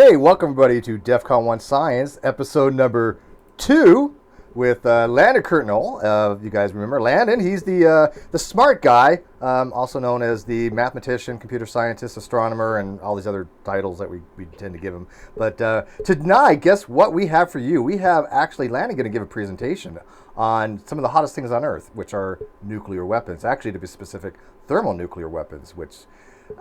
Hey, welcome everybody to DEFCON 1 Science, episode number 2 with Landon Kirtnell. You guys remember Landon? He's the smart guy, also known as the mathematician, computer scientist, astronomer, and all these other titles that we tend to give him. But tonight, guess what we have for you? We have actually Landon going to give a presentation on some of the hottest things on Earth, which are nuclear weapons. Actually, to be specific, thermonuclear weapons, which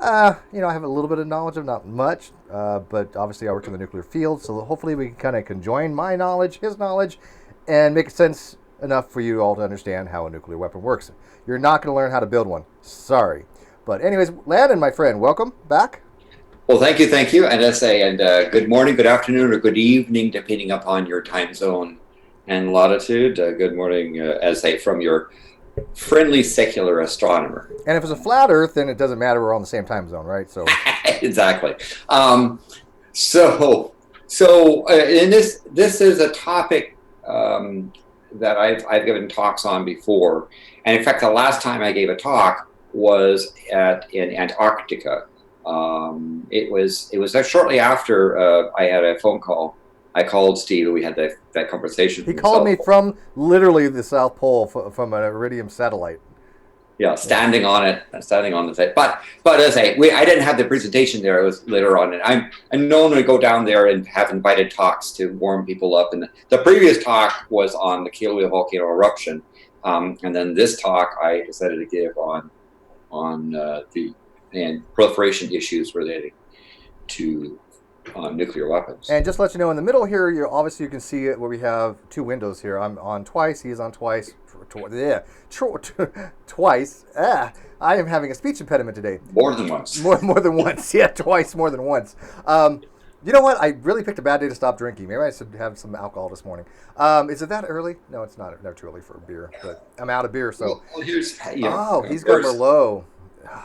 I have a little bit of knowledge of, not much, but obviously I work in the nuclear field, so hopefully we can kind of conjoin my knowledge, his knowledge, and make sense enough for you all to understand how a nuclear weapon works. You're not going to learn how to build one. Sorry. But anyways, Landon, my friend, welcome back. Well, thank you, and good morning, good afternoon, or good evening, depending upon your time zone and latitude. Good morning, from your friendly secular astronomer. And if it's a flat Earth, then it doesn't matter. We're all in the same time zone, right? So exactly. So this is a topic that I've given talks on before, and in fact, the last time I gave a talk was in Antarctica. It was shortly after I had a phone call. I called Steve, and we had that conversation. He called me from literally the South Pole from an Iridium satellite. Yeah, standing on the site. But as I didn't have the presentation there. It was later on, and I'm known to go down there and have invited talks to warm people up. And the previous talk was on the Kilauea volcano eruption, and then this talk I decided to give on the proliferation issues relating to nuclear weapons. And just to let you know, in the middle here, you can see it where we have two windows here. I'm on twice. He's on twice. Twice. I am having a speech impediment today. More than once. More than once. Yeah, twice more than once. You know what? I really picked a bad day to stop drinking. Maybe I should have some alcohol this morning. Is it that early? No, it's not. Never too early for a beer. But I'm out of beer, so. Well, he's got Merlot.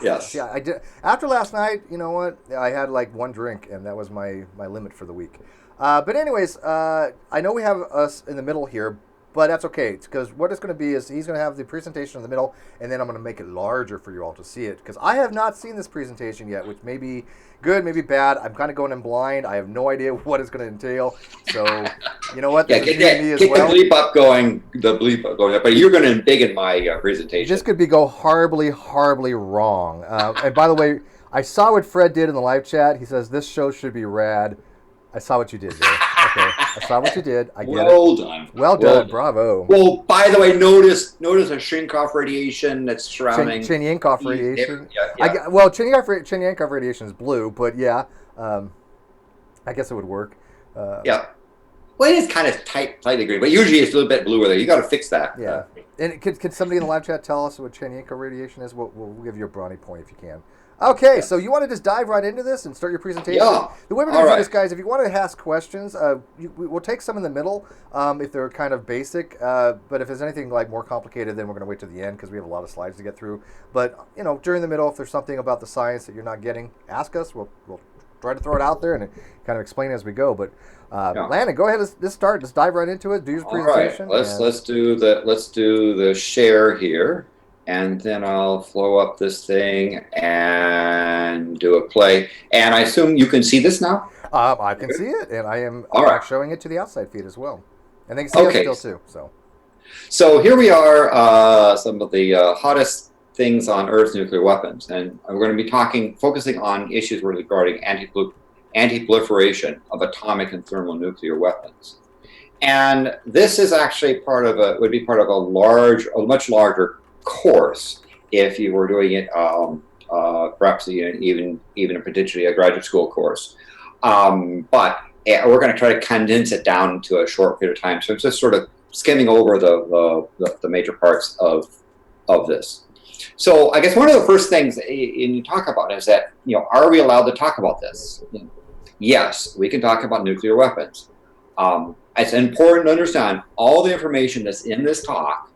Yes. Yeah, I did. After last night, you know what? I had like one drink, and that was my limit for the week. But anyways, I know we have us in the middle here, but that's okay. Because what it's going to be is he's going to have the presentation in the middle, and then I'm going to make it larger for you all to see it. Because I have not seen this presentation yet, which may be good, maybe bad. I'm kind of going in blind. I have no idea what it's going to entail. So, you know what? Yeah, get the bleep up going, but you're going to embiggen my presentation. This could go horribly, horribly wrong. And by the way, I saw what Fred did in the live chat. He says, this show should be rad. I saw what you did there. Okay, I saw what you did. I get well it. Done. Well done. Bravo. Well, by the way, notice a Cherenkov radiation that's surrounding. Cherenkov radiation. Yeah. Cherenkov radiation is blue, but yeah, I guess it would work. Yeah. Well, it is kind of slightly green, but usually it's a little bit bluer there. You got to fix that. Yeah. And could somebody in the live chat tell us what Cherenkov radiation is? We'll give you a brownie point if you can. Okay, so you want to just dive right into this and start your presentation? Yeah. The way we're going to do this, guys, if you want to ask questions, we'll take some in the middle if they're kind of basic. But if there's anything like more complicated, then we're going to wait to the end because we have a lot of slides to get through. But, during the middle, if there's something about the science that you're not getting, ask us. We'll try to throw it out there and kind of explain as we go. But Landon, go ahead. Let's start. Let's dive right into it. Do your presentation. All right. Let's do the share here. And then I'll flow up this thing and do a play. And I assume you can see this now? I can see it, and I am showing it to the outside feed as well. And they can see us still too. So here we are, some of the hottest things on Earth's nuclear weapons. And we're going to be focusing on issues regarding anti-proliferation of atomic and thermonuclear weapons. And this is actually would be part of a much larger course if you were doing it perhaps even potentially a graduate school course, but we're going to try to condense it down to a short period of time, so it's just sort of skimming over the major parts of this. So I guess one of the first things you talk about is that, are we allowed to talk about this? Yes, we can talk about nuclear weapons. It's important to understand all the information that's in this talk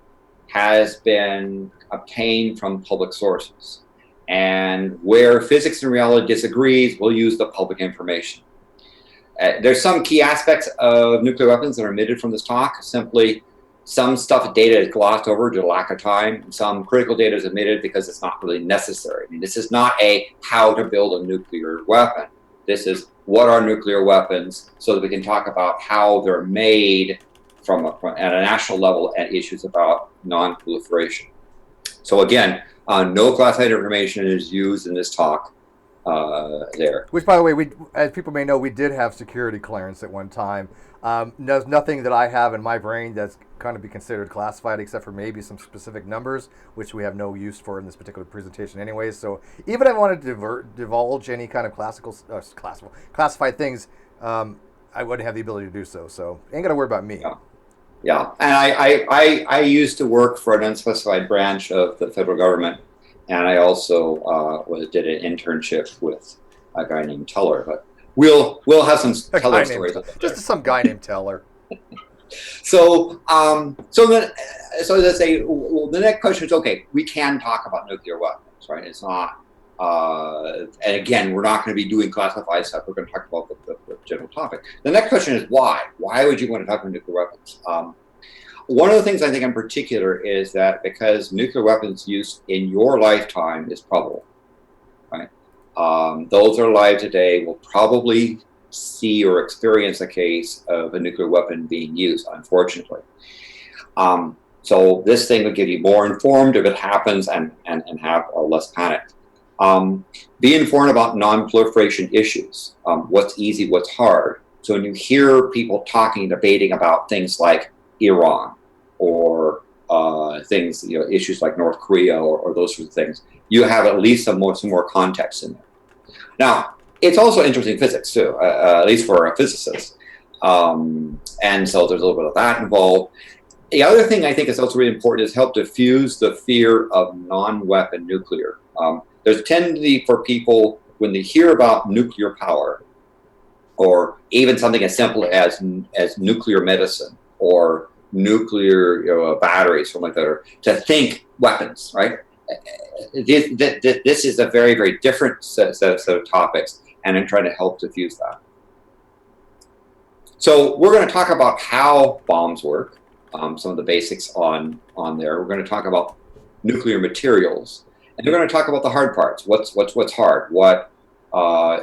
has been obtained from public sources. And where physics and reality disagrees, we'll use the public information. There's some key aspects of nuclear weapons that are omitted from this talk. Simply, some data is glossed over due to lack of time. Some critical data is omitted because it's not really necessary. I mean, this is not a how to build a nuclear weapon. This is what are nuclear weapons, so that we can talk about how they're made at a national level, and issues about non-proliferation. So again, no classified information is used in this talk there. Which, by the way, as people may know, we did have security clearance at one time. There's nothing that I have in my brain that's kind of be considered classified, except for maybe some specific numbers, which we have no use for in this particular presentation anyways. So even if I wanted to divulge any kind of classified things, I wouldn't have the ability to do so. So ain't got to worry about me. Yeah, and I used to work for an unspecified branch of the federal government, and I also did an internship with a guy named Teller. But we'll have some Teller stories. Just some guy named Teller. So let's say, well, the next question is, okay, we can talk about nuclear weapons, right? It's not, and again, we're not going to be doing classified stuff. We're going to talk about the general topic. The next question is why? Why would you want to talk about nuclear weapons? One of the things I think in particular is that because nuclear weapons use in your lifetime is probable, right? Those that are alive today will probably see or experience a case of a nuclear weapon being used, unfortunately. So this thing will get you more informed if it happens, and have less panic. Be informed about non-proliferation issues. What's easy, what's hard. So when you hear people talking, debating about things like Iran, or things, issues like North Korea, or those sorts of things, you have at least some more context in there. Now, it's also interesting physics too, at least for a physicist. And so there's a little bit of that involved. The other thing I think is also really important is help diffuse the fear of non-weapon nuclear. There's a tendency for people, when they hear about nuclear power, or even something as simple as nuclear medicine or nuclear batteries, something like that, to think weapons, right? This is a very, very different set of topics, and I'm trying to help diffuse that. So we're going to talk about how bombs work, some of the basics on there. We're going to talk about nuclear materials, and we're going to talk about the hard parts. What's hard? What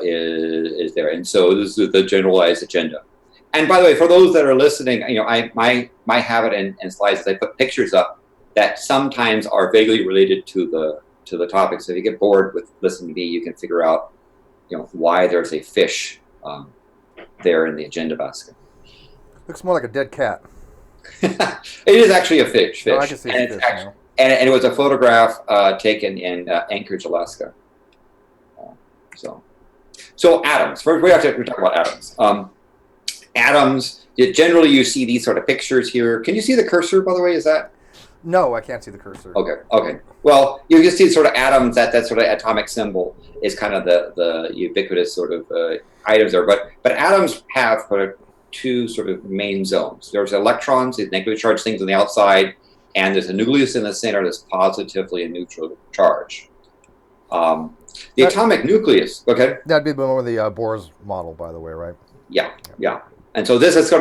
is there? And so this is the generalized agenda. And by the way, for those that are listening, my habit in slides is I put pictures up that sometimes are vaguely related to the topic. So if you get bored with listening to me, you can figure out, why there's a fish there in the agenda basket. Looks more like a dead cat. It is actually a fish. Oh, I can see a fish now. And it was a photograph taken in Anchorage, Alaska. So atoms. First, we have to talk about atoms. Atoms. Generally, you see these sort of pictures here. Can you see the cursor, by the way? Is that? No, I can't see the cursor. Okay. Well, you just see sort of atoms. That sort of atomic symbol is kind of the ubiquitous sort of items there. But atoms have two sort of main zones. There's electrons, these negatively charged things on the outside, and there's a nucleus in the center that's positively and neutral charge. The atomic nucleus. Okay. That'd be more of the Bohr's model, by the way, right? Yeah. And so this is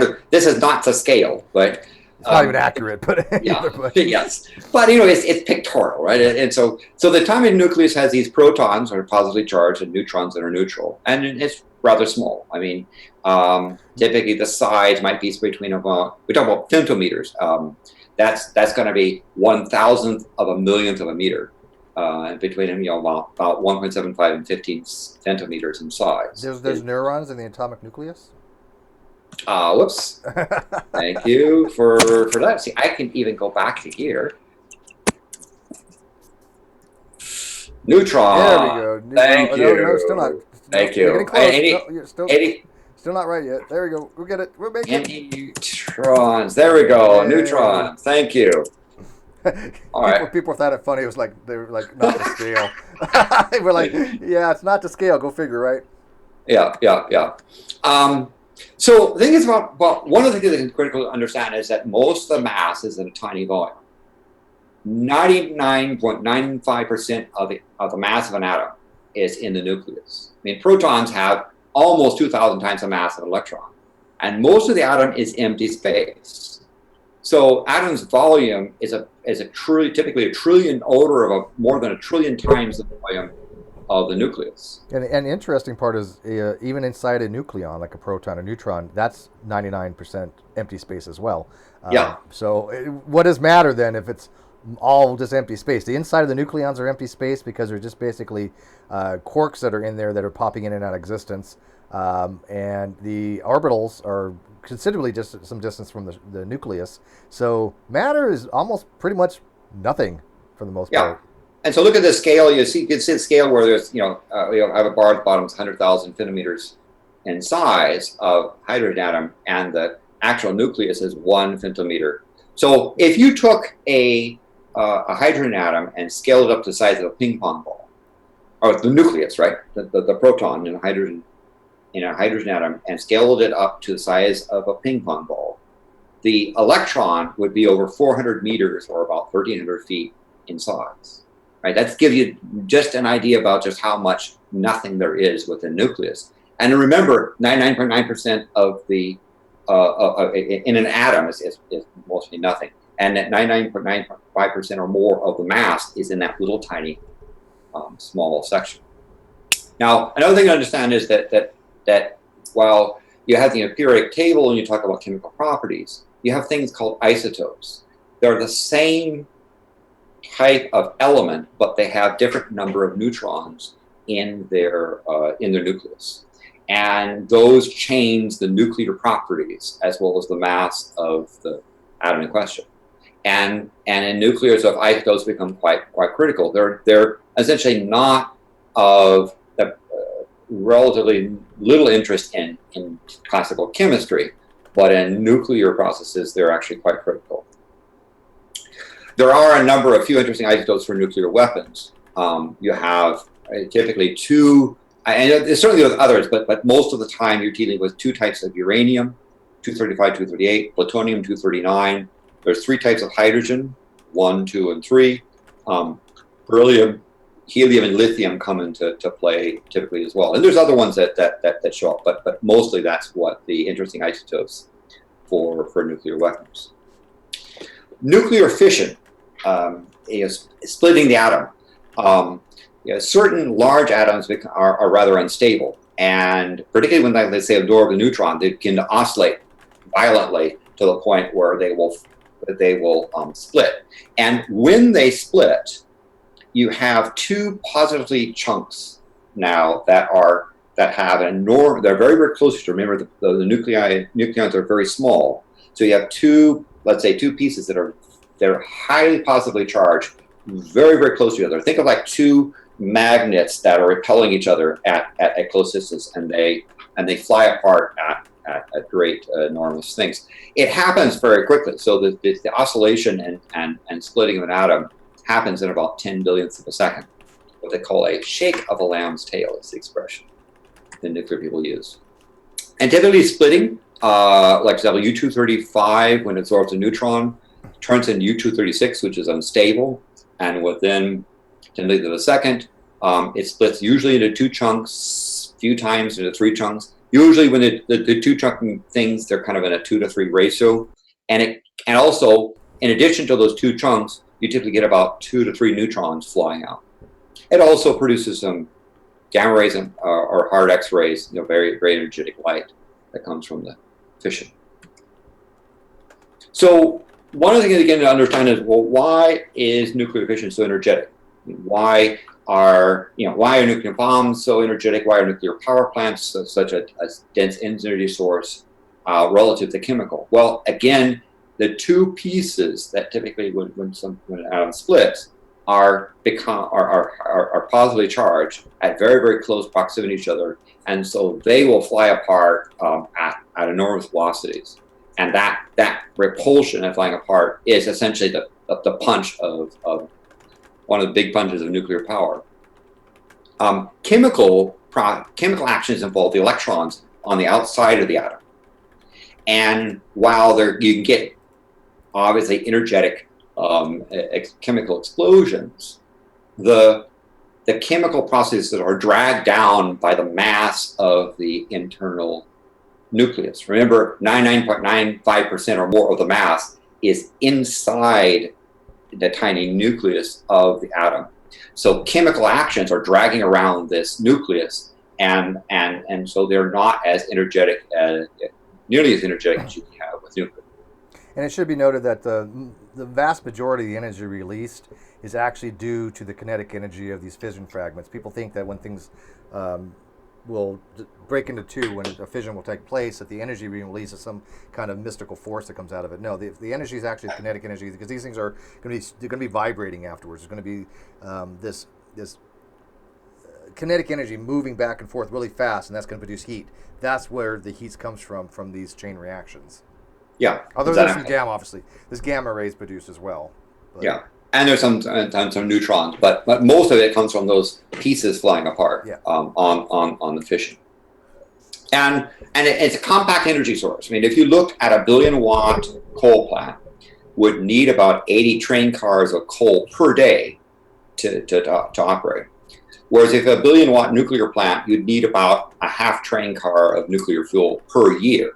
not to scale, but it's not even accurate, but yes. But it's pictorial, right? And so the atomic nucleus has these protons that are positively charged and neutrons that are neutral, and it's rather small. I mean, typically the size might be between we talk about femtometers. That's going to be 1,000th of a millionth of a meter. Between them, about 1.75 and 15 centimeters in size. There's neurons in the atomic nucleus? Whoops. Thank you for that. See, I can even go back to here. Neutron. There we go. Thank you. No, still not. Thank you. Still not right yet. There we go. We'll get it. We're making it. Neutrons. There we go. Yay. Neutron. Thank you. All right. People thought it funny. It was like they were like not to scale. They were like, yeah, it's not to scale. Go figure, right? Yeah. So the thing is one of the things that is critical to understand is that most of the mass is in a tiny volume. 99.95% of the mass of an atom is in the nucleus. I mean, protons have almost 2,000 times the mass of an electron, and most of the atom is empty space. So atom's volume is typically a trillion order of more than a trillion times the volume of the nucleus. And the interesting part is even inside a nucleon, like a proton or neutron, that's 99% empty space as well. Yeah. So what does matter then if it's all just empty space? The inside of the nucleons are empty space because they're just basically quarks that are in there that are popping in and out of existence. And the orbitals are considerably just some distance from the nucleus. So matter is almost pretty much nothing for the most part. And so look at the scale. You can see the scale where there's, I have a bar at the bottom, it's 100,000 centimeters in size of hydrogen atom, and the actual nucleus is 1 femtometer. So if you took a hydrogen atom and scaled it up to the size of a ping pong ball, or the nucleus, right, the proton in a hydrogen atom, and scaled it up to the size of a ping pong ball, the electron would be over 400 meters, or about 1,300 feet in size. Right, that gives you just an idea about just how much nothing there is within the nucleus. And remember, 99.9% of the in an atom is mostly nothing, and that 99.95% or more of the mass is in that little tiny small section. Now, another thing to understand is that while you have the periodic table and you talk about chemical properties, you have things called isotopes. They're the same type of element, but they have different number of neutrons in their nucleus, and those change the nuclear properties as well as the mass of the atom in question. And in nuclears of isotopes become quite critical. They're essentially not of relatively little interest in classical chemistry, but in nuclear processes they're actually quite critical. There are a few interesting isotopes for nuclear weapons. You have typically two, and there's certainly others, but most of the time you're dealing with two types of uranium, 235, 238, plutonium, 239. There's three types of hydrogen, 1, 2, and 3. Beryllium, helium, and lithium come into play typically as well. And there's other ones that show up, but mostly that's what the interesting isotopes for nuclear weapons. Nuclear fission is splitting the atom. Certain large atoms are rather unstable, and particularly when they say absorb a neutron, they begin to oscillate violently to the point where they will split. And when they split, you have two positively chunks now that have they're very, very close to. Remember, the nucleons are very small, so you have let's say two pieces they're highly positively charged, very, very close to each other. Think of like two magnets that are repelling each other at close distance, and they fly apart at great enormous things. It happens very quickly. So the oscillation and splitting of an atom happens in about 10 billionths of a second. What they call a shake of a lamb's tail is the expression the nuclear people use. And typically splitting, like for example, U-235, when it absorbs a neutron, turns into U-236, which is unstable, and within 10 millionths of a second, it splits usually into two chunks, few times into three chunks. Usually when the two chunk things, they're kind of in a 2 to 3 ratio. And also, in addition to those two chunks, you typically get about 2 to 3 neutrons flying out. It also produces some gamma rays or hard X-rays, very, very energetic light that comes from the fission. So one of the things again to understand is, well, why is nuclear fission so energetic? Why are nuclear bombs so energetic? Why are nuclear power plants such a dense energy source relative to chemical? Well, again, the two pieces that typically when an atom splits are positively charged at very, very close proximity to each other, and so they will fly apart at enormous velocities. And that repulsion and flying apart is essentially the punch of one of the big punches of nuclear power. Chemical actions involve the electrons on the outside of the atom. And while you can get obviously energetic chemical explosions, the chemical processes that are dragged down by the mass of the internal nucleus. Remember, 99.95% or more of the mass is inside the tiny nucleus of the atom. So chemical actions are dragging around this nucleus, and so they're not as energetic, nearly as energetic as you can have with nuclear. And it should be noted that the vast majority of the energy released is actually due to the kinetic energy of these fission fragments. People think that when things will break into two, when a fission will take place, that the energy being released is some kind of mystical force that comes out of it. No, the energy is actually kinetic energy, because these things are going to be vibrating afterwards. There's going to be this kinetic energy moving back and forth really fast, and that's going to produce heat. That's where the heat comes from these chain reactions. Yeah. Although there's some gamma, obviously. There's gamma rays produced as well. But. Yeah. And there's some neutrons, but most of it comes from those pieces flying apart on the fission. And it's a compact energy source. I mean, if you looked at a 1 billion watt coal plant, would need about 80 train cars of coal per day to operate. Whereas if a 1 billion watt nuclear plant, you'd need about a half train car of nuclear fuel per year.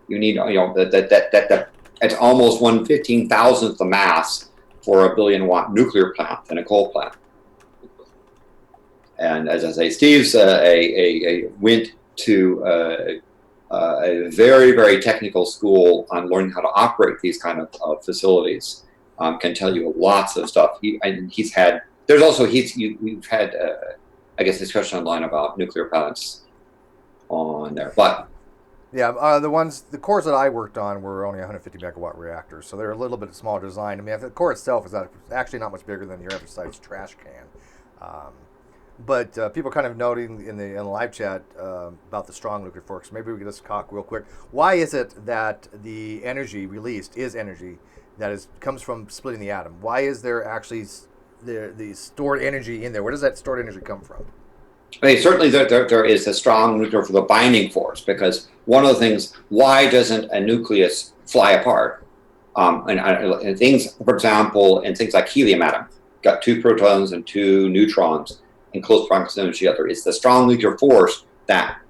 You need, that it's almost 1/15,000th the mass for a 1 billion watt nuclear plant than a coal plant. And as I say, Steve's went to a very, very technical school on learning how to operate these kind of facilities. Can tell you lots of stuff. We've had, I guess, discussion online about nuclear plants on there, but. Yeah, the cores that I worked on were only 150 megawatt reactors, so they're a little bit smaller design. I mean, the core itself is actually not much bigger than your average size trash can. But people kind of noting in the live chat about the strong nuclear force. Maybe we can just talk real quick. Why is it that the energy released is energy that comes from splitting the atom? Why is there actually the stored energy in there? Where does that stored energy come from? I mean, certainly there is a strong nuclear for the binding force, because one of the things, why doesn't a nucleus fly apart? And things, for example, in things like helium atom, got 2 protons and 2 neutrons in close proximity to each other. It's the strong nuclear force that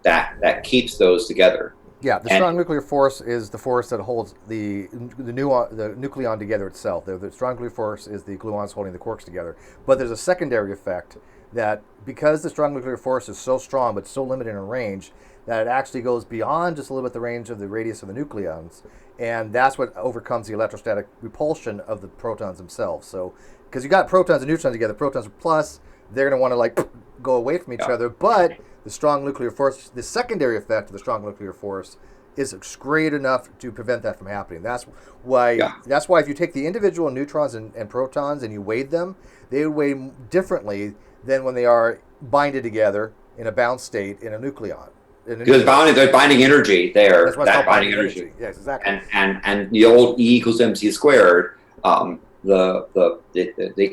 keeps those together. Yeah, the strong nuclear force is the force that holds the nucleon together itself. The strong nuclear force is the gluons holding the quarks together. But there's a secondary effect that because the strong nuclear force is so strong but so limited in range, that it actually goes beyond just a little bit the range of the radius of the nucleons, and that's what overcomes the electrostatic repulsion of the protons themselves. So, because you got protons and neutrons together, protons are plus, they're going to want to go away from each other, but the strong nuclear force, the secondary effect of the strong nuclear force is great enough to prevent that from happening. That's why if you take the individual neutrons and protons and you weighed them, they would weigh differently than when they are binded together in a bound state in a nucleon. Because there's binding energy there. That's that binding energy. Yes, exactly. And the old E equals MC squared. The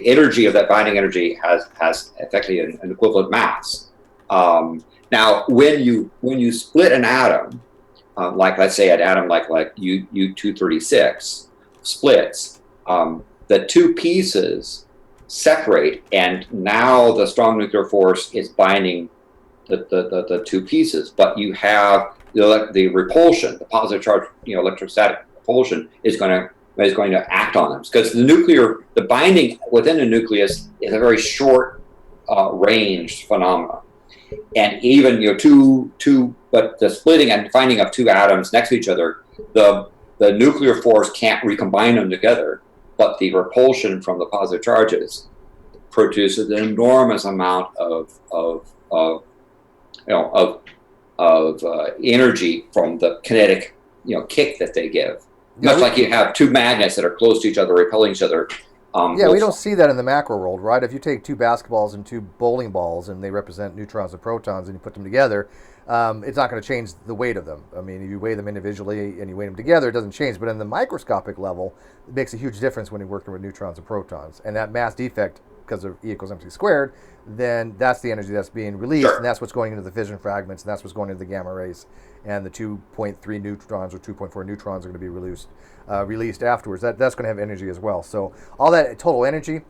energy of that binding energy has effectively an equivalent mass. Now, when you split an atom, like let's say an atom like U236 splits, the 2 pieces separate, and now the strong nuclear force is binding the 2 pieces, but you have the repulsion, the positive charge, electrostatic repulsion is going to act on them, because the binding within the nucleus is a very short range phenomenon, and even but the splitting and finding of 2 atoms next to each other, the nuclear force can't recombine them together, but the repulsion from the positive charges produces an enormous amount of energy from the kinetic kick that they give. Much like you have 2 magnets that are close to each other, repelling each other. We don't see that in the macro world, right? If you take 2 basketballs and 2 bowling balls and they represent neutrons and protons and you put them together, it's not going to change the weight of them. I mean, if you weigh them individually and you weigh them together, it doesn't change. But in the microscopic level, it makes a huge difference when you're working with neutrons and protons. And that mass defect, because of E equals MC squared, then that's the energy that's being released, and that's what's going into the fission fragments, and that's what's going into the gamma rays. And the 2.3 neutrons or 2.4 neutrons are going to be released afterwards. That's going to have energy as well. So all that total energy,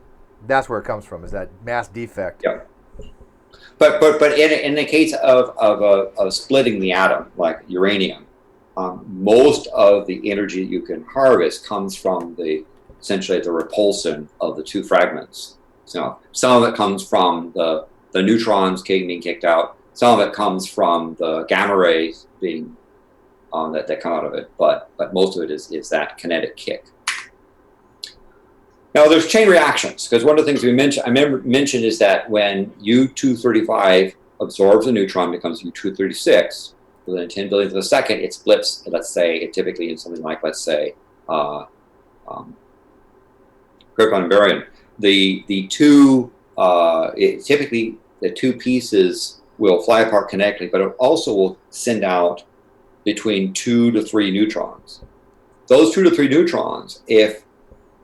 that's where it comes from, is that mass defect. Yeah. But in the case of splitting the atom, like uranium, most of the energy you can harvest comes from essentially the repulsion of the 2 fragments. So some of it comes from the neutrons being kicked out. Some of it comes from the gamma rays being that come out of it, but most of it is that kinetic kick. Now there's chain reactions, because one of the things I mentioned is that when U-235 absorbs a neutron, becomes U-236, within 10 billionth of a second, it splits, let's say, typically in something like, let's say, krypton and barium. Typically the two pieces will fly apart kinetically, but it also will send out between 2 to 3 neutrons. Those 2 to 3 neutrons, if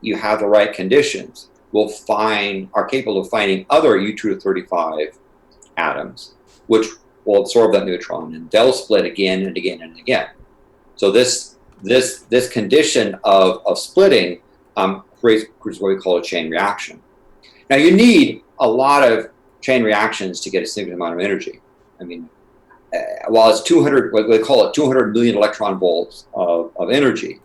you have the right conditions, are capable of finding other U-235 atoms, which will absorb that neutron, and they'll split again and again and again. So this condition of splitting creates what we call a chain reaction. Now you need a lot of chain reactions to get a significant amount of energy. I mean, while it's 200, what they call it, 200 million electron volts of energy,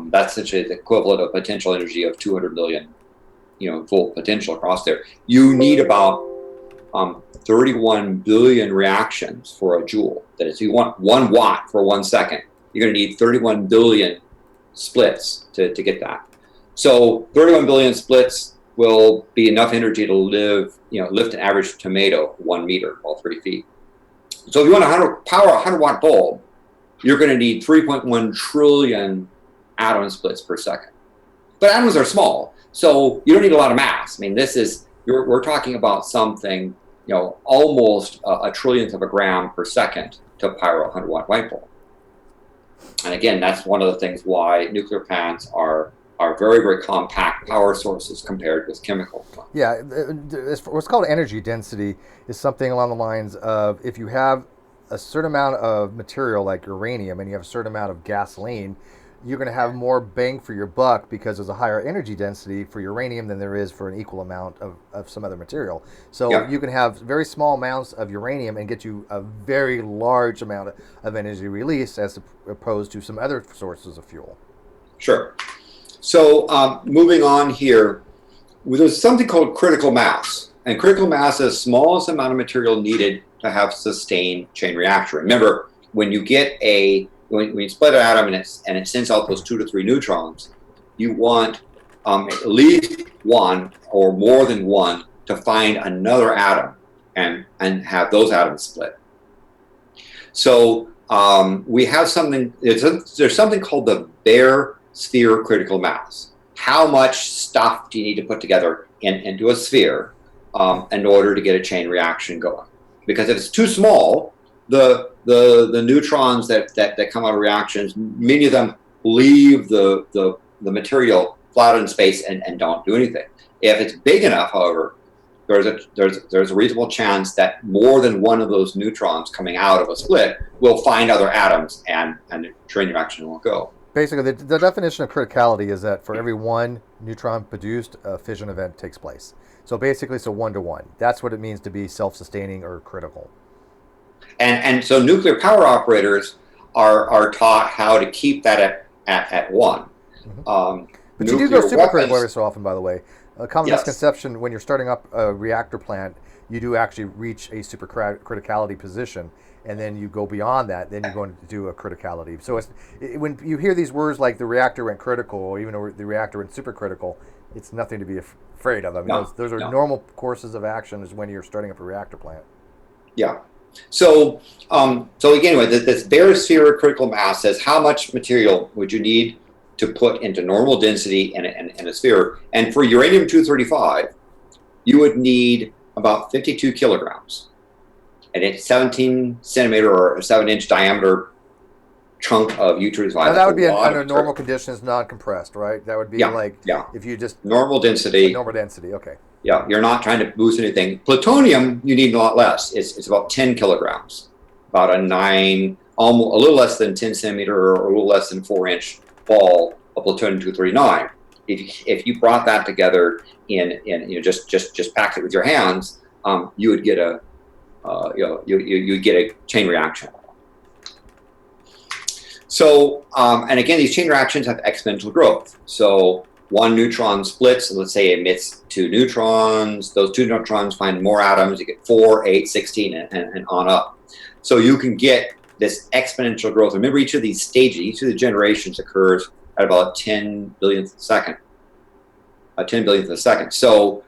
that's essentially the equivalent of potential energy of 200 million, volt potential across there. You need about 31 billion reactions for a joule. That is, you want 1 watt for 1 second. You're going to need 31 billion splits to get that. So 31 billion splits will be enough energy to lift an average tomato 1 meter, all 3 feet. So if you want to power a 100-watt bulb, you're going to need 3.1 trillion atom splits per second. But atoms are small, so you don't need a lot of mass. I mean, we're talking about something, almost a trillionth of a gram per second to power a 100-watt light bulb. And again, that's one of the things why nuclear plants are very, very compact power sources compared with chemical plants. Yeah, what's called energy density is something along the lines of, if you have a certain amount of material like uranium and you have a certain amount of gasoline, you're going to have more bang for your buck because there's a higher energy density for uranium than there is for an equal amount of some other material. So you can have very small amounts of uranium and get you a very large amount of energy release as opposed to some other sources of fuel. Sure. So moving on here, there's something called critical mass. And critical mass is the smallest amount of material needed to have sustained chain reaction. Remember, when you get when you split an atom and it sends out those 2 to 3 neutrons, you want at least one or more than one to find another atom and have those atoms split. So we have something, there's something called the bare sphere critical mass. How much stuff do you need to put together into a sphere in order to get a chain reaction going? Because if it's too small, the neutrons that come out of reactions, many of them leave the material flat in space and don't do anything. If it's big enough, however, there's a reasonable chance that more than one of those neutrons coming out of a split will find other atoms and the chain reaction will go. Basically, the definition of criticality is that for every one neutron produced, a fission event takes place. So basically, it's a 1-to-1. That's what it means to be self-sustaining or critical. And so nuclear power operators are taught how to keep that at 1. Mm-hmm. But you do go supercritical every so often, by the way. A common misconception when you're starting up a reactor plant, you do actually reach a supercriticality position, and then you go beyond that, then you're going to do a criticality. So when you hear these words like the reactor went critical, or even the reactor went supercritical, it's nothing to be afraid of. I mean, those are normal courses of action is when you're starting up a reactor plant. Yeah. So again, this bare sphere critical mass says how much material would you need to put into normal density in a sphere. And for uranium-235, you would need about 52 kilograms. And it's 17 centimeter or 7-inch diameter chunk of U-235. Now that would be under normal conditions, non-compressed, right? That would be if you just... Normal density. Normal density, okay. Yeah, you're not trying to boost anything. Plutonium, you need a lot less. It's about 10 kilograms, about a little less than 10 centimeter or a little less than 4-inch ball of plutonium-239. If you brought that together just packed it with your hands, you would get you'd get a chain reaction. So and again, these chain reactions have exponential growth. So one neutron splits, and let's say it emits two neutrons. Those two neutrons find more atoms. You get 4, 8, 16, and on up. So you can get this exponential growth. Remember, each of these stages, each of the generations occurs at about 10 billionth of a second. 10 billionth of a second. So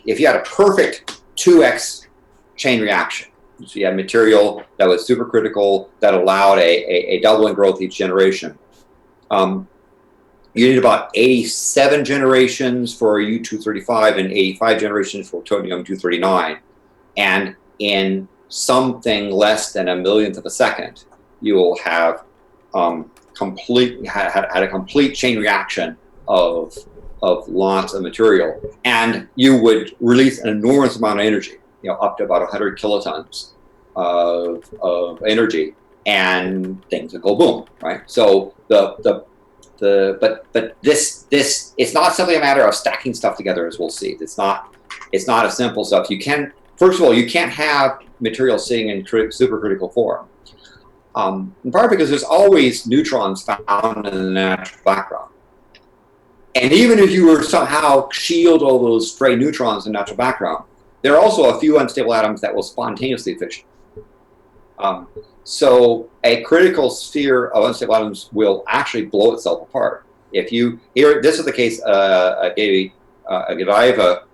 if you had a perfect 2x chain reaction, so you had material that was supercritical that allowed a doubling growth each generation. You need about 87 generations for U-235 and 85 generations for plutonium-239. And in something less than a millionth of a second, you will have had a complete chain reaction of lots of material, and you would release an enormous amount of energy, up to about 100 kilotons of energy, and things would go boom, right? So but this it's not simply a matter of stacking stuff together, as we'll see. It's not a simple stuff. First of all, you can't have material sitting in supercritical form. In part because there's always neutrons found in the natural background. And even if you were somehow shield all those stray neutrons in the natural background, there are also a few unstable atoms that will spontaneously fission. So a critical sphere of unstable atoms will actually blow itself apart. This is the case, a Godiva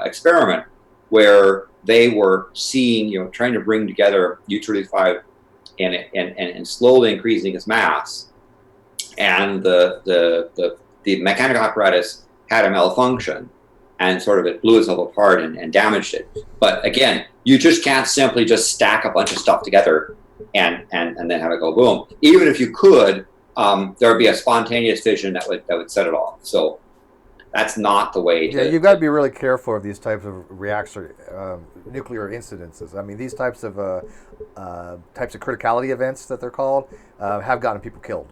experiment where they were seeing, trying to bring together U-235 and slowly increasing its mass, and the mechanical apparatus had a malfunction, and sort of it blew itself apart and damaged it. But again, you just can't simply just stack a bunch of stuff together and then have it go boom. Even if you could, there would be a spontaneous fission that would set it off. So that's not the way to... Yeah, you've got to be really careful of these types of nuclear incidences. I mean, these types of criticality events that they're called have gotten people killed.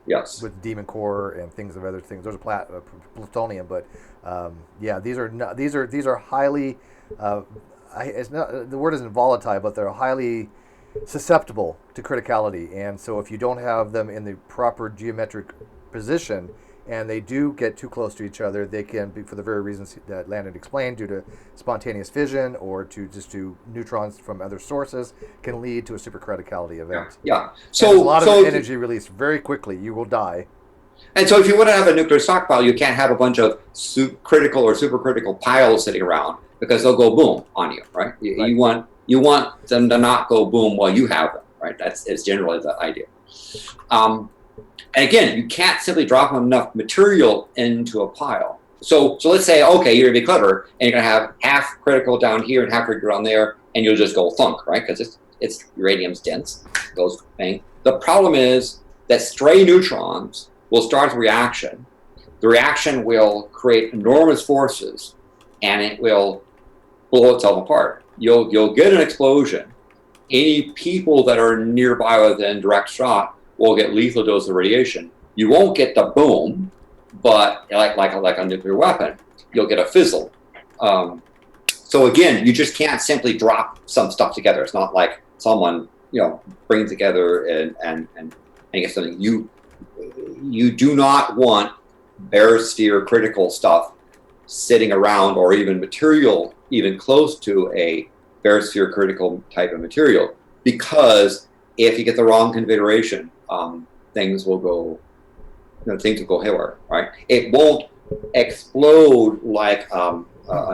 Yes. With demon core and things of other things. There's a plutonium, but these are highly. The word isn't volatile, but they're highly susceptible to criticality, and so if you don't have them in the proper geometric position, and they do get too close to each other, they can be, for the very reasons that Landon explained, due to spontaneous fission or to neutrons from other sources, can lead to a supercriticality event. Yeah. So a lot of energy released very quickly. You will die. And so if you want to have a nuclear stockpile, you can't have a bunch of critical or supercritical piles sitting around, because they'll go boom on you, right? You want them to not go boom while you have them, right? It's generally the idea. And again, you can't simply drop enough material into a pile. So let's say, okay, you're gonna be clever, and you're gonna have half critical down here and half critical down there, and you'll just go thunk, right? Because it's uranium's dense, goes bang. The problem is that stray neutrons will start the reaction. The reaction will create enormous forces, and it will blow itself apart. You'll get an explosion. Any people that are nearby within direct shot will get lethal dose of radiation. You won't get the boom, but like a nuclear weapon, you'll get a fizzle. So again, you just can't simply drop some stuff together. It's not like someone brings together and get something. You do not want barosphere critical stuff sitting around, or even material even close to a barosphere critical type of material, because if you get the wrong configuration, things will go haywire, right? It won't explode like a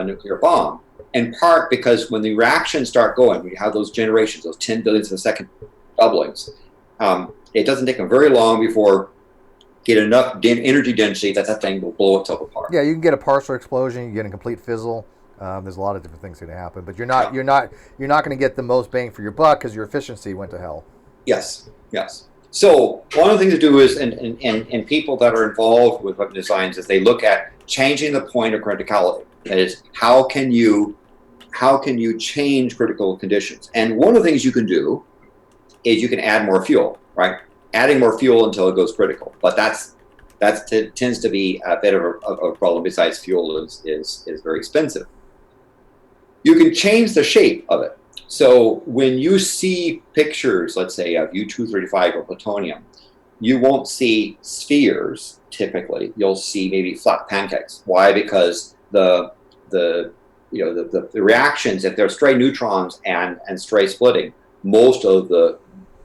nuclear bomb, in part because when the reactions start going, when you have those generations, those 10 billionths of a second doublings, it doesn't take them very long before get enough energy density that thing will blow itself apart. Yeah, you can get a partial explosion, you get a complete fizzle. There's a lot of different things going to happen, but you're not going to get the most bang for your buck because your efficiency went to hell. Yes. So one of the things to do is, and people that are involved with weapon designs, is they look at changing the point of criticality. That is, how can you change critical conditions? And one of the things you can do is you can add more fuel, right? Adding more fuel until it goes critical, but that tends to be a bit of a problem. Besides, fuel is very expensive. You can change the shape of it. So when you see pictures, let's say of U-235 or plutonium, you won't see spheres typically. You'll see maybe flat pancakes. Why? Because the reactions, if they're stray neutrons and stray splitting, most of the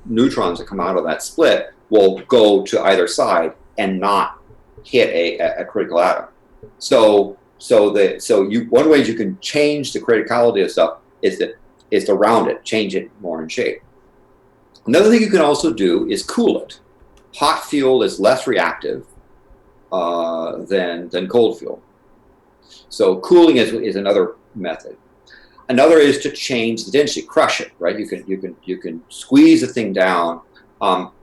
neutrons that come out of that split will go to either side and not hit a critical atom. So one way you can change the criticality of stuff is to round it, change it more in shape. Another thing you can also do is cool it. Hot fuel is less reactive than cold fuel. So cooling is another method. Another is to change the density, crush it, right? You can squeeze the thing down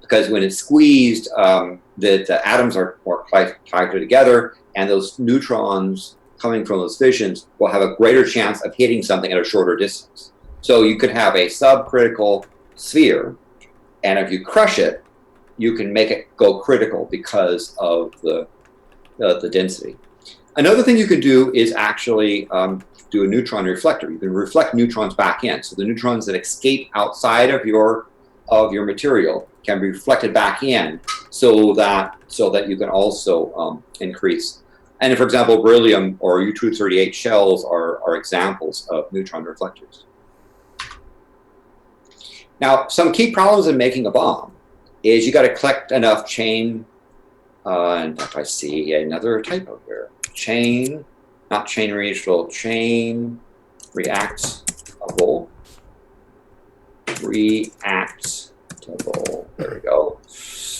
because when it's squeezed, the atoms are more tighter together, and those neutrons coming from those fissions will have a greater chance of hitting something at a shorter distance. So you could have a subcritical sphere, and if you crush it, you can make it go critical because of the density. Another thing you can do is actually do a neutron reflector. You can reflect neutrons back in. So the neutrons that escape outside of your material can be reflected back in, so that you can also increase. And for example, beryllium or U-238 shells are examples of neutron reflectors. Now, some key problems in making a bomb is you got to collect enough chain. In fact, I see another typo here. Chain, not chain reactable, chain reactable. Reactable. There we go.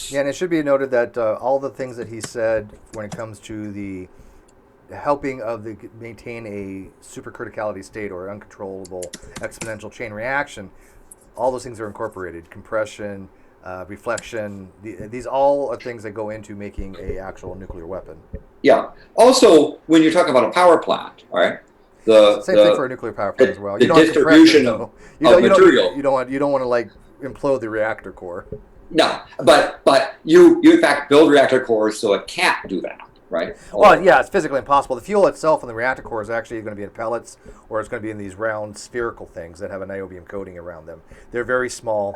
Yeah, and it should be noted that all the things that he said when it comes to the helping of the maintain a supercriticality state or uncontrollable exponential chain reaction, all those things are incorporated. Compression, reflection, these all are things that go into making a actual nuclear weapon. Yeah. Also, when you're talking about a power plant, all right? Same thing for a nuclear power plant as well. The distribution of material. You don't want to like implode the reactor core. No, but you in fact build reactor cores so it can't do that, right? Well, yeah, it's physically impossible. The fuel itself in the reactor core is actually going to be in pellets, or it's going to be in these round spherical things that have a niobium coating around them. They're very small,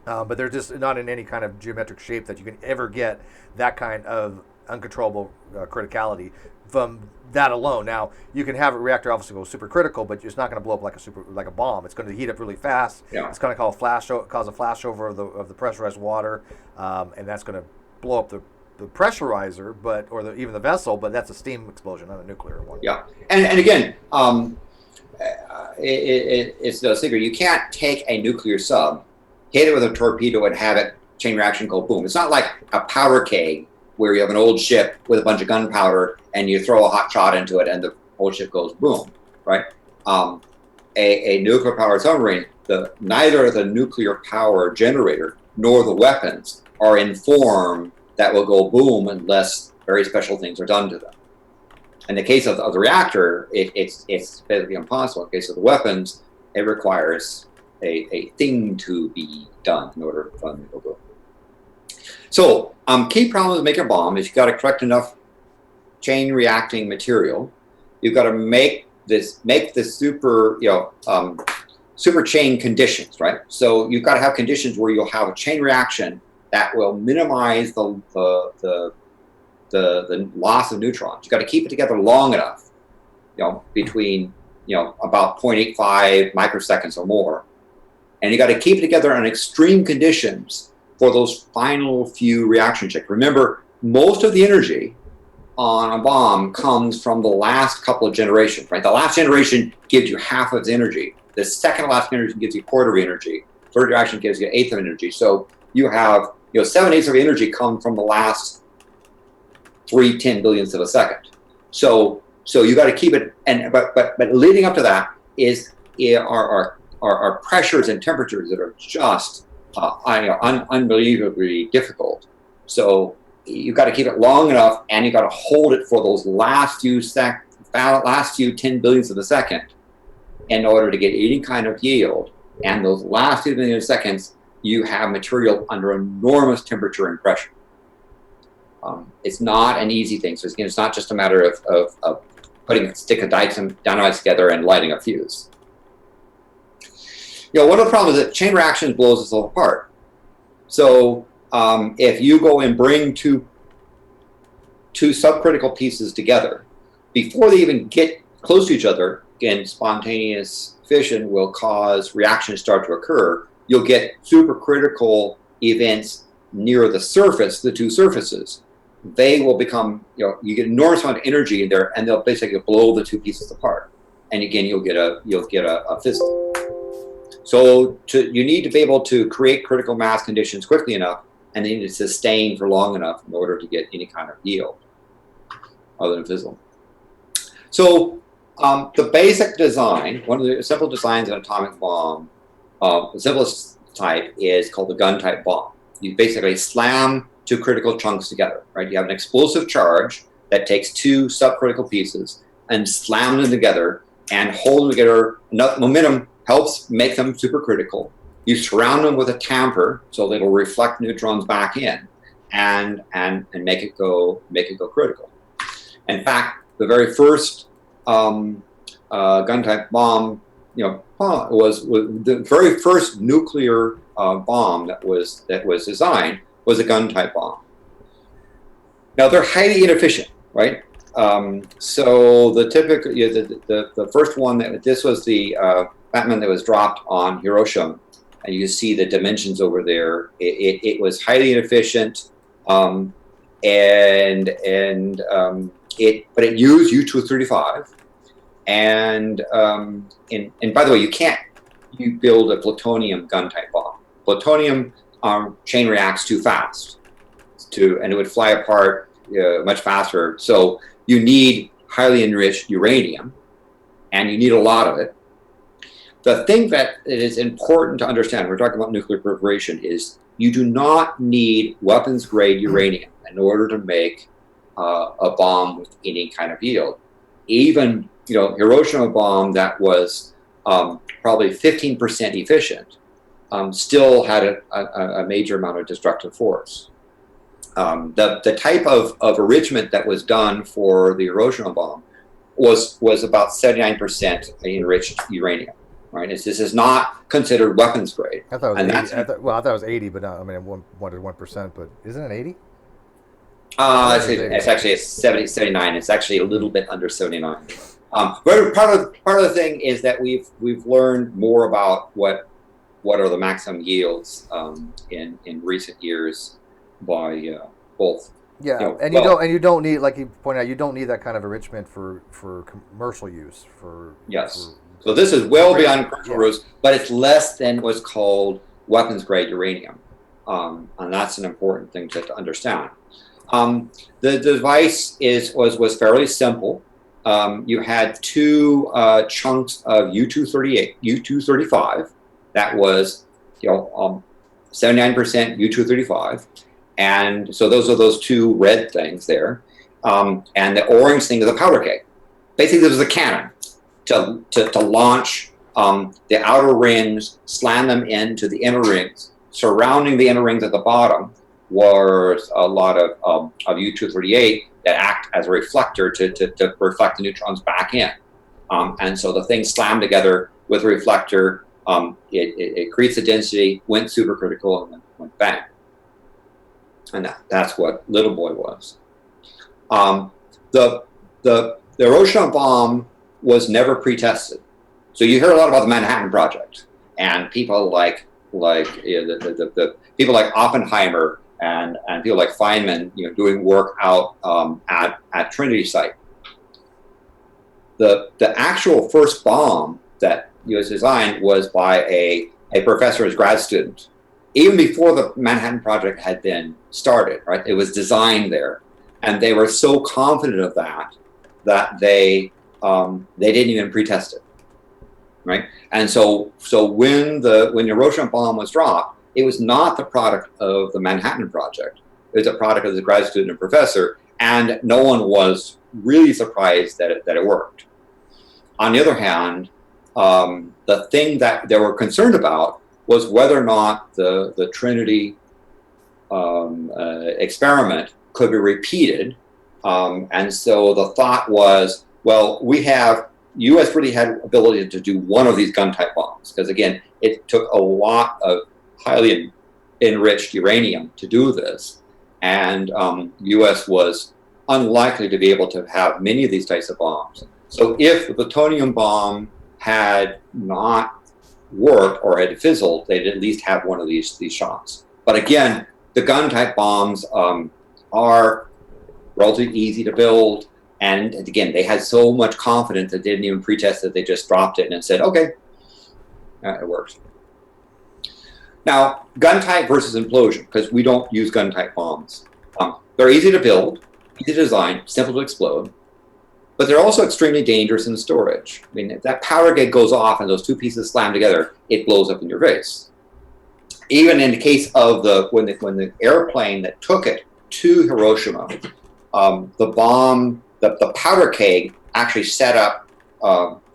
but they're just not in any kind of geometric shape that you can ever get that kind of uncontrollable criticality from that alone. Now, you can have a reactor obviously go supercritical, but it's not going to blow up like a bomb. It's going to heat up really fast. Yeah. It's going to cause a flashover of the pressurized water, and that's going to blow up the pressurizer, even the vessel. But that's a steam explosion, not a nuclear one. Yeah, and again, it's no secret. You can't take a nuclear sub, hit it with a torpedo, and have it chain reaction go boom. It's not like a powder keg where you have an old ship with a bunch of gunpowder and you throw a hot shot into it and the whole ship goes boom, right? A nuclear powered submarine, neither the nuclear power generator nor the weapons are in form that will go boom unless very special things are done to them. In the case of the reactor, it's basically impossible. In the case of the weapons, it requires a thing to be done in order for them to go boom. So, key problem with making a bomb is you've got to collect enough chain reacting material. You've got to make the super chain conditions, right? So you've got to have conditions where you'll have a chain reaction that will minimize the loss of neutrons. You've got to keep it together long enough, between about 0.85 microseconds or more, and you got to keep it together in extreme conditions for those final few reaction checks. Remember, most of the energy on a bomb comes from the last couple of generations, right? The last generation gives you half of its energy. The second last generation gives you a quarter of energy. Third reaction gives you an eighth of energy. So you have, 7/8 of energy come from the last 3/10 billionths of a second. So you got to keep it, but leading up to that are pressures and temperatures that are just unbelievably difficult. So you've got to keep it long enough, and you got to hold it for those last few 10 billionths of a second in order to get any kind of yield. And those last 2 billion seconds, you have material under enormous temperature and pressure. It's not an easy thing. So it's not just a matter of putting a stick of dynamite together and lighting a fuse. One of the problems is that chain reactions blows us all apart. So if you go and bring two subcritical pieces together, before they even get close to each other, again, spontaneous fission will cause reactions start to occur. You'll get supercritical events near the surface, the two surfaces. They will become, you get an enormous amount of energy in there, and they'll basically blow the two pieces apart. And again, you'll get a fissile. So you need to be able to create critical mass conditions quickly enough, and they need to sustain for long enough in order to get any kind of yield other than fissile. So the basic design, one of the simple designs of an atomic bomb, the simplest type is called the gun type bomb. You basically slam two critical chunks together, right? You have an explosive charge that takes two subcritical pieces and slam them together and hold them together. Enough momentum helps make them supercritical. You surround them with a tamper so that it'll reflect neutrons back in and make it go critical. In fact, the very first gun type bomb, was the very first nuclear bomb that was designed was a gun type bomb. Now they're highly inefficient, right? So the typical, the first one this was the Batman that was dropped on Hiroshima, and you can see the dimensions over there. It was highly inefficient, but it used U-235, and by the way, you build a plutonium gun type bomb. Plutonium chain reacts too fast, and it would fly apart much faster. So you need highly enriched uranium, and you need a lot of it. The thing that is important to understand, we're talking about nuclear proliferation, is you do not need weapons-grade uranium in order to make a bomb with any kind of yield. Even Hiroshima bomb that was probably 15% efficient still had a major amount of destructive force. The type of enrichment that was done for the Hiroshima bomb was about 79% enriched uranium. Right? This is not considered weapons grade. I thought it was 80. I thought it was 80, but not, I wanted 1%, but isn't it 80? It's actually 79. It's actually a little bit under 79. But part of the thing is that we've learned more about what are the maximum yields in recent years by both. Yeah, you don't need, like you pointed out, you don't need that kind of enrichment for commercial use. Yes. So this is well beyond commercial use, but it's less than what's called weapons grade uranium, and that's an important thing to understand. The device was fairly simple. You had two chunks of U-235. That was 79% U-235, and so those are those two red things there, and the orange thing is a powder keg. Basically, this was a cannon to launch the outer rings, slam them into the inner rings. Surrounding the inner rings at the bottom was a lot of U-238 that act as a reflector to reflect the neutrons back in. And so the things slammed together with a reflector, it creates a density, went supercritical, and then went bang. And that's what Little Boy was. The Hiroshima bomb was never pre-tested. So you hear a lot about the Manhattan Project, and people like the people like Oppenheimer and people like Feynman, doing work out at Trinity site. The actual first bomb that was designed was by a professor as grad student, even before the Manhattan Project had been started. Right, it was designed there, and they were so confident of that they didn't even pre-test it. Right, and so when the Hiroshima bomb was dropped, it was not the product of the Manhattan Project. It was a product of the grad student and professor, and no one was really surprised that it worked. On the other hand, the thing that they were concerned about was whether or not the Trinity experiment could be repeated, and so the thought was, well, U.S. really had ability to do one of these gun type bombs, because again, it took a lot of highly enriched uranium to do this. And U.S. was unlikely to be able to have many of these types of bombs. So if the plutonium bomb had not worked or had fizzled, they'd at least have one of these shots. But again, the gun-type bombs are relatively easy to build. And again, they had so much confidence that they didn't even pretest it. They just dropped it and said, okay, it works. Now, gun-type versus implosion, because we don't use gun-type bombs. They're easy to build, easy to design, simple to explode, but they're also extremely dangerous in storage. I mean, if that powder keg goes off and those two pieces slam together, it blows up in your face. Even in the case of when the airplane that took it to Hiroshima, the powder keg actually set up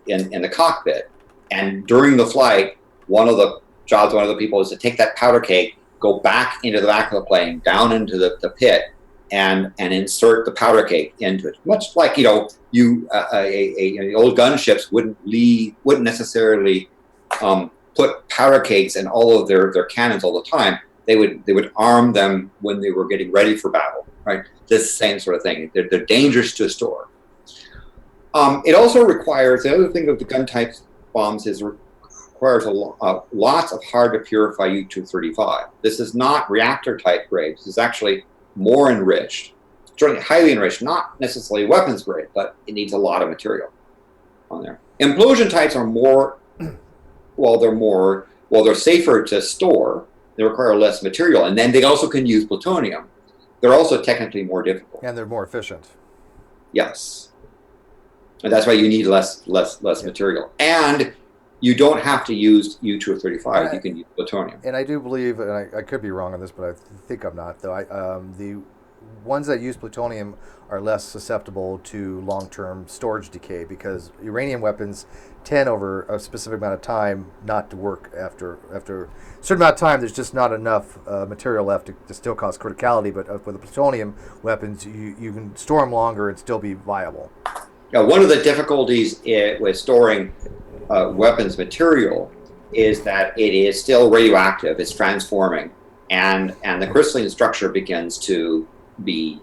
in the cockpit, and during the flight, one of the jobs of one of the people is to take that powder keg, go back into the back of the plane, down into the pit, and insert the powder keg into it. Much like the old gunships wouldn't necessarily put powder kegs in all of their cannons all the time. They would arm them when they were getting ready for battle. Right, this same sort of thing. They're dangerous to store. It also requires, the other thing of the gun type bombs is requires lots of hard to purify U-235. This is not reactor type grade. This is actually more enriched, certainly highly enriched, not necessarily weapons grade, but it needs a lot of material on there. Implosion types are they're safer to store. They require less material, and then they also can use plutonium. They're also technically more difficult. And they're more efficient. Yes. And that's why you need less material. And you don't have to use U-235. You can use plutonium. And I do believe, and I could be wrong on this, but I think I'm not, though. The ones that use plutonium are less susceptible to long-term storage decay, because uranium weapons tend over a specific amount of time not to work after a certain amount of time. There's just not enough material left to still cause criticality. But with the plutonium weapons, you can store them longer and still be viable. Yeah, one of the difficulties with storing weapons material is that it is still radioactive. It's transforming, and the crystalline structure begins to be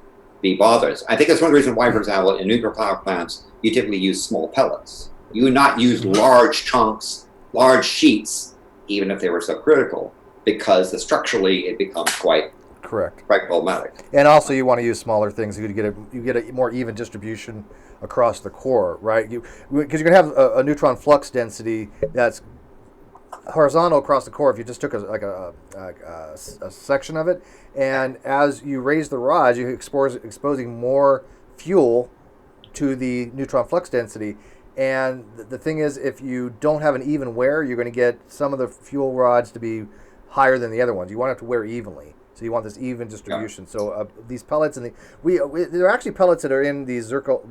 bothersome. I think that's one reason why, for example, in nuclear power plants, you typically use small pellets. You would not use large chunks, large sheets, even if they were subcritical, because structurally it becomes quite problematic. And also, you want to use smaller things. You get a more even distribution across the core, right? Because you're going to have a neutron flux density that's horizontal across the core. If you just took a section of it, and as you raise the rods, you're exposing more fuel to the neutron flux density. And the thing is, if you don't have an even wear, you're going to get some of the fuel rods to be higher than the other ones. You want it to wear evenly. So you want this even distribution. Yeah. So these pellets, there are actually pellets that are in these zircon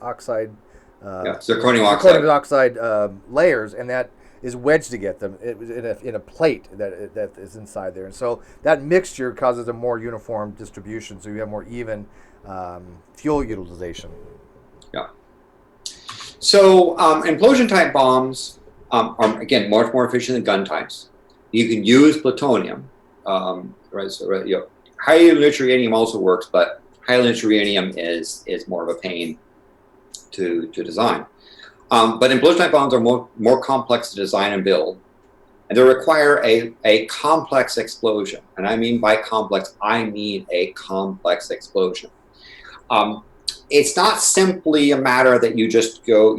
oxide, zirconium oxide layers, and that is wedged to get them in a plate that is inside there. And so that mixture causes a more uniform distribution, so you have more even fuel utilization. Yeah. So implosion type bombs are, again, much more efficient than gun types. You can use plutonium. Highly enriched uranium also works, but highly enriched uranium is more of a pain to design. But implosion type bombs are more complex to design and build, and they require a complex explosion. And I mean by complex, I mean a complex explosion. It's not simply a matter that you just go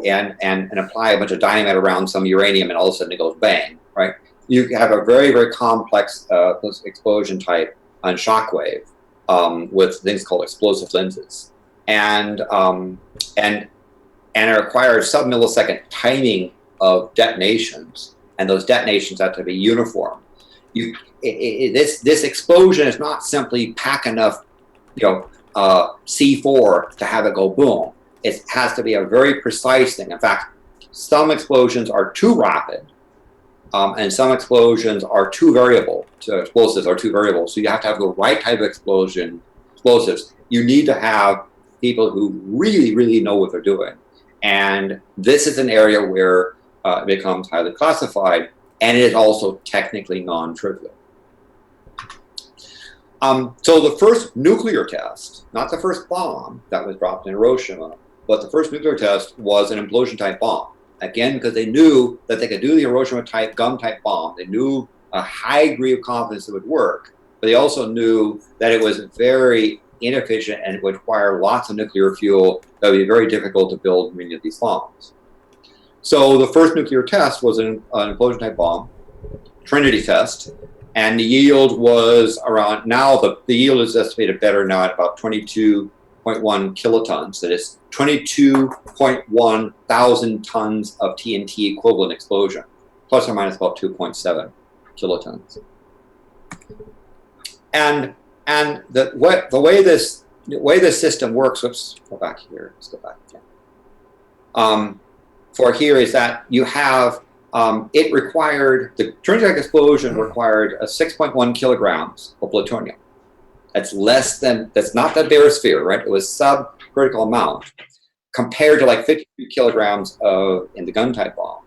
and apply a bunch of dynamite around some uranium and all of a sudden it goes bang, right? You have a very, very complex explosion type on shockwave with things called explosive lenses, and it requires sub-millisecond timing of detonations, and those detonations have to be uniform. This explosion is not simply pack enough, C4 to have it go boom. It has to be a very precise thing. In fact, some explosions are too rapid. And some explosions are too variable. So explosives are too variable. So you have to have the right type of explosives. You need to have people who really, really know what they're doing. And this is an area where it becomes highly classified. and it is also technically non-trivial. So the first nuclear test, not the first bomb that was dropped in Hiroshima, but the first nuclear test was an implosion-type bomb. Again, because they knew that they could do the Hiroshima-type, gum-type bomb. They knew a high degree of confidence it would work, but they also knew that it was very inefficient and it would require lots of nuclear fuel that would be very difficult to build many of these bombs. So the first nuclear test was an implosion-type bomb, Trinity test, and the yield was around, now the yield is estimated better now at about 22.1 kilotons. That is 22.1 thousand tons of TNT equivalent explosion, plus or minus about 2.7 kilotons. And the way this system works, whoops, go back here, let's go back again. For here is that you have, it required, the Trinity explosion required 6.1 kilograms of plutonium. That's less than, that's not the barosphere, right? It was subcritical amount compared to like 52 kilograms in the gun-type bomb.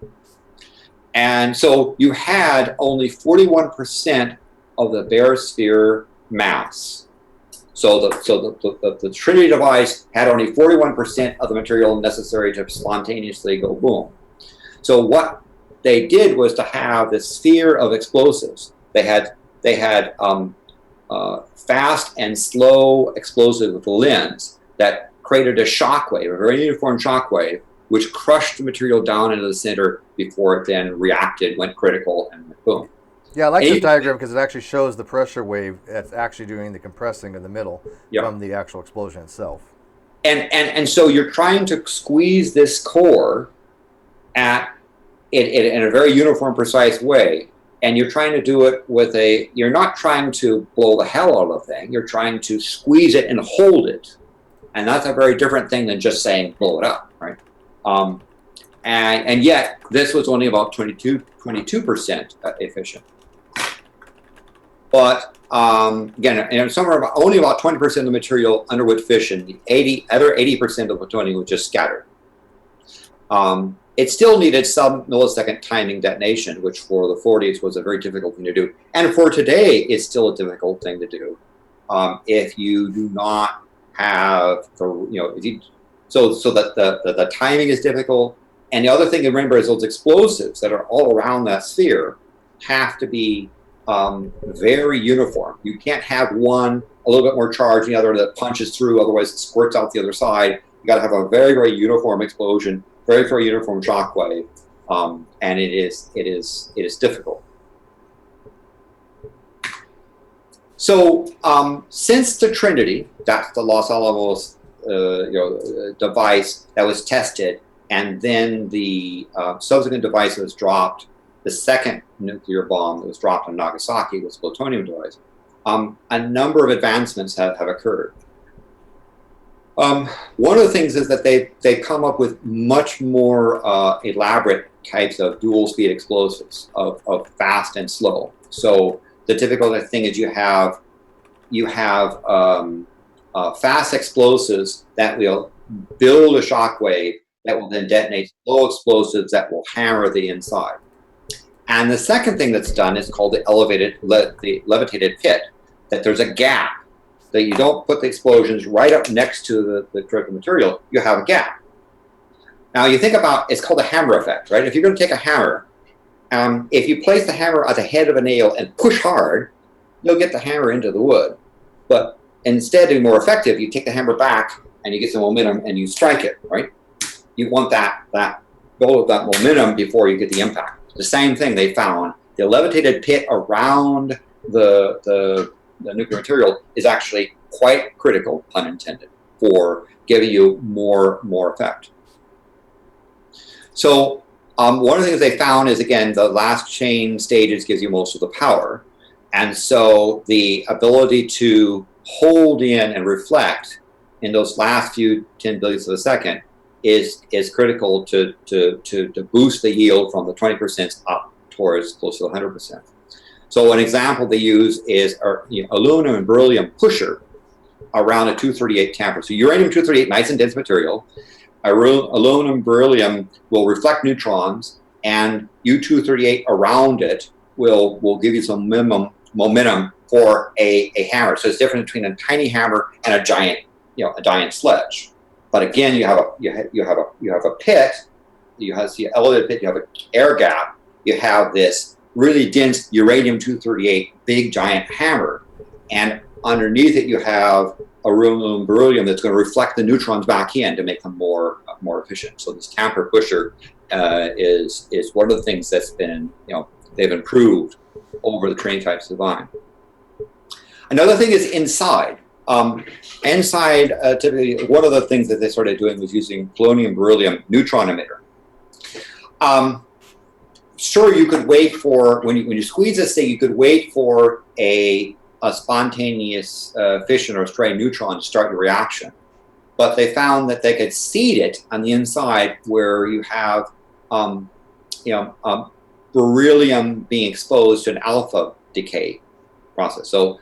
And so you had only 41% of the barosphere mass. So the Trinity device had only 41% of the material necessary to spontaneously go boom. So what they did was to have this sphere of explosives. They had fast and slow explosives with a lens that created a shockwave, a very uniform shockwave, which crushed the material down into the center before it then reacted, went critical, and went boom. Yeah, I like this diagram because it actually shows the pressure wave that's actually doing the compressing in the middle from the actual explosion itself. And so you're trying to squeeze this core in a very uniform, precise way, and you're trying to do it with you're not trying to blow the hell out of the thing, you're trying to squeeze it and hold it. And that's a very different thing than just saying blow it up, right? And yet, this was only about 22% efficient. But again, somewhere about, only about 20% of the material underwent fission. The other 80% of plutonium was just scattered. It still needed sub-millisecond timing detonation, which for the 40s was a very difficult thing to do. And for today, it's still a difficult thing to do if you do not have so that the timing is difficult. And the other thing to remember is those explosives that are all around that sphere have to be very uniform. You can't have one a little bit more charged and the other that punches through, otherwise it squirts out the other side. You got to have a very, very uniform explosion, very, very uniform shockwave, and it is difficult. So since the Trinity, that's the Los Alamos device that was tested, and then the subsequent device that was dropped, the second nuclear bomb that was dropped on Nagasaki was plutonium device, a number of advancements have occurred. One of the things is that they've come up with much more elaborate types of dual speed explosives of fast and slow. So the typical thing is you have fast explosives that will build a shockwave that will then detonate slow explosives that will hammer the inside. And the second thing that's done is called the levitated pit, that there's a gap, that you don't put the explosions right up next to the critical material, you have a gap. Now you think about, it's called the hammer effect, right? If you're going to take a hammer, if you place the hammer at the head of a nail and push hard, you'll get the hammer into the wood. But instead, to be more effective, you take the hammer back and you get some momentum and you strike it, right? You want that build of that momentum before you get the impact. The same thing they found, the levitated pit around the nuclear material is actually quite critical, pun intended, for giving you more effect. So one of the things they found is, again, the last chain stages gives you most of the power. And so the ability to hold in and reflect in those last few 10 billionths of a second is critical to boost the yield from the 20% up towards close to 100%. So an example they use is aluminum and beryllium pusher around a 238 tamper. So uranium-238, nice and dense material. Aluminum beryllium will reflect neutrons, and U-238 around it will give you some minimum momentum for a hammer. So it's different between a tiny hammer and a giant, a giant sledge. But again, you have a pit, you have the elevated pit, you have an air gap, you have this really dense uranium-238 big giant hammer, and underneath it you have aluminum beryllium that's going to reflect the neutrons back in to make them more efficient. So this tamper pusher is one of the things that's been, they've improved over the training types design. Another thing is inside. Inside, typically, one of the things that they started doing was using polonium beryllium neutron emitter. Sure, you could wait for, when you squeeze this thing, you could wait for a spontaneous fission or stray neutron to start your reaction. But they found that they could seed it on the inside where you have beryllium being exposed to an alpha decay process. So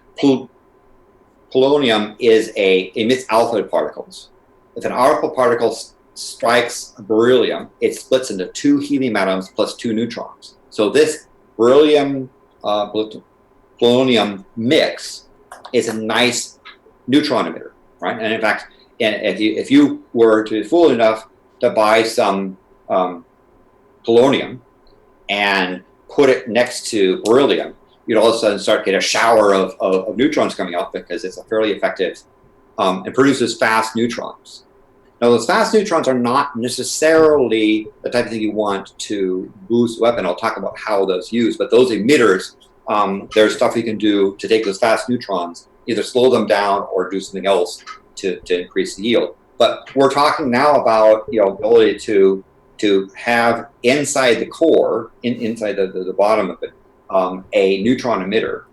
polonium emits alpha particles. If an alpha particle strikes beryllium, it splits into 2 helium atoms plus 2 neutrons. So this beryllium polonium mix is a nice neutron emitter, right? And in fact, if you were to be fool enough to buy some polonium and put it next to beryllium, you'd all of a sudden start to get a shower of neutrons coming out, because it's a fairly effective and produces fast neutrons. Now, those fast neutrons are not necessarily the type of thing you want to boost the weapon. I'll talk about how those use, but those emitters, there's stuff you can do to take those fast neutrons, either slow them down or do something else to increase the yield. But we're talking now about ability to have inside the core, inside the bottom of it, a neutron emitter.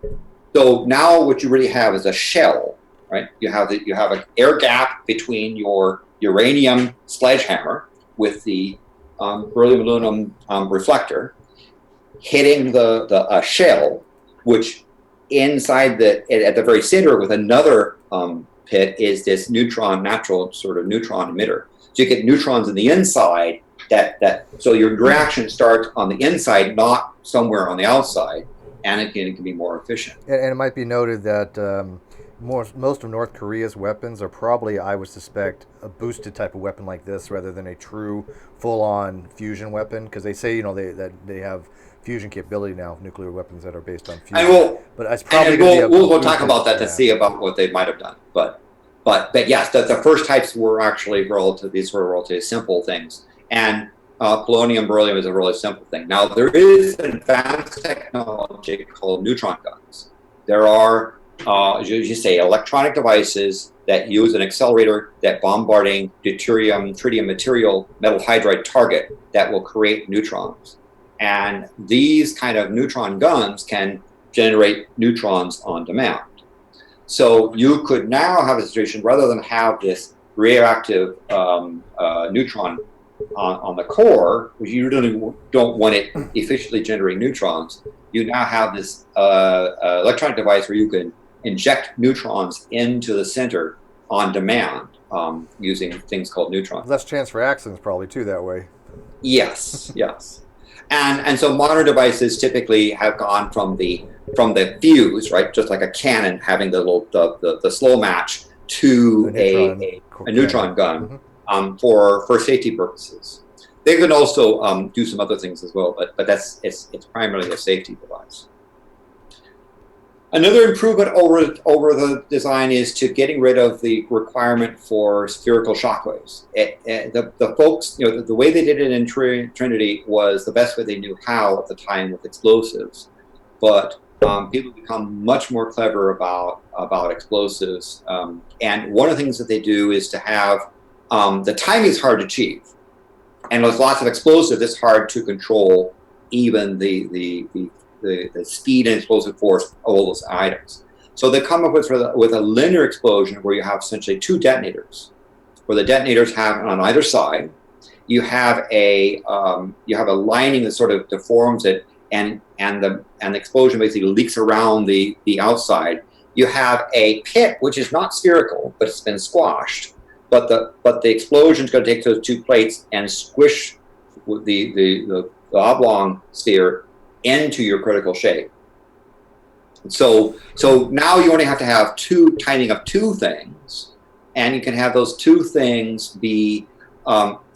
So now what you really have is a shell, right? You have an air gap between your uranium sledgehammer with the beryllium aluminum reflector hitting the shell, which inside at the very center with another pit is this natural sort of neutron emitter. So you get neutrons in the inside so your reaction starts on the inside, not somewhere on the outside, and it can be more efficient. And it might be noted that most of North Korea's weapons are probably, I would suspect, a boosted type of weapon like this rather than a true full-on fusion weapon, because they say that they have fusion capability now, nuclear weapons that are based on fusion. But it's probably we'll talk about that to see about what they might have done. But yes, the first types were actually relatively simple things, and polonium beryllium is a really simple thing. Now there is an advanced technology called neutron guns. There are, as you say, electronic devices that use an accelerator that bombarding tritium material metal hydride target that will create neutrons. And these kind of neutron guns can generate neutrons on demand. So you could now have a situation, rather than have this radioactive neutron on the core, which you really don't want it efficiently generating neutrons, you now have this electronic device where you can inject neutrons into the center on demand using things called neutrons. Less chance for accidents probably too that way. Yes. And so modern devices typically have gone from the fuse, right, just like a cannon having the slow match, to a neutron gun for safety purposes. They can also do some other things as well, but it's primarily a safety device. Another improvement over the design is to getting rid of the requirement for spherical shockwaves. The folks, the way they did it in Trinity was the best way they knew how at the time with explosives, but people become much more clever about explosives. And one of the things that they do is to have the timing is hard to achieve, and with lots of explosives, it's hard to control even the speed and explosive force of all those items. So they come up with a linear explosion where you have essentially 2 detonators, where the detonators have on either side. You have a lining that sort of deforms it, and the explosion basically leaks around the outside. You have a pit which is not spherical, but it's been squashed. But the explosion is going to take those 2 plates and squish the the oblong sphere, into your critical shape. So now you only have to have timing of two things, and you can have those two things be,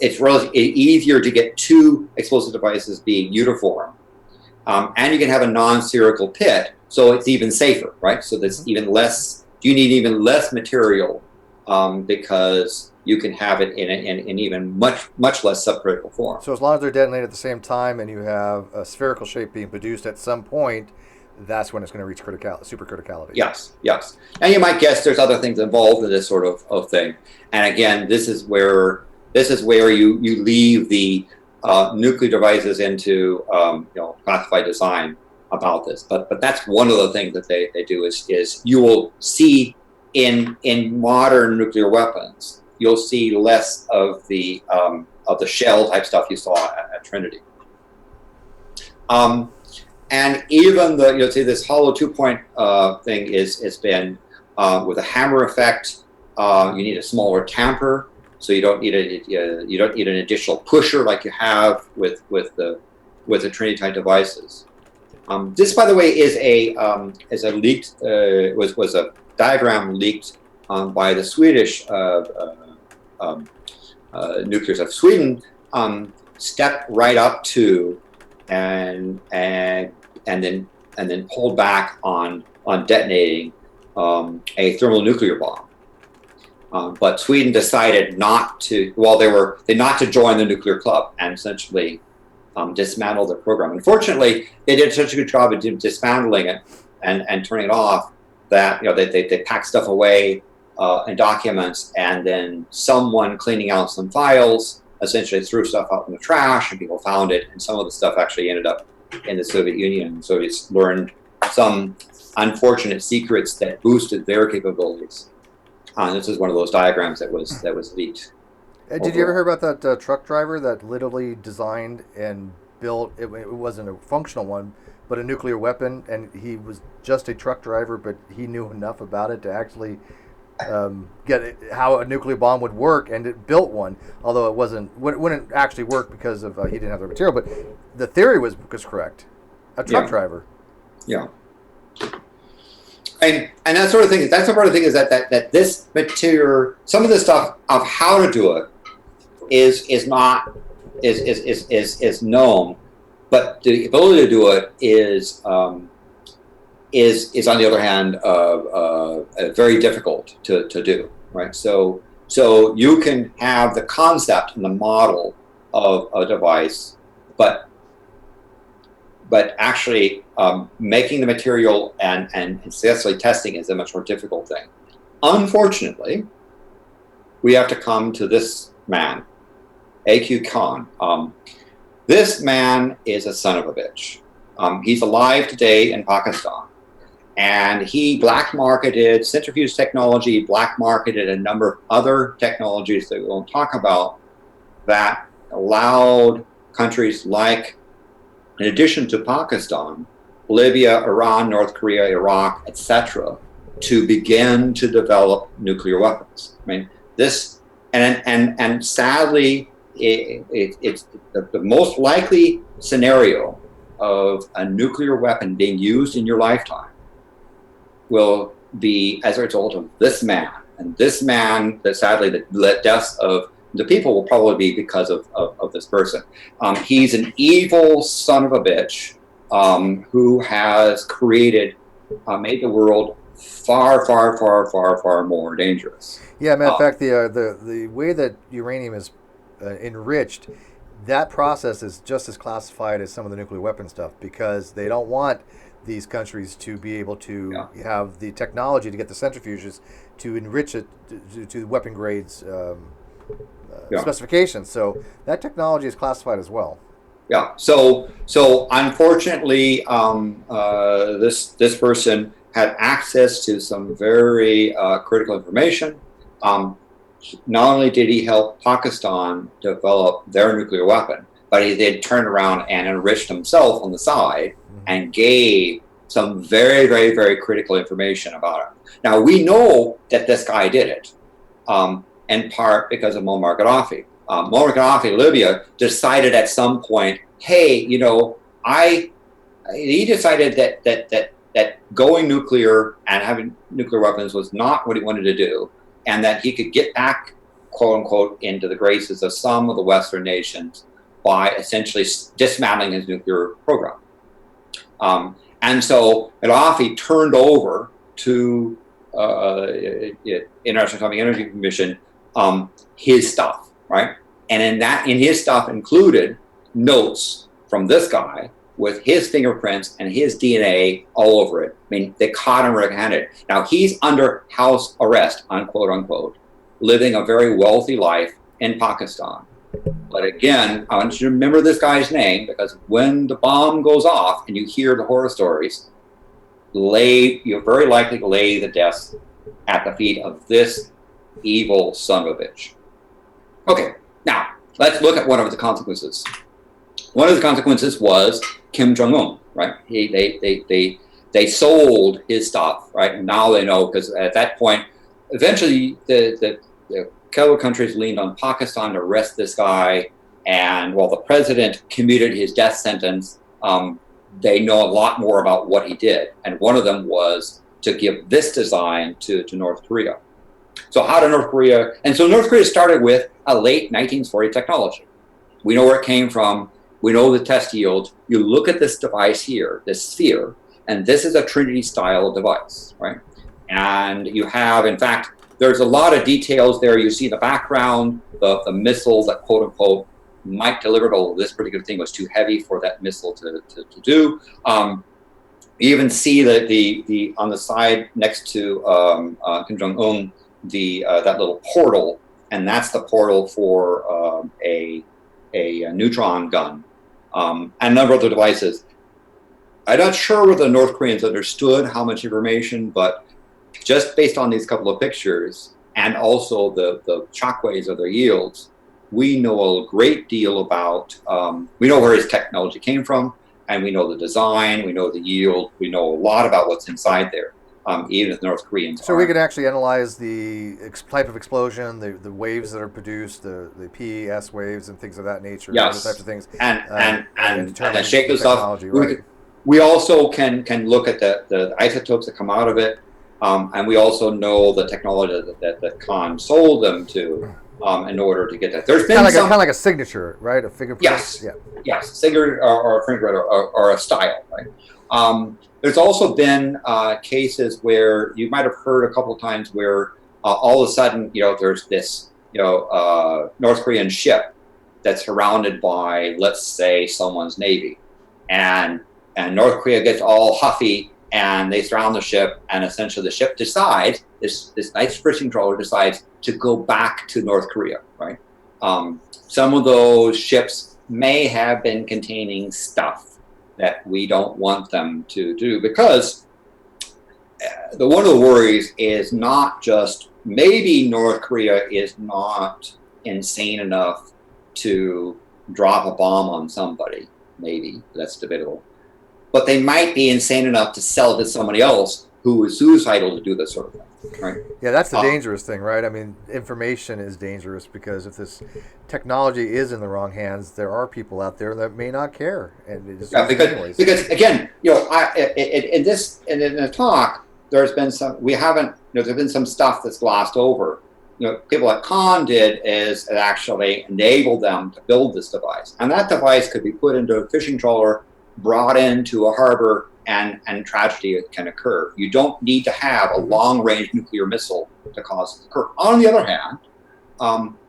it's relatively easier to get two explosive devices being uniform. And you can have a non-spherical pit, so it's even safer, right? So there's even less, you need even less material because you can have it in even much less subcritical form. So as long as they're detonated at the same time and you have a spherical shape being produced at some point, that's when it's going to reach supercriticality. Yes. And you might guess there's other things involved in this sort of thing. And again, this is where you leave the nuclear devices into classified design about this. But that's one of the things that they do is you will see in modern nuclear weapons, you'll see less of the shell type stuff you saw at Trinity. And even this hollow 2-point thing has been with a hammer effect. You need a smaller tamper, so you don't need an additional pusher like you have with the Trinity type devices. This, by the way, is a leaked was a diagram leaked by the Swedish nuclears of Sweden. Step right up to and then pulled back on detonating a thermonuclear bomb. But Sweden decided not to. Well, not to join the nuclear club and essentially dismantle the program. Unfortunately, they did such a good job of dismantling it and turning it off that they packed stuff away in documents, and then someone cleaning out some files essentially threw stuff out in the trash, and people found it, and some of the stuff actually ended up in the Soviet Union. The Soviets learned some unfortunate secrets that boosted their capabilities. This is one of those diagrams that was leaked. Did you ever hear about that truck driver that literally designed and built? It wasn't a functional one, but a nuclear weapon, and he was just a truck driver, but he knew enough about it to actually get how a nuclear bomb would work, and it built one. Although it wouldn't actually work because of he didn't have the material, but the theory was correct. A truck driver. Yeah. And that sort of thing. That sort of thing is that this material, some of the stuff of how to do it, is known, but the ability to do it is on the other hand very difficult to do, right? So you can have the concept and the model of a device, but actually making the material and successfully testing is a much more difficult thing. Unfortunately, we have to come to this man, A.Q. Khan. This man is a son of a bitch. He's alive today in Pakistan. And he black marketed centrifuge technology, black marketed a number of other technologies that we won't talk about that allowed countries like, in addition to Pakistan, Libya, Iran, North Korea, Iraq, etc., to begin to develop nuclear weapons. I mean, this, and sadly, it's the most likely scenario of a nuclear weapon being used in your lifetime will be as a result of this man. And this man, that sadly, the deaths of the people will probably be because of this person. He's an evil son of a bitch who has made the world far, far, far, far, far more dangerous. Yeah, matter of fact, the way that uranium is enriched, that process is just as classified as some of the nuclear weapon stuff, because they don't want these countries to be able to have the technology to get the centrifuges to enrich it to weapon grades specifications. So that technology is classified as well. Yeah. So unfortunately, this person had access to some very critical information. Not only did he help Pakistan develop their nuclear weapon, but he then turned around and enriched himself on the side and gave some very, very, very critical information about it. Now, we know that this guy did it, in part because of Muammar Gaddafi. Muammar Gaddafi, Libya, decided at some point hey, he decided that going nuclear and having nuclear weapons was not what he wanted to do, and that he could get back, quote unquote, into the graces of some of the Western nations by essentially dismantling his nuclear program. And so Gaddafi turned over to International Atomic Energy Commission his stuff, right? And in his stuff included notes from this guy with his fingerprints and his DNA all over it. I mean, they caught him red-handed. Now, he's under house arrest, unquote, unquote, living a very wealthy life in Pakistan. But again, I want you to remember this guy's name, because when the bomb goes off and you hear the horror stories, you're very likely to lay the deaths at the feet of this evil son of a bitch. Okay, now let's look at one of the consequences. One of the consequences was Kim Jong-un, right? They sold his stuff, right? And now they know, because at that point, eventually the other countries leaned on Pakistan to arrest this guy, and while the president commuted his death sentence, they know a lot more about what he did. And one of them was to give this design to North Korea. So how did North Korea, and so North Korea started with a late 1940 technology. We know where it came from. We know the test yield. You look at this device here, this sphere, and this is a Trinity style device, right? And you have, in fact, there's a lot of details there. You see the background, the missile that, quote unquote, Mike delivered, although this particular thing was too heavy for that missile to do. You even see the on the side next to Kim Jong-un, that little portal, and that's the portal for a neutron gun, and a number of other devices. I'm not sure whether the North Koreans understood how much information, but just based on these couple of pictures and also the shockwaves of their yields, we know a great deal about, we know where his technology came from, and we know the design, we know the yield, we know a lot about what's inside there, even if the North Koreans So we can actually analyze the type of explosion, the waves that are produced, the PES waves and things of that nature, yes, those types of things. And shape this stuff. Right. We also can look at the isotopes that come out of it, and we also know the technology that Khan sold them to in order to get that. There's been kind of like a signature, right? A fingerprint. Yes, yes, signature or a fingerprint or a style, right? There's also been cases where you might have heard a couple of times where all of a sudden, there's this, North Korean ship that's surrounded by, let's say, someone's navy, and North Korea gets all huffy and they surround the ship, and essentially the ship decides, this nice fishing trawler decides to go back to North Korea, right? Some of those ships may have been containing stuff that we don't want them to do, because one of the worries is not just maybe North Korea is not insane enough to drop a bomb on somebody, maybe, that's debatable. But they might be insane enough to sell it to somebody else who is suicidal to do this sort of thing, right? Yeah, that's the dangerous thing, right? I mean, information is dangerous, because if this technology is in the wrong hands, there are people out there that may not care, and it just because again, in the talk, there's been there's been some stuff that's glossed over. People like Khan did is it actually enabled them to build this device, and that device could be put into a fishing trawler, brought into a harbor, and tragedy can occur. You don't need to have a long-range nuclear missile to cause it to occur. On the other hand,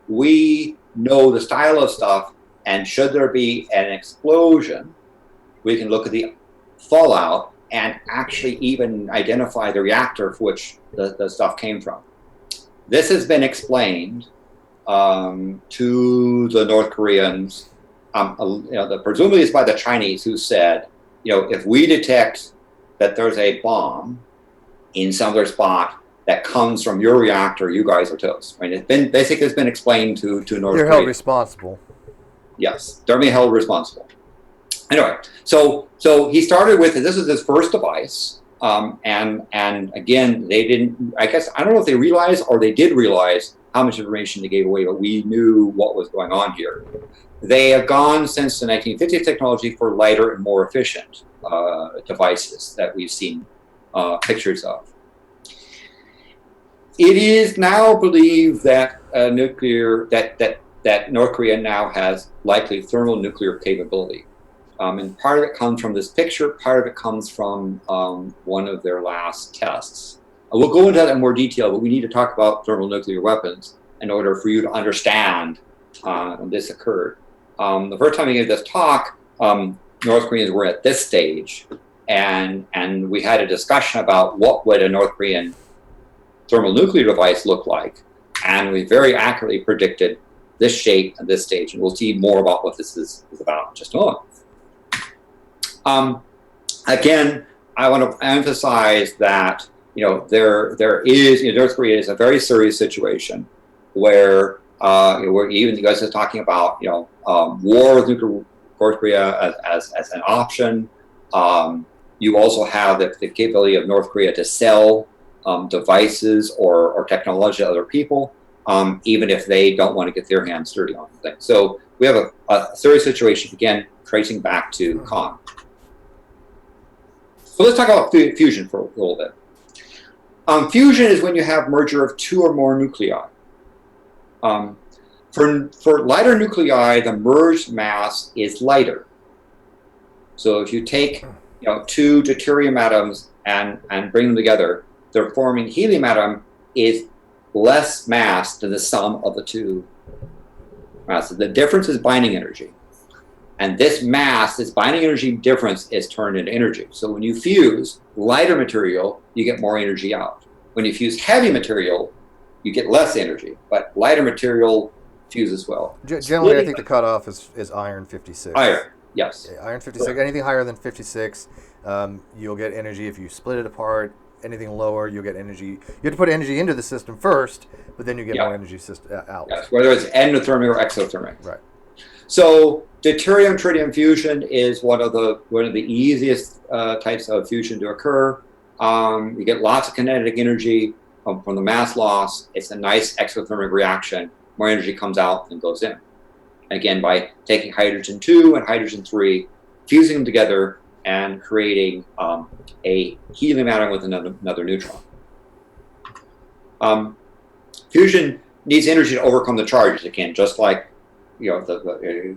we know the style of stuff, and should there be an explosion, we can look at the fallout and actually even identify the reactor for which the stuff came from. This has been explained to the North Koreans. Presumably it's by the Chinese, who said, if we detect that there's a bomb in some other spot that comes from your reactor, you guys are toast. I mean, it's been explained to North Korea. They're held responsible. Yes, they're being held responsible. Anyway, so he started with, this is his first device, and again, they didn't, I guess, I don't know if they realized or they did realize how much information they gave away, but we knew what was going on here. They have gone since the 1950s technology for lighter and more efficient devices that we've seen pictures of. It is now believed that that North Korea now has likely thermonuclear capability. And part of it comes from this picture, part of it comes from one of their last tests. We'll go into that in more detail, but we need to talk about thermonuclear weapons in order for you to understand this occurred. The first time we gave this talk, North Koreans were at this stage, and we had a discussion about what would a North Korean thermonuclear device look like, and we very accurately predicted this shape at this stage, and we'll see more about what this is about in just a moment. Again, I want to emphasize that there is North Korea is a very serious situation where where even you guys are talking about war with nuclear North Korea as an option. You also have the capability of North Korea to sell devices or technology to other people, even if they don't want to get their hands dirty on things. So we have a serious situation, again, tracing back to Khan. So let's talk about fusion for a little bit. Fusion is when you have merger of two or more nuclei. For lighter nuclei, the merged mass is lighter. So if you take two deuterium atoms and bring them together, the forming helium atom is less mass than the sum of the two masses. The difference is binding energy. And this binding energy difference is turned into energy. So when you fuse lighter material, you get more energy out. When you fuse heavy material, you get less energy, but lighter material fuses well. Generally, I think the cutoff is iron 56. Iron, yes. Yeah, iron 56. Correct. Anything higher than 56, you'll get energy if you split it apart. Anything lower, you'll get energy. You have to put energy into the system first, but then you get more energy out. Yes, whether it's endothermic or exothermic. Right. So deuterium-tritium fusion is one of the easiest types of fusion to occur. You get lots of kinetic energy from the mass loss. It's a nice exothermic reaction. More energy comes out than goes in. Again, by taking hydrogen 2 and hydrogen 3, fusing them together and creating a helium atom with another neutron. Fusion needs energy to overcome the charges. Again, just like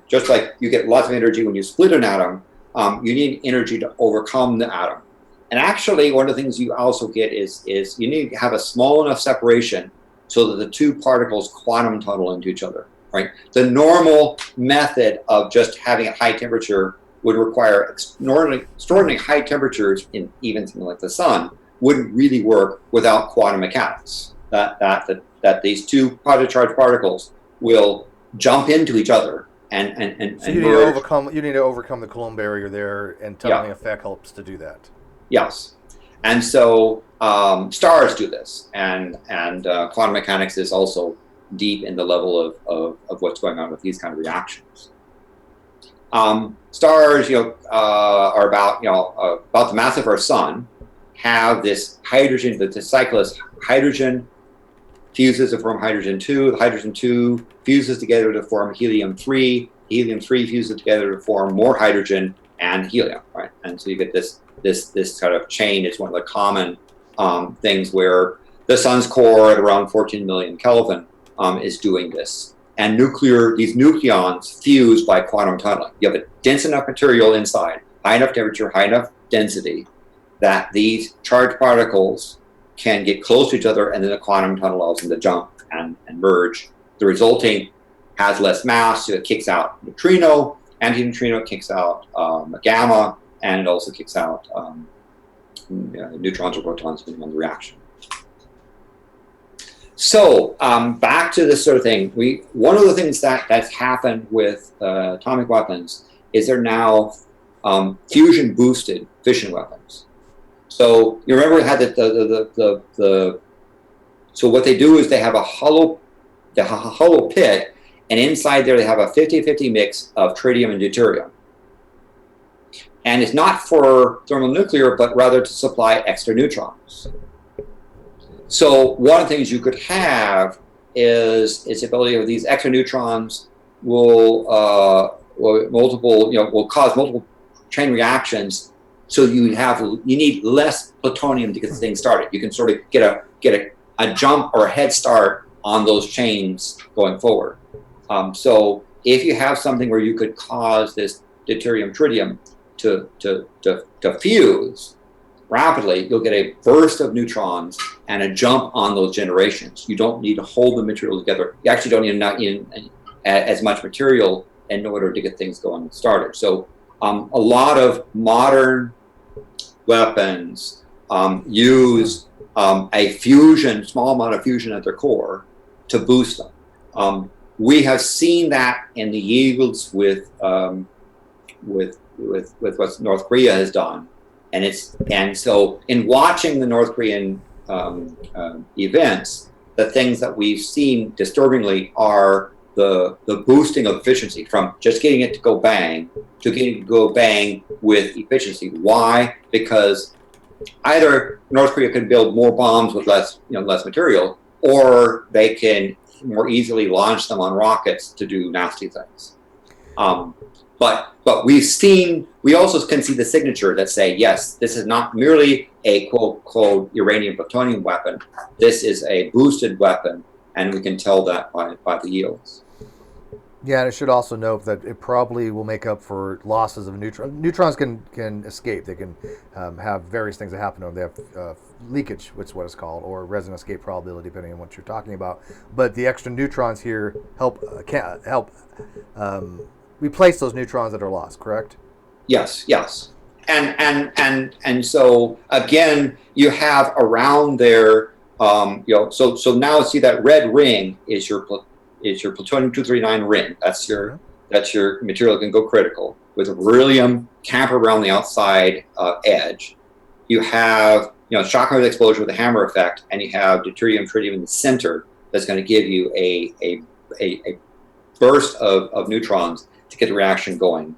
just like you get lots of energy when you split an atom, you need energy to overcome the atom. And actually, one of the things you also get is you need to have a small enough separation so that the two particles quantum tunnel into each other, right? The normal method of just having a high temperature would require extraordinarily high temperatures in even something like the sun wouldn't really work without quantum mechanics. That these two positive charged particles will jump into each other and so you need to overcome the Coulomb barrier there, and tunneling effect helps to do that. Yes, and so stars do this, and quantum mechanics is also deep in the level of what's going on with these kind of reactions. Stars, are about the mass of our sun, have this hydrogen. The cycle is hydrogen fuses to form hydrogen 2. The hydrogen 2 fuses together to form helium 3. Helium 3 fuses together to form more hydrogen and helium, right? And so you get this kind of chain. It's one of the common things where the sun's core at around 14 million Kelvin is doing this. And these nucleons fuse by quantum tunneling. You have a dense enough material inside, high enough temperature, high enough density, that these charged particles can get close to each other, and then the quantum tunnel allows them to jump and merge. The resulting has less mass, so it kicks out neutrino. Antineutrino kicks out gamma, and it also kicks out neutrons or protons depending on the reaction. So back to this sort of thing. One of the things that's happened with atomic weapons is they're now fusion boosted fission weapons. So you remember we had so what they do is they have a hollow pit, and inside there they have a 50-50 mix of tritium and deuterium. And it's not for thermonuclear, but rather to supply extra neutrons. So one of the things you could have is its ability of these exoneutrons will cause multiple chain reactions. So you need less plutonium to get the thing started. You can sort of get a jump or a head start on those chains going forward. So if you have something where you could cause this deuterium tritium to fuse rapidly, you'll get a burst of neutrons and a jump on those generations. You don't need to hold the material together. You actually don't need as much material in order to get things going and started. So a lot of modern weapons use a small amount of fusion at their core to boost them. We have seen that in the yields with what North Korea has done, and so in watching the North Korean events, the things that we've seen disturbingly are the boosting of efficiency from just getting it to go bang to getting it to go bang with efficiency. Why? Because either North Korea can build more bombs with less material, or they can more easily launch them on rockets to do nasty things. But we also can see the signature that say, yes, this is not merely a quote uranium plutonium weapon. This is a boosted weapon, and we can tell that by the yields. Yeah, and it should also note that it probably will make up for losses of neutrons. Neutrons can escape. They can have various things that happen to them. They have leakage, which is what it's called, or resin escape probability, depending on what you're talking about. But the extra neutrons here help replace those neutrons that are lost. Correct? Yes. And so again, you have around there, So now see that red ring is your plutonium-239 ring. That's your material that can go critical with a beryllium camp around the outside edge. You have shotgun exposure with a hammer effect, and you have deuterium tritium in the center that's going to give you a burst of neutrons to get the reaction going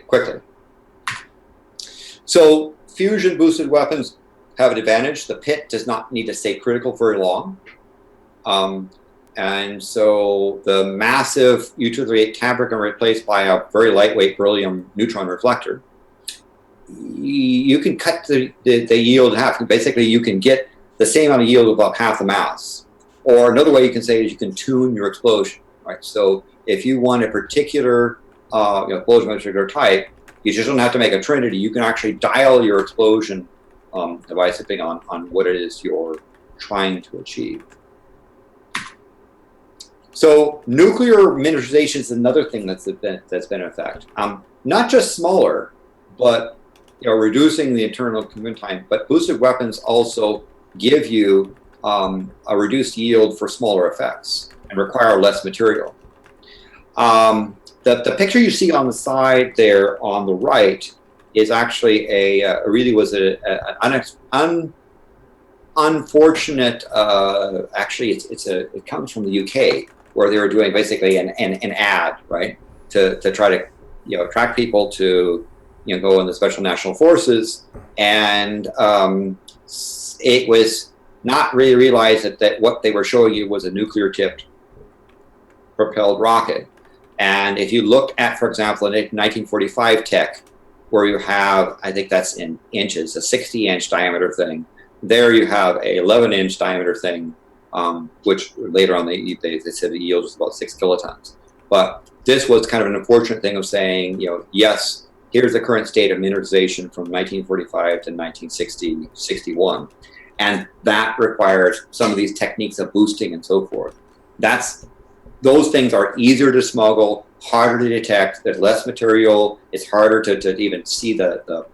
quickly. So fusion boosted weapons have an advantage. The pit does not need to stay critical very long. And so the massive U-238 camper can be replaced by a very lightweight beryllium neutron reflector. You can cut the yield in half. Basically, you can get the same amount of yield with about half the mass. Or another way you can say is you can tune your explosion. Right. So if you want a particular explosion of a particular type, you just don't have to make a trinity. You can actually dial your explosion device depending on what it is you're trying to achieve. So nuclear miniaturization is another thing that's been in effect. Not just smaller, but reducing the internal commitment time. But boosted weapons also give you a reduced yield for smaller effects and require less material. The picture you see on the side there on the right is actually an unfortunate. Actually, it comes from the UK, where they were doing basically an ad, right, to try to attract people to go in the Special National Forces, and it was not really realized that what they were showing you was a nuclear tipped propelled rocket. And if you look at, for example, in 1945 tech, where you have, I think that's in inches, a 60-inch diameter thing, there you have a 11-inch diameter thing, which later on they said the yield was about 6 kilotons. But this was kind of an unfortunate thing of saying, yes, here's the current state of miniaturization from 1945 to 1961. And that requires some of these techniques of boosting and so forth. Those things are easier to smuggle, harder to detect. There's less material. It's harder to even see the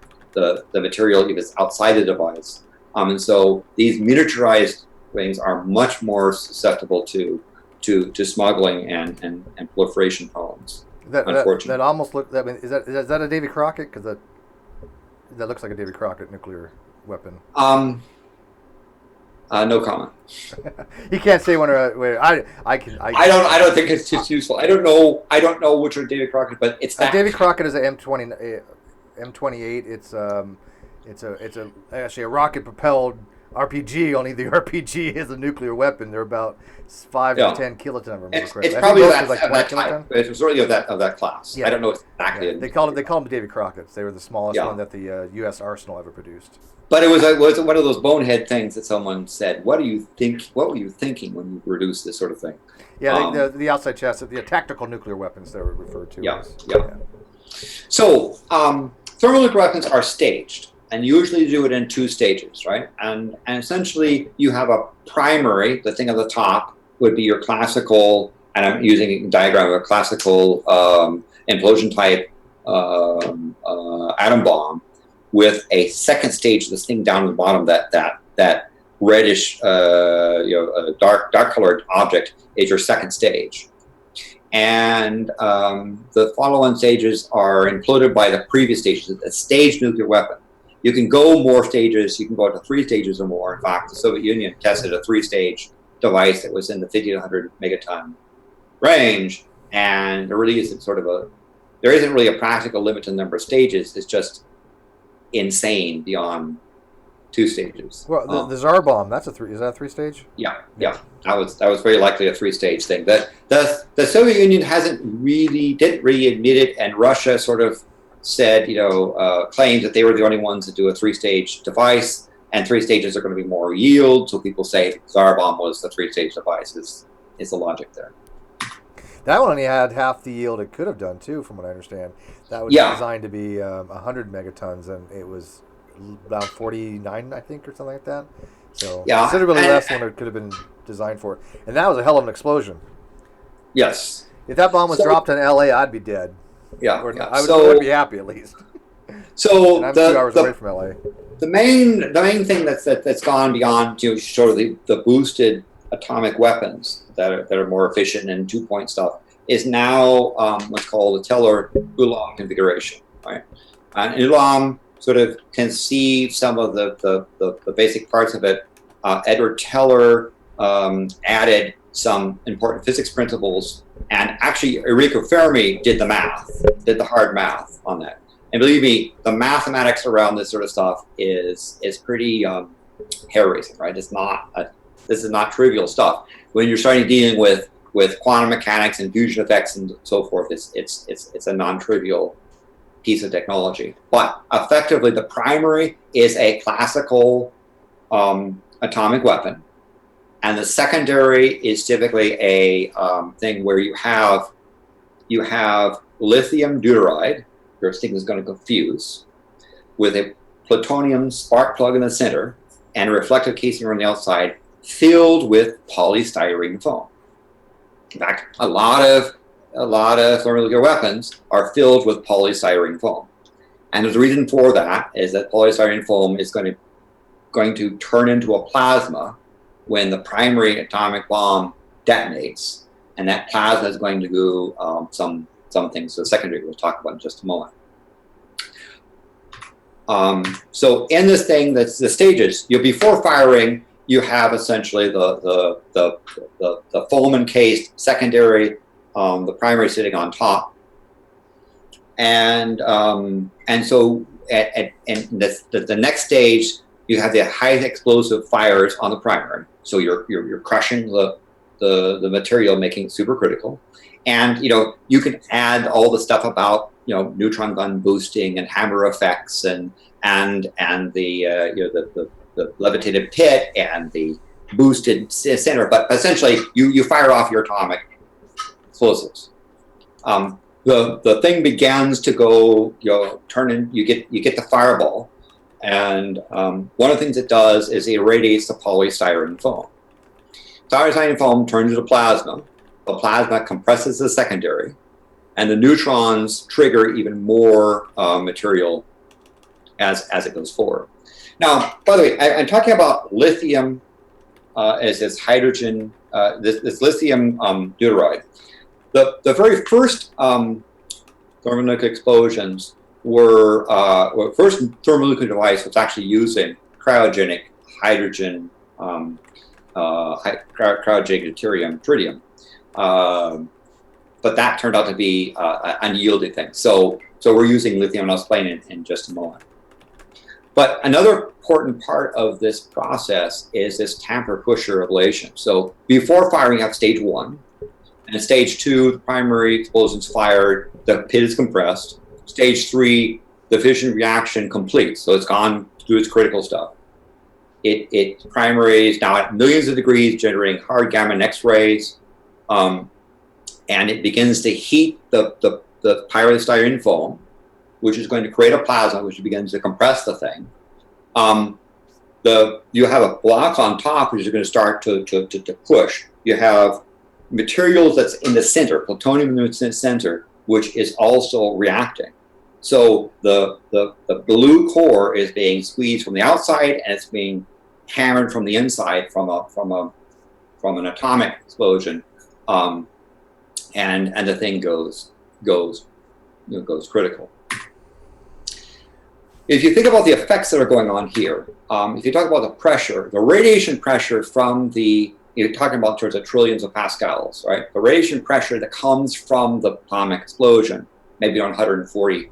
material if it's outside the device. And so these miniaturized things are much more susceptible to smuggling and proliferation problems. Unfortunately, that almost look. I mean, is that a Davy Crockett? Because that looks like a Davy Crockett nuclear weapon. No comment. You can't say when I don't think it's too useful. I don't know which are David Crockett, but it's that. David Crockett is a M28. It's actually a rocket propelled RPG, only the RPG is a nuclear weapon. They're about 5 to 10 kiloton, if I remember correctly. It's probably of that type. It's really of that class. Yeah. I don't know exactly. Yeah. They call them Davy Crockett's. They were the smallest one that the U.S. arsenal ever produced. But it was one of those bonehead things that someone said, "What do you think? What were you thinking when you produced this sort of thing?" Yeah, the outside chest, the tactical nuclear weapons they were referred to. Yeah. So thermonuclear weapons are staged, and usually you do it in 2 stages, right? And essentially you have a primary. The thing at the top would be your classical, and I'm using a diagram of a classical implosion type atom bomb, with a second stage, this thing down at the bottom, that reddish, dark colored object is your second stage. And the follow-on stages are imploded by the previous stages. A staged nuclear weapon. You can go more stages. You can go up to 3 stages or more. In fact, the Soviet Union tested a 3-stage device that was in the 50 to 100 megaton range, and there isn't really a practical limit to the number of stages. It's just insane beyond 2 stages. Well, the Tsar bomb, is that a 3-stage? Yeah. That was very likely a 3-stage thing. The Soviet Union didn't really admit it, and Russia sort of said, claimed that they were the only ones that do a 3-stage device, and 3 stages are going to be more yield. So people say the Tsar bomb was the 3-stage device. Is the logic there? That one only had half the yield it could have done too, from what I understand. That was designed to be 100 megatons, and it was about 49, I think, or something like that. So considerably less than what it could have been designed for. And that was a hell of an explosion. Yes. If that bomb was dropped in L.A., I'd be dead. Yeah. I would be happy at least. So and I'm 2 hours away from L.A. The main thing that's gone beyond sort of the boosted atomic weapons that are more efficient and 2-point stuff is now what's called the Teller-Ulam configuration, right? And Ulam sort of conceived some of the basic parts of it. Edward Teller added some important physics principles, and actually Enrico Fermi did the hard math on that. And believe me, the mathematics around this sort of stuff is pretty hair-raising, right? This is not trivial stuff. When you're starting dealing with quantum mechanics and fusion effects and so forth, it's a non-trivial piece of technology. But effectively, the primary is a classical atomic weapon, and the secondary is typically a thing where you have lithium deuteride. Your thing is going to fuse with a plutonium spark plug in the center and a reflective casing on the outside, filled with polystyrene foam. In fact, a lot of thermonuclear weapons are filled with polystyrene foam, and the reason for that is that polystyrene foam is going to turn into a plasma when the primary atomic bomb detonates, and that plasma is going to do some things. So secondary, we'll talk about in just a moment. So in this thing, that's the stages. Before firing, you have essentially the foam encased secondary, the primary sitting on top, and so the next stage you have the high explosive fires on the primary. So you're crushing the material, making it supercritical, and you can add all the stuff about neutron gun boosting and hammer effects and the levitated pit and the boosted center, but essentially you fire off your atomic explosives. The thing begins to go, turn in. You get the fireball, and one of the things it does is it irradiates the polystyrene foam. Polystyrene foam turns into plasma. The plasma compresses the secondary, and the neutrons trigger even more material as it goes forward. Now, by the way, I'm talking about lithium as this hydrogen, this lithium deuteride. The very first thermonuclear explosions were first thermonuclear device was actually using cryogenic hydrogen, cryogenic tritium. But that turned out to be an unyielding thing. So we're using lithium, and I'll explain it in just a moment. But another important part of this process is this tamper-pusher ablation. So before firing, you have stage 1. And in stage 2, the primary explosion's fired, the pit is compressed. Stage 3, the fission reaction completes. So it's gone through its critical stuff. It primary is now at millions of degrees, generating hard gamma and X-rays. And it begins to heat the pyrrolystyrene foam, which is going to create a plasma, which begins to compress the thing. You have a block on top, which is going to start to push. You have materials that's in the center, plutonium in the center, which is also reacting. So the blue core is being squeezed from the outside, and it's being hammered from the inside from an atomic explosion, and the thing goes critical. If you think about the effects that are going on here, if you talk about the pressure, the radiation pressure from you're talking about towards the trillions of pascals, right? The radiation pressure that comes from the atomic explosion, maybe around 140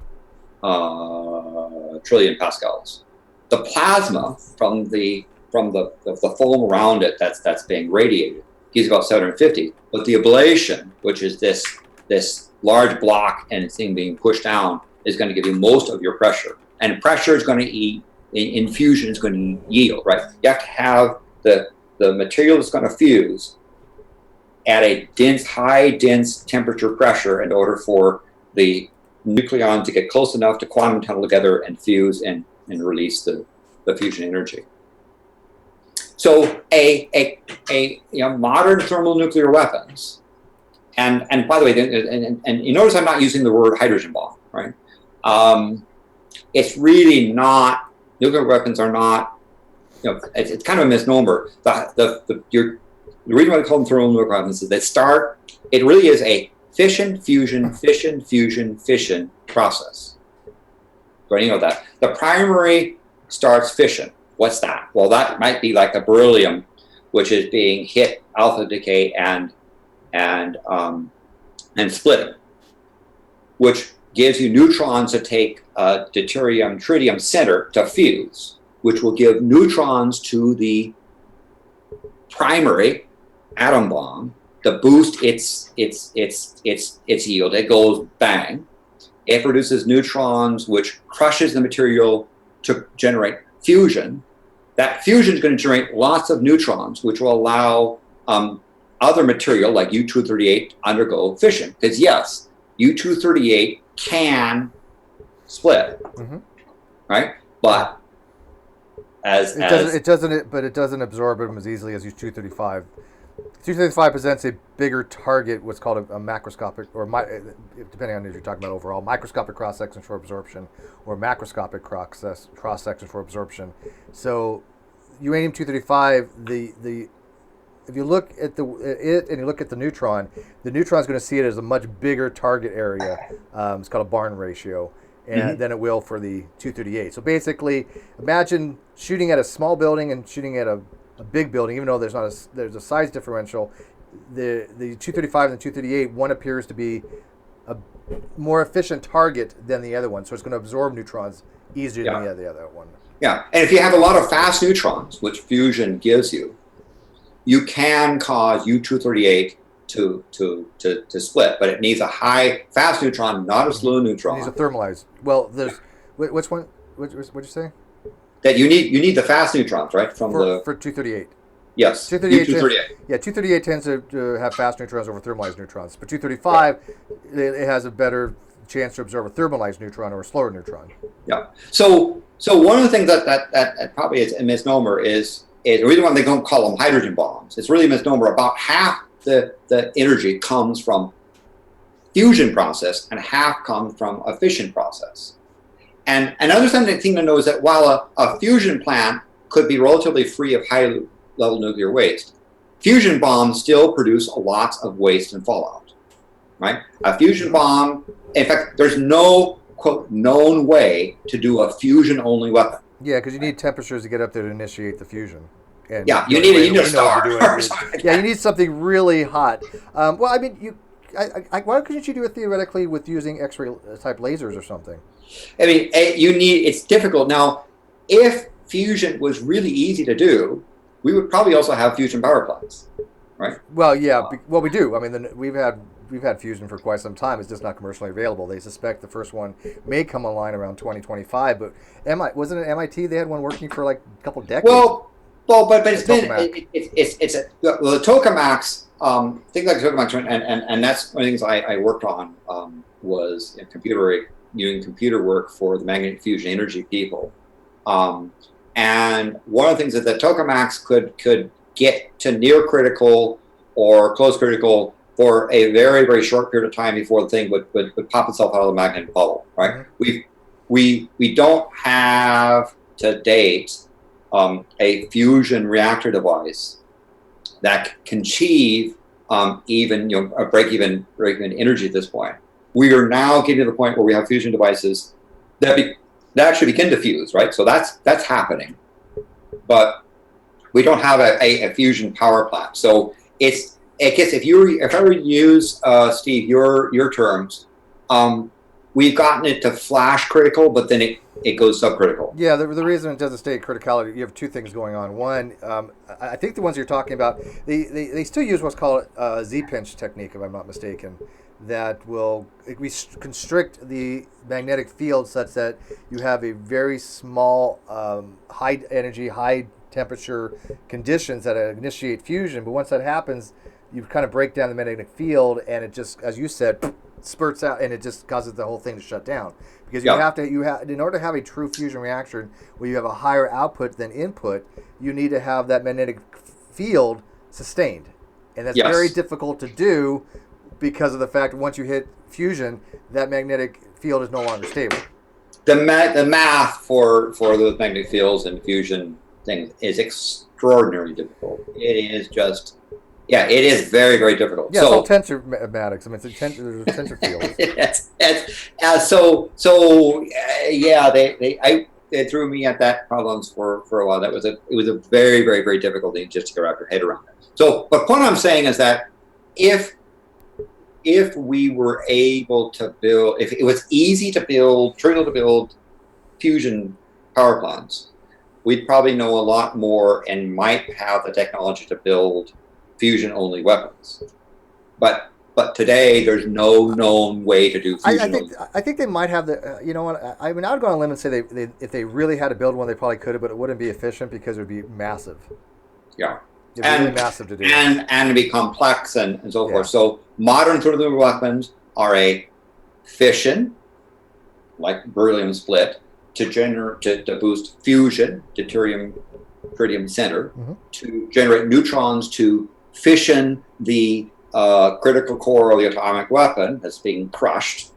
trillion pascals. The plasma from the foam around it that's being radiated gives about 750. But the ablation, which is this large block and thing being pushed down, is going to give you most of your pressure. And pressure is going to in fusion is going to yield, right? You have to have the material that's going to fuse at a high dense temperature pressure in order for the nucleon to get close enough to quantum tunnel together and fuse and release the fusion energy. So modern thermonuclear weapons, and by the way, and you notice I'm not using the word hydrogen bomb, right? It's really not, nuclear weapons are not, it's kind of a misnomer. The reason why they call them thermonuclear weapons is it really is a fission, fusion, fission, fusion, fission process. So you know that. The primary starts fission. What's that? Well, that might be like the beryllium, which is being hit alpha decay and splitting, which gives you neutrons that take deuterium tritium center to fuse, which will give neutrons to the primary atom bomb to boost its yield. It goes bang. It produces neutrons, which crushes the material to generate fusion. That fusion is going to generate lots of neutrons, which will allow other material like U-238 undergo fission. Because yes, U-238 can split, right? But it doesn't absorb them as easily as U-235. 235 presents a bigger target, what's called a macroscopic, or depending on if you're talking about overall, microscopic cross-section for absorption, or macroscopic cross-section for absorption. So uranium-235, if you look at it and you look at the neutron's going to see it as a much bigger target area. It's called a Barn ratio, and than it will for the 238. So basically, imagine shooting at a small building and shooting at a big building, even though there's a size differential. The 235 and the 238, one appears to be a more efficient target than the other one, so it's going to absorb neutrons easier than the other one. Yeah, and if you have a lot of fast neutrons, which fusion gives you, you can cause U-238 to split, but it needs a high fast neutron, not a slow neutron. It needs a thermalized. Well, there's which one? What'd you say? That you need the fast neutrons, right? For 238. Yes, 238. 238 tends to have fast neutrons over thermalized neutrons, but 235 it has a better chance to absorb a thermalized neutron or a slower neutron. Yeah. So one of the things that probably is a misnomer is the reason why they don't call them hydrogen bombs. It's really a misnomer. About half the energy comes from fusion process and half comes from a fission process. And another thing to know is that while a fusion plant could be relatively free of high-level nuclear waste, fusion bombs still produce lots of waste and fallout, right? A fusion bomb, in fact, there's no, quote, known way to do a fusion-only weapon. Yeah, because you need temperatures to get up there to initiate the fusion. And you need a star. You need something really hot. Well, I mean, why couldn't you do it theoretically with using X-ray type lasers or something? I mean, it's difficult. Now, if fusion was really easy to do, we would probably also have fusion power plants, right? Well, yeah, well, we do. I mean, we've had fusion for quite some time. It's just not commercially available. They suspect the first one may come online around 2025. But wasn't it MIT? They had one working for like a couple decades. But it's been the tokamaks. Things like tokamaks, and that's one of the things I worked on was doing computer work for the magnetic fusion energy people. And one of the things that the tokamaks could get to near critical or close critical for a very, very short period of time before the thing would pop itself out of the magnetic bubble, right? We don't have to date a fusion reactor device that can achieve even a break-even energy at this point. We are now getting to the point where we have fusion devices that actually begin to fuse, right? So that's happening, but we don't have a fusion power plant. So I guess if I were to use Steve your terms, we've gotten it to flash critical, but then it goes subcritical. Yeah, the reason it doesn't stay at criticality, you have two things going on. One, I think the ones you're talking about, they still use what's called a Z-pinch technique, if I'm not mistaken, that will constrict the magnetic field such that you have a very small, high energy, high temperature conditions that initiate fusion. But once that happens, you kind of break down the magnetic field, and it just, as you said, spurts out, and it just causes the whole thing to shut down. Because you have in order to have a true fusion reaction where you have a higher output than input, you need to have that magnetic field sustained, and that's very difficult to do because of the fact that once you hit fusion, that magnetic field is no longer stable. The math for the magnetic fields and fusion things is extraordinarily difficult. It is just. Yeah, it is very, very difficult. Yeah, so, it's all tensor mathematics. I mean, it's tensor fields. They threw me at that problems for a while. It was a very, very, very difficult thing just to get our head around it. So, but what I'm saying is that if we were able to build, if it was easy to build, trivial to build fusion power plants, we'd probably know a lot more and might have the technology to build fusion-only weapons, but today there's no known way to do fusion. I think they might have the. You know what? I mean, I would go on a limb and say they if they really had to build one, they probably could have, but it wouldn't be efficient because it would be massive. Yeah, it'd be really massive to do, and it'd be complex and so forth. Yeah. So modern thermonuclear weapons are a fission, like beryllium split, to boost fusion, deuterium tritium center, to generate neutrons to fission the critical core of the atomic weapon that's being crushed,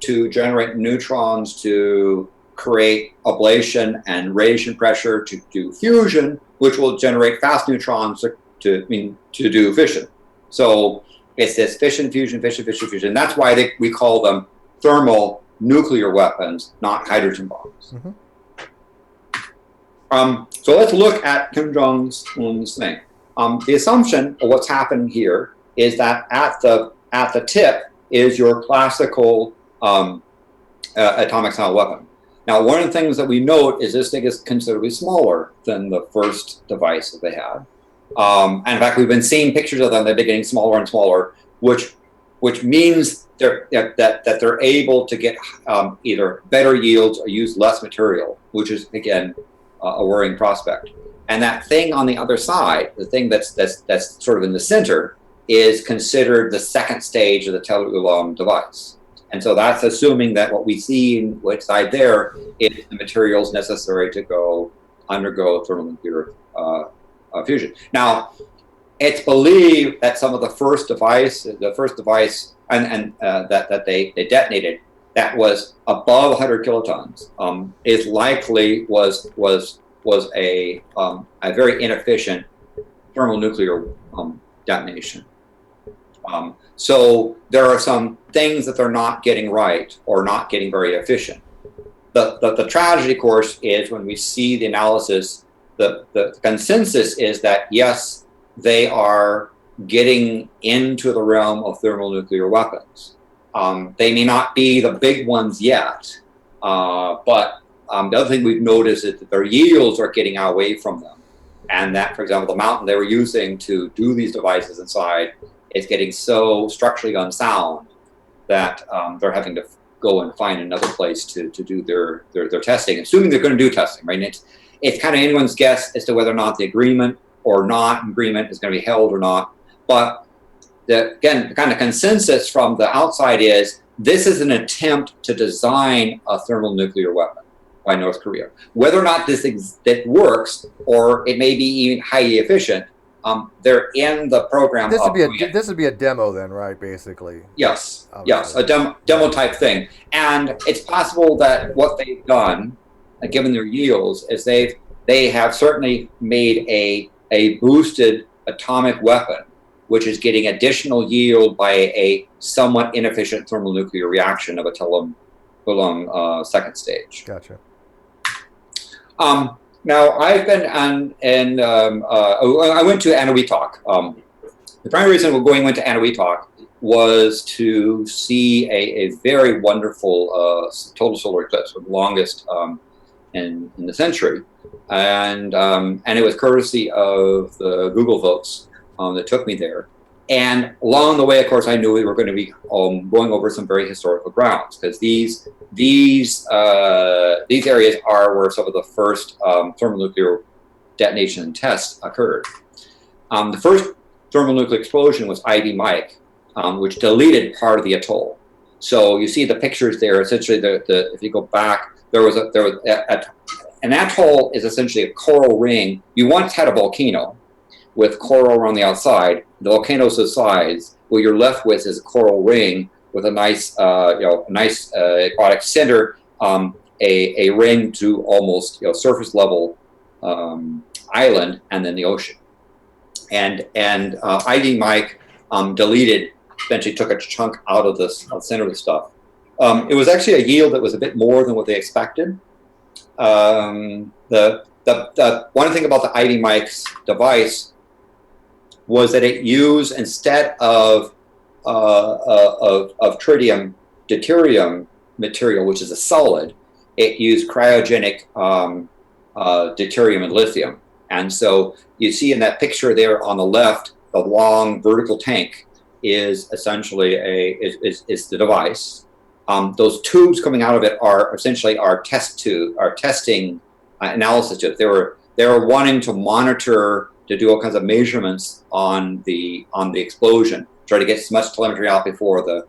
to generate neutrons to create ablation and radiation pressure to do fusion, which will generate fast neutrons to do fission. So it's this fission, fusion, fission, fission, fusion. That's why we call them thermonuclear weapons, not hydrogen bombs. So let's look at Kim Jong-un's thing. The assumption of what's happened here is that at the tip is your classical atomic style weapon. Now, one of the things that we note is this thing is considerably smaller than the first device that they had. And in fact, we've been seeing pictures of them; they're getting smaller and smaller, which means that they're able to get either better yields or use less material, which is again a worrying prospect. And that thing on the other side, the thing that's sort of in the center, is considered the second stage of the Tellur device. And so that's assuming that what we see inside there is the materials necessary to undergo thermonuclear fusion. Now, it's believed that some of the first device and that they detonated that was above 100 kilotons is likely was a very inefficient thermonuclear detonation. So there are some things that they're not getting right or not getting very efficient. The tragedy, of course, is when we see the analysis, the consensus is that, yes, they are getting into the realm of thermonuclear weapons. They may not be the big ones yet, but The other thing we've noticed is that their yields are getting away from them. And that, for example, the mountain they were using to do these devices inside is getting so structurally unsound that they're having to go and find another place to do their testing, assuming they're going to do testing, right? And it's kind of anyone's guess as to whether or not the agreement or not agreement is going to be held or not. But again, the kind of consensus from the outside is this is an attempt to design a thermonuclear weapon by North Korea. Whether or not that works, or it may be even highly efficient, they're in the program. This would be a demo then, right? Basically. Yes, obviously. yes, a demo type thing, and it's possible that what they've done, given their yields, is they have certainly made a boosted atomic weapon, which is getting additional yield by a somewhat inefficient thermonuclear reaction of a Coulomb second stage. Gotcha. Now, I've been on, and I went to Anahuac. The primary reason we went to Anahuac was to see a very wonderful total solar eclipse, the longest in the century, and it was courtesy of the Google folks that took me there. And along the way, of course, I knew we were going to be going over some very historical grounds, because these areas are where some of the first thermonuclear detonation tests occurred. The first thermonuclear explosion was Ivy Mike, which deleted part of the atoll. So you see the pictures there. Essentially, if you go back, an atoll is essentially a coral ring. You once had a volcano with coral around the outside. The volcano's the size. What you're left with is a coral ring with a nice, aquatic center, a ring to almost surface level island, and then the ocean. And Ivy Mike deleted, eventually took a chunk out of the center of the stuff. It was actually a yield that was a bit more than what they expected. The one thing about the Ivy Mike's device was that it used, instead of tritium deuterium material, which is a solid, it used cryogenic deuterium and lithium. And so you see in that picture there on the left, the long vertical tank is essentially is the device. Those tubes coming out of it are essentially our testing analysis tubes. They were wanting to monitor, to do all kinds of measurements on the explosion, try to get as much telemetry out before the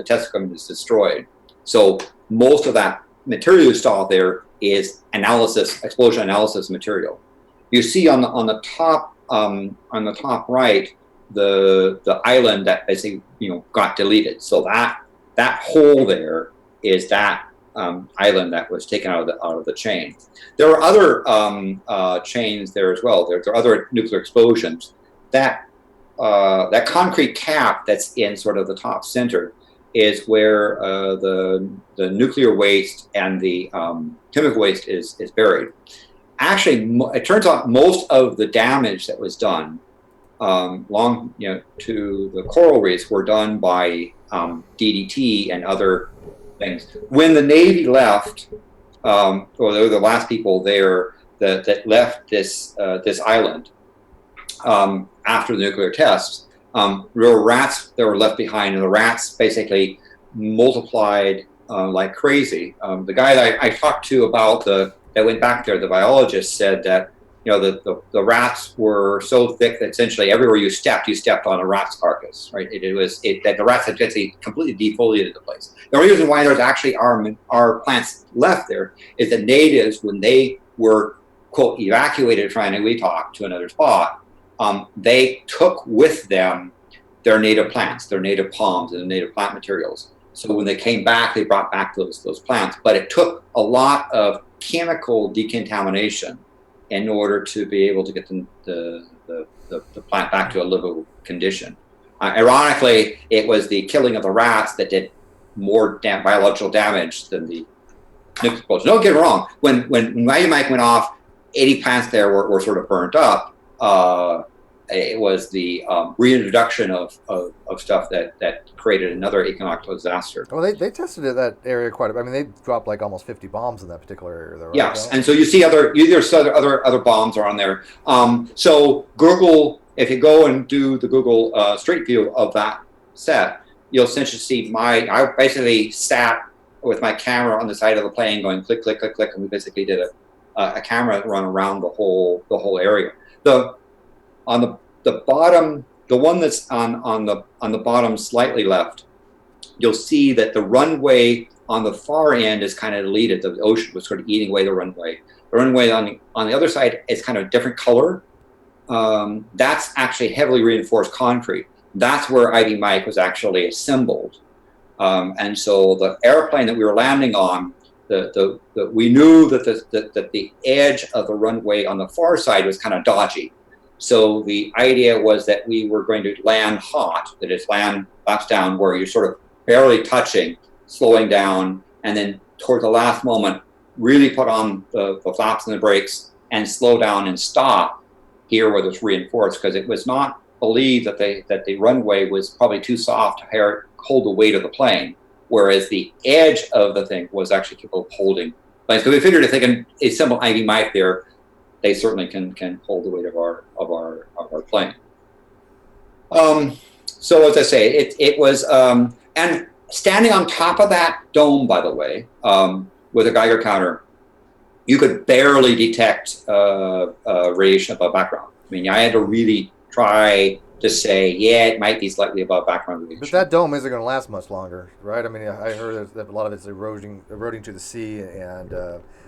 test equipment is destroyed. So most of that material you saw there is explosion analysis material. You see on the top right the island that basically got deleted. So that hole there is that island that was taken out of the chain. There are other chains there as well. There are other nuclear explosions. That concrete cap that's in sort of the top center is where the nuclear waste and the chemical waste is buried. Actually, it turns out most of the damage that was done to the coral reefs were done by DDT and other things. When the Navy left, or they were the last people there that left this island after the nuclear tests, there were rats that were left behind, and the rats basically multiplied like crazy. The guy that I talked to about that went back there, the biologist, said that the rats were so thick that essentially everywhere you stepped on a rat's carcass, right? That the rats had basically completely defoliated the place. The only reason why there's actually are plants left there is that natives, when they were, quote, evacuated from Anahuac to another spot, they took with them their native plants, their native palms and the native plant materials. So when they came back, they brought back those plants. But it took a lot of chemical decontamination in order to be able to get the plant back to a livable condition. Ironically, it was the killing of the rats that did more biological damage than the nuclear explosion. Don't get me wrong. When Ivy Mike went off, 80 plants there were sort of burnt up. it was the reintroduction of stuff that created another economic disaster. Well, they tested that area quite a bit. I mean, they dropped like almost 50 bombs in that particular area, though, right? Yes, and so you see other bombs are on there. So Google, if you go and do the Google Street View of that set, you'll essentially see I basically sat with my camera on the side of the plane going click, click, click, click, and we basically did a camera run around the whole area. On the bottom, the one that's on the bottom slightly left, you'll see that the runway on the far end is kind of deleted. The ocean was sort of eating away the runway. The runway on the other side is kind of a different color. That's actually heavily reinforced concrete. That's where Ivy Mike was actually assembled. And so the airplane that we were landing on, we knew that the edge of the runway on the far side was kind of dodgy. So the idea was that we were going to land hot, that is land flaps down where you're sort of barely touching, slowing down, and then toward the last moment, really put on the flaps and the brakes and slow down and stop here where it's reinforced, because it was not believed that the runway was probably too soft to hold the weight of the plane, whereas the edge of the thing was actually capable of holding planes. So we figured if they can assemble Ivy Mike there, they certainly can hold the weight of our plane. So as I say, it was and standing on top of that dome, by the way, with a Geiger counter, you could barely detect radiation above background. I mean, I had to really try to say, yeah, it might be slightly above background radiation. But that dome isn't going to last much longer, right? I mean, I heard that a lot of it's eroding to the sea, and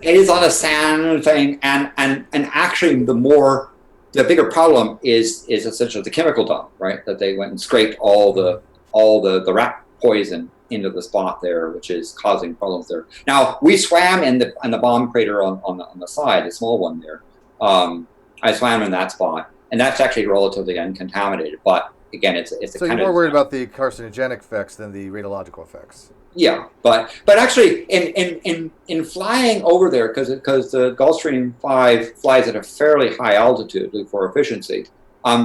it is on a sand thing, and actually the bigger problem is essentially the chemical dump, right? That they went and scraped all the rat poison into the spot there, which is causing problems there. Now we swam in the bomb crater on the side, the small one there. I swam in that spot, and that's actually relatively uncontaminated. But again, it's so you're more worried about the carcinogenic effects than the radiological effects. Yeah, but actually, in flying over there, because the Gulfstream 5 flies at a fairly high altitude for efficiency,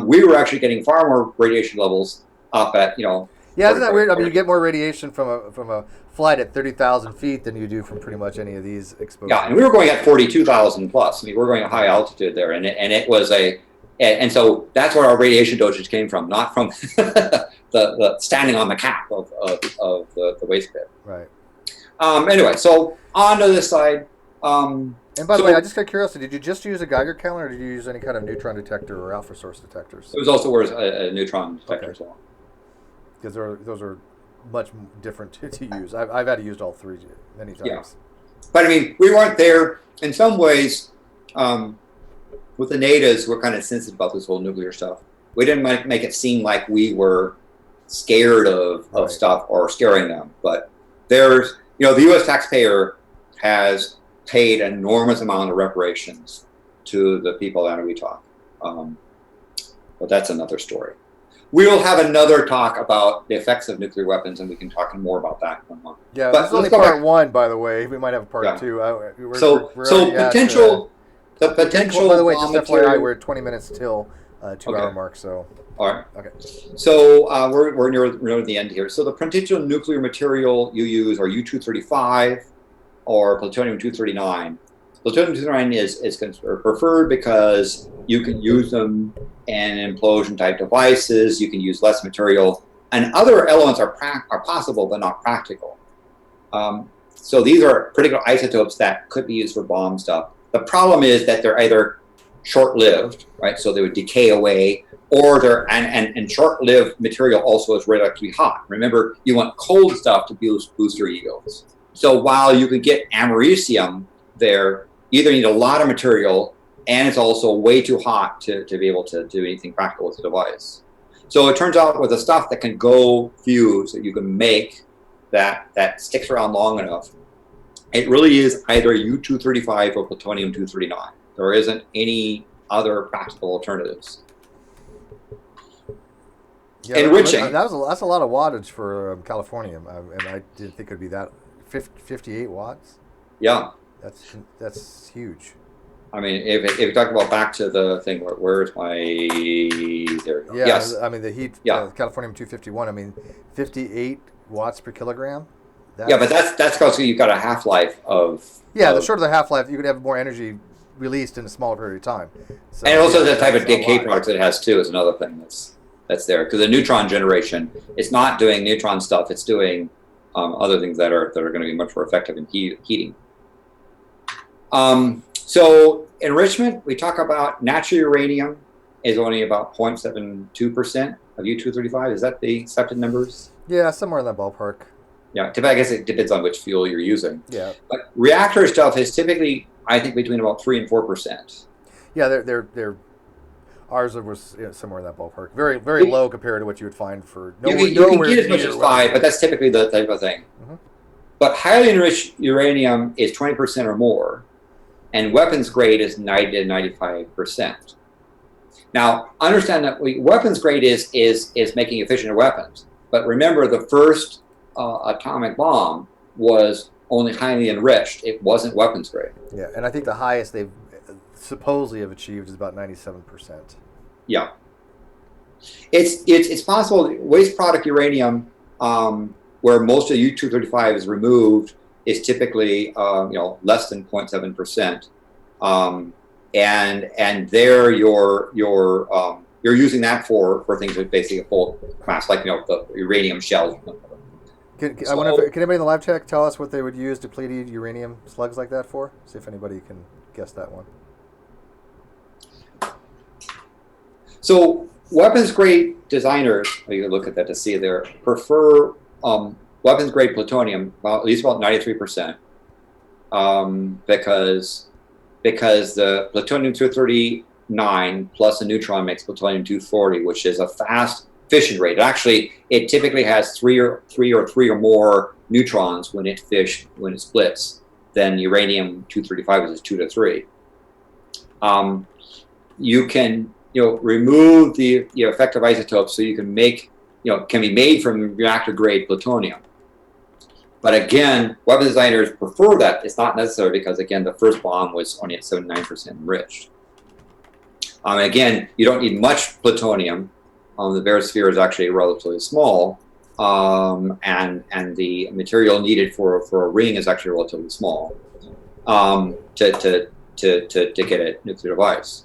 we were actually getting far more radiation levels up at Yeah, isn't that weird? I mean, you get more radiation from a flight at 30,000 feet than you do from pretty much any of these exposures. Yeah, and we were going at 42,000 plus. I mean, we were going at high altitude there, and it was and so that's where our radiation dosage came from, not from the standing on the cap of the waste pit. Right. Anyway, so on to this side. And by the way, I just got curiosity. Did you just use a Geiger counter, or did you use any kind of neutron detector or alpha source detectors? It was also a neutron detector as well. Because those are much different to use. I've had to use all three many times. Yeah. But I mean, we weren't there in some ways. With the natives, we're kind of sensitive about this whole nuclear stuff. We didn't make it seem like we were scared of Right. stuff or scaring them. But there's, the U.S. taxpayer has paid an enormous amount of reparations to the people that we talk. But that's another story. We will have another talk about the effects of nuclear weapons, and we can talk more about that in a month. Yeah, but this is only part one, by the way. We might have a part two. So potential. The potential. By the way, just bomb FYI, material- we're 20 minutes till 2-hour mark. So. All right. Okay. So we're near the end here. So the potential nuclear material you use are U-235 or plutonium-239. Plutonium-239 is preferred because you can use them in implosion-type devices. You can use less material, and other elements are possible but not practical. So these are particular isotopes that could be used for bomb stuff. The problem is that they're either short-lived, right? So they would decay away, or they're and short-lived material also is radioactively hot. Remember, you want cold stuff to boost your egos. So while you could get americium there, you either need a lot of material, and it's also way too hot to be able to do anything practical with the device. So it turns out with the stuff that can go fuse, that you can make that sticks around long enough, it really is either U-235 or plutonium-239. There isn't any other practical alternatives. Yeah, Enriching. That's a lot of wattage for Californium, and I didn't think it'd be that 58 watts. Yeah. That's huge. I mean, if you talk about back to the thing, where's my, there we go. Yeah, Yes. I mean the heat, Yeah. Californium 251. I mean, 58 watts per kilogram. Yeah, but that's because you've got a half-life Yeah, the of shorter the half life, you could have more energy released in a smaller period of time. So and also yeah, the type that's of a decay lot. products it has too is another thing that's there. Because the neutron generation, it's not doing neutron stuff; it's doing other things that are going to be much more effective in heating. So enrichment, we talk about natural uranium is only about 0.72% of U-235. Is that the accepted numbers? Yeah, somewhere in that ballpark. Yeah, I guess it depends on which fuel you're using. Yeah, But reactor stuff is typically, I think, between about 3 and 4%. yeah, they're ours was somewhere in that ballpark. Very low compared to what you would find for You can nowhere get as much near as weapons 5, but grade. that's typically the type of thing. Mm-hmm. But highly enriched uranium is 20% or more, and weapons grade is 90 to 95%. Now, understand that weapons grade is making efficient weapons. But remember, the first atomic bomb was only highly enriched. It wasn't weapons grade. Yeah, and I think the highest they've supposedly have achieved is about 97%. Yeah, it's possible. Waste product uranium, where most of the U-235 is removed, is typically less than 0.7%. And there you're using that for things with basically a full mass, like the uranium shells. I wonder if, can anybody in the live chat tell us what they would use depleted uranium slugs like that for? See if anybody can guess that one. So weapons grade designers, you can look at that to see there, prefer weapons grade plutonium at least about 93%, because the plutonium 239 plus a neutron makes plutonium 240, which is a fast fission rate. Actually, it typically has three or more neutrons when it splits. Then uranium 235 is 2 to 3. You can remove the effective isotopes, so you can make can be made from reactor grade plutonium. But again, weapon designers prefer that. It's not necessary because, again, the first bomb was only at 79% enriched. Again, you don't need much plutonium. The bare sphere is actually relatively small, and the material needed for a ring is actually relatively small to get a nuclear device.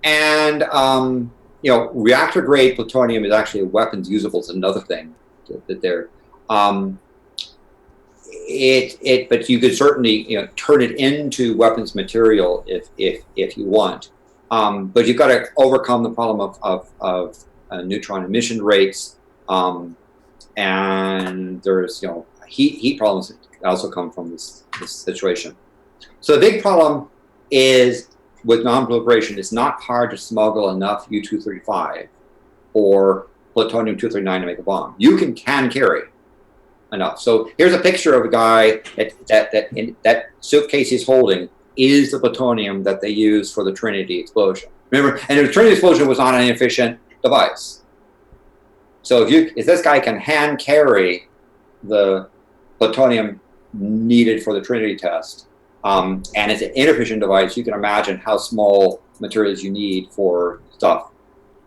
And reactor grade plutonium is actually weapons usable. Is another thing that they're. But you could certainly turn it into weapons material if you want. But you've got to overcome the problem of neutron emission rates, and there's heat problems that also come from this situation. So the big problem is with non-proliferation. It's not hard to smuggle enough U-235 or plutonium 239 to make a bomb. You can carry enough. So here's a picture of a guy that suitcase he's holding is the plutonium that they used for the Trinity explosion. Remember, and the Trinity explosion was not an inefficient device. So if this guy can hand carry the plutonium needed for the Trinity test, and it's an inefficient device, you can imagine how small materials you need for stuff.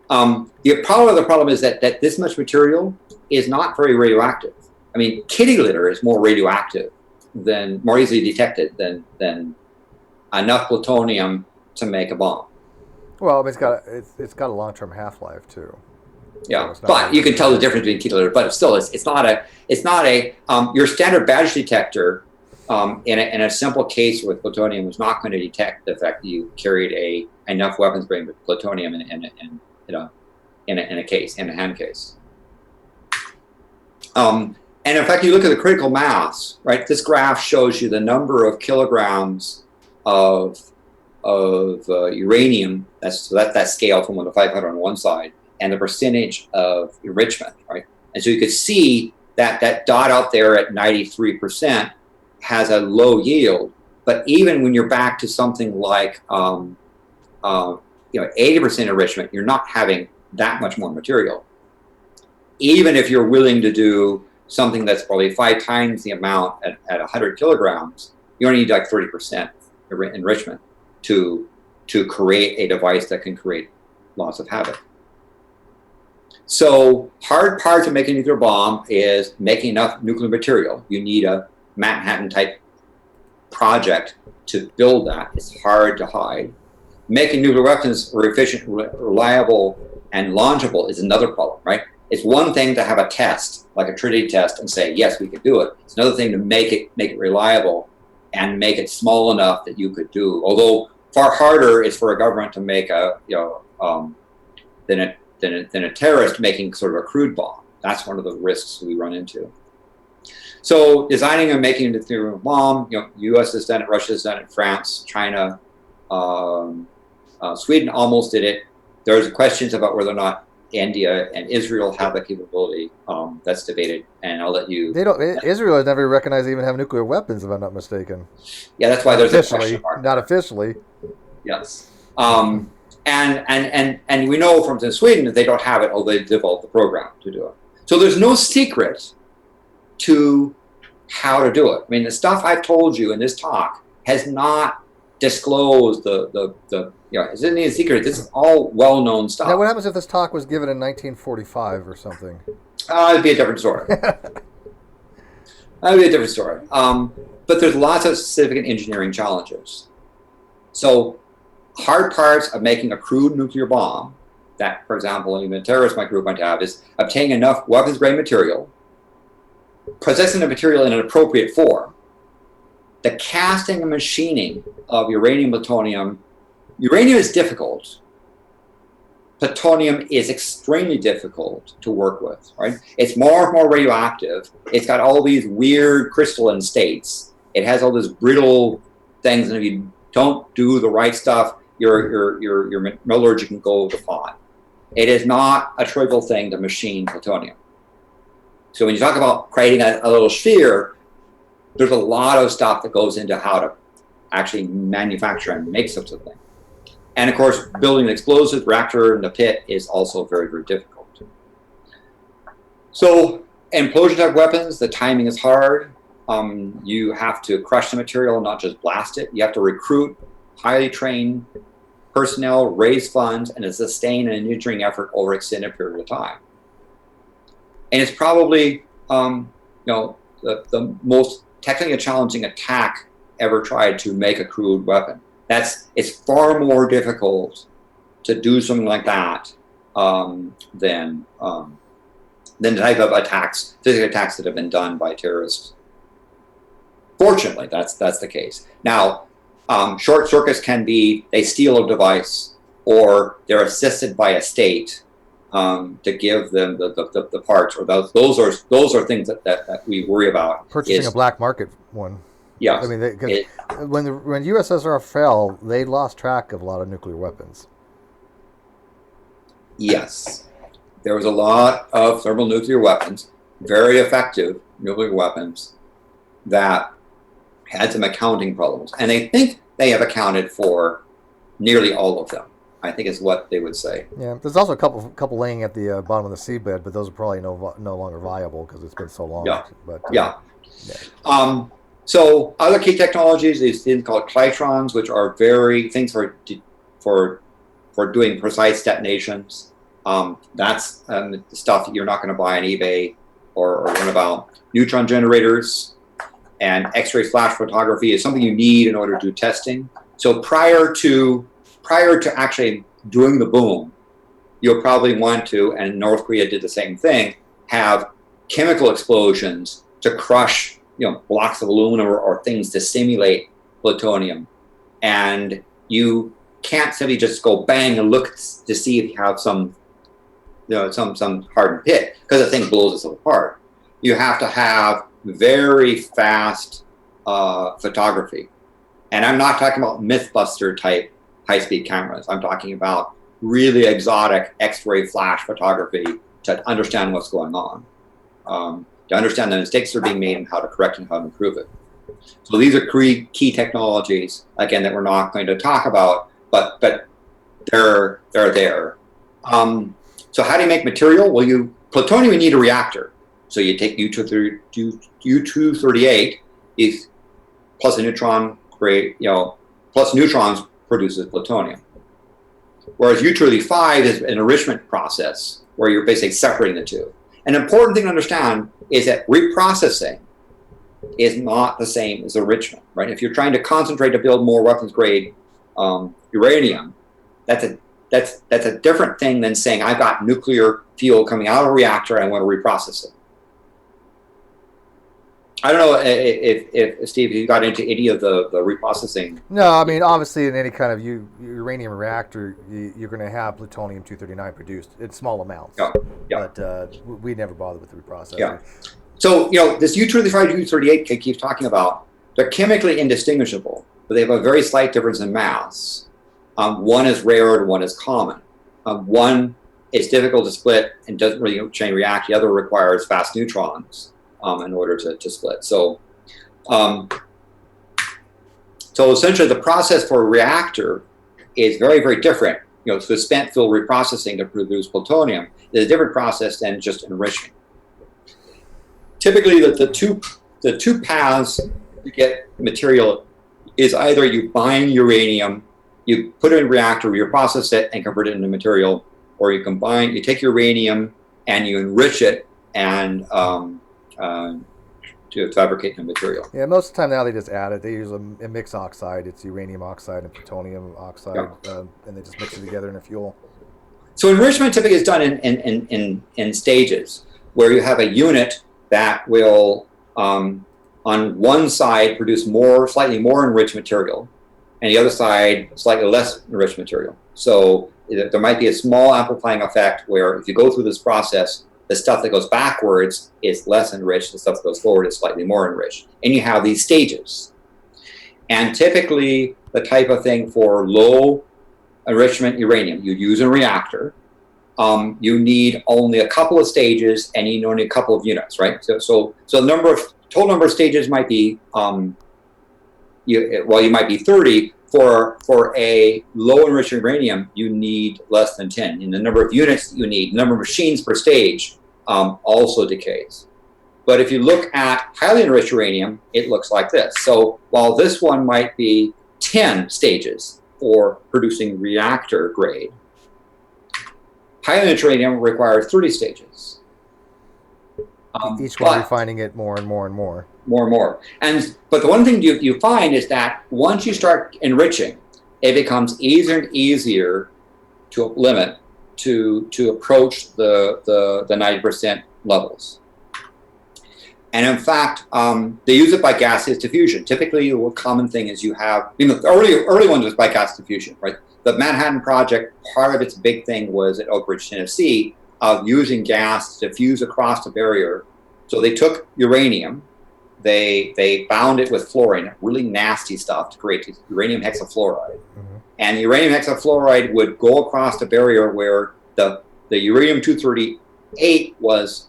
The problem is that this much material is not very radioactive. I mean, kitty litter is more radioactive more easily detected than enough plutonium to make a bomb. Well, it's got a long-term half-life too. Yeah, so but you can tell the difference between kitty litter. But still, it's not a your standard badge detector in a simple case with plutonium is not going to detect the fact that you carried enough weapons grade with plutonium in a case, in a hand case. And in fact, you look at the critical mass, right? This graph shows you the number of kilograms of uranium. That's that scale from 1 to 500 on one side, and the percentage of enrichment, right? And so you could see that dot out there at 93% has a low yield. But even when you're back to something like 80% enrichment, you're not having that much more material. Even if you're willing to do something that's probably 5 times the amount at 100 kilograms, you only need like 30% enrichment. to create a device that can create lots of havoc. So hard part of making a nuclear bomb is making enough nuclear material. You need a Manhattan type project to build that. It's hard to hide. Making nuclear weapons efficient, reliable, and launchable is another problem, right? It's one thing to have a test, like a Trinity test, and say, yes, we could do it. It's another thing to make it reliable and make it small enough that you could do. Although far harder is for a government to make than a terrorist making sort of a crude bomb. That's one of the risks we run into. So designing and making a nuclear bomb, U.S. has done it, Russia has done it, France, China, Sweden almost did it. There's questions about whether or not India and Israel have the capability. That's debated, and I'll let you. They don't. Israel has never recognized they even have nuclear weapons, if I'm not mistaken. Yeah, that's why there's a question mark. Not officially. Yes. And we know from Sweden that they don't have it, although they developed the program to do it. So there's no secret to how to do it. I mean, the stuff I've told you in this talk has not disclosed it's not a secret. This is all well-known stuff. Now, what happens if this talk was given in 1945 or something? It'd be a different story. That'd be a different story. But there's lots of significant engineering challenges. So hard parts of making a crude nuclear bomb that, for example, even a terrorist group might have is obtaining enough weapons-grade material, processing the material in an appropriate form, the casting and machining of uranium, plutonium. Uranium is difficult. Plutonium is extremely difficult to work with, right? It's more and more radioactive. It's got all these weird crystalline states. It has all these brittle things, and if you don't do the right stuff, your metallurgy can go to pot. It is not a trivial thing to machine plutonium. So when you talk about creating a little sphere, there's a lot of stuff that goes into how to actually manufacture and make such a thing. And of course, building an explosive reactor in the pit is also very, very difficult. So implosion type weapons, the timing is hard. You have to crush the material, not just blast it. You have to recruit highly trained personnel, raise funds, and sustain an engineering effort over an extended period of time. And it's probably the most technically challenging attack ever tried to make a crude weapon. It's far more difficult to do something like that than the type of attacks, physical attacks that have been done by terrorists. Fortunately, that's the case. Now, short circuits can be they steal a device or they're assisted by a state to give them the parts, or those are things that we worry about. Purchasing a black market one. Yeah, I mean, when USSR fell, they lost track of a lot of nuclear weapons. Yes, there was a lot of thermonuclear weapons, very effective nuclear weapons that had some accounting problems, and they think they have accounted for nearly all of them. I think is what they would say. Yeah, there's also a couple laying at the bottom of the seabed, but those are probably no longer viable because it's been so long. Yeah. But, yeah. So other key technologies, these things called clitrons, which are things for doing precise detonations. That's stuff you're not going to buy on eBay or learn about. Neutron generators and X-ray flash photography is something you need in order to do testing. So prior to actually doing the boom, you'll probably want to, and North Korea did the same thing, have chemical explosions to crush blocks of aluminum or things to simulate plutonium. And you can't simply just go bang and look to see if you have some hardened pit, because the thing blows itself apart. You have to have very fast photography. And I'm not talking about Mythbuster type high-speed cameras. I'm talking about really exotic X-ray flash photography to understand what's going on. To understand the mistakes that are being made and how to correct and how to improve it. So these are three key technologies, again, that we're not going to talk about, but they're there. So how do you make material? Well, plutonium, you need a reactor. So you take U-238 is plus a neutron, plus neutrons produces plutonium. Whereas U-235 is an enrichment process where you're basically separating the two. An important thing to understand is that reprocessing is not the same as enrichment, right? If you're trying to concentrate to build more weapons-grade uranium, that's a different thing than saying I've got nuclear fuel coming out of a reactor and I want to reprocess it. I don't know if Steve, you got into any of the reprocessing. No, I mean, obviously in any kind of uranium reactor, you're going to have plutonium-239 produced in small amounts. Yeah. But we never bothered with the reprocessing. Yeah. So, this U-235, U-238 keeps talking about, they're chemically indistinguishable, but they have a very slight difference in mass. One is rare and one is common. One is difficult to split and doesn't really chain react. The other requires fast neutrons in order to split. So essentially the process for a reactor is very, very different. The spent fuel reprocessing to produce plutonium is a different process than just enrichment. Typically, the two paths to get material is either you mine uranium, you put it in a reactor, you process it and convert it into material, or you take uranium and you enrich it and to fabricate the material. Yeah, most of the time now they just add it. They use a mixed oxide. It's uranium oxide and plutonium oxide, and they just mix it together in a fuel. So enrichment typically is done in stages, where you have a unit that will, on one side, produce slightly more enriched material, and the other side, slightly less enriched material. So there might be a small amplifying effect where if you go through this process, the stuff that goes backwards is less enriched, the stuff that goes forward is slightly more enriched. And you have these stages. And typically, the type of thing for low enrichment uranium, you'd use a reactor. You need only a couple of stages and you need only a couple of units, right? So the total number of stages might be, you might be 30. For a low enriched uranium, you need less than 10. And the number of units you need, number of machines per stage, also decays. But if you look at highly enriched uranium, it looks like this. So while this one might be 10 stages for producing reactor grade, highly enriched uranium requires 30 stages. Each one refining it more and more and more. More and more. But the one thing you find is that once you start enriching, it becomes easier and easier to limit to approach the 90% levels. And in fact, they use it by gaseous diffusion. Typically, the common thing is you have, the early ones was by gas diffusion, right? The Manhattan Project, part of its big thing was at Oak Ridge, Tennessee, of using gas to diffuse across the barrier. So they took uranium, they bound it with fluorine, really nasty stuff to create uranium hexafluoride. Mm-hmm. And the uranium hexafluoride would go across the barrier where the uranium-238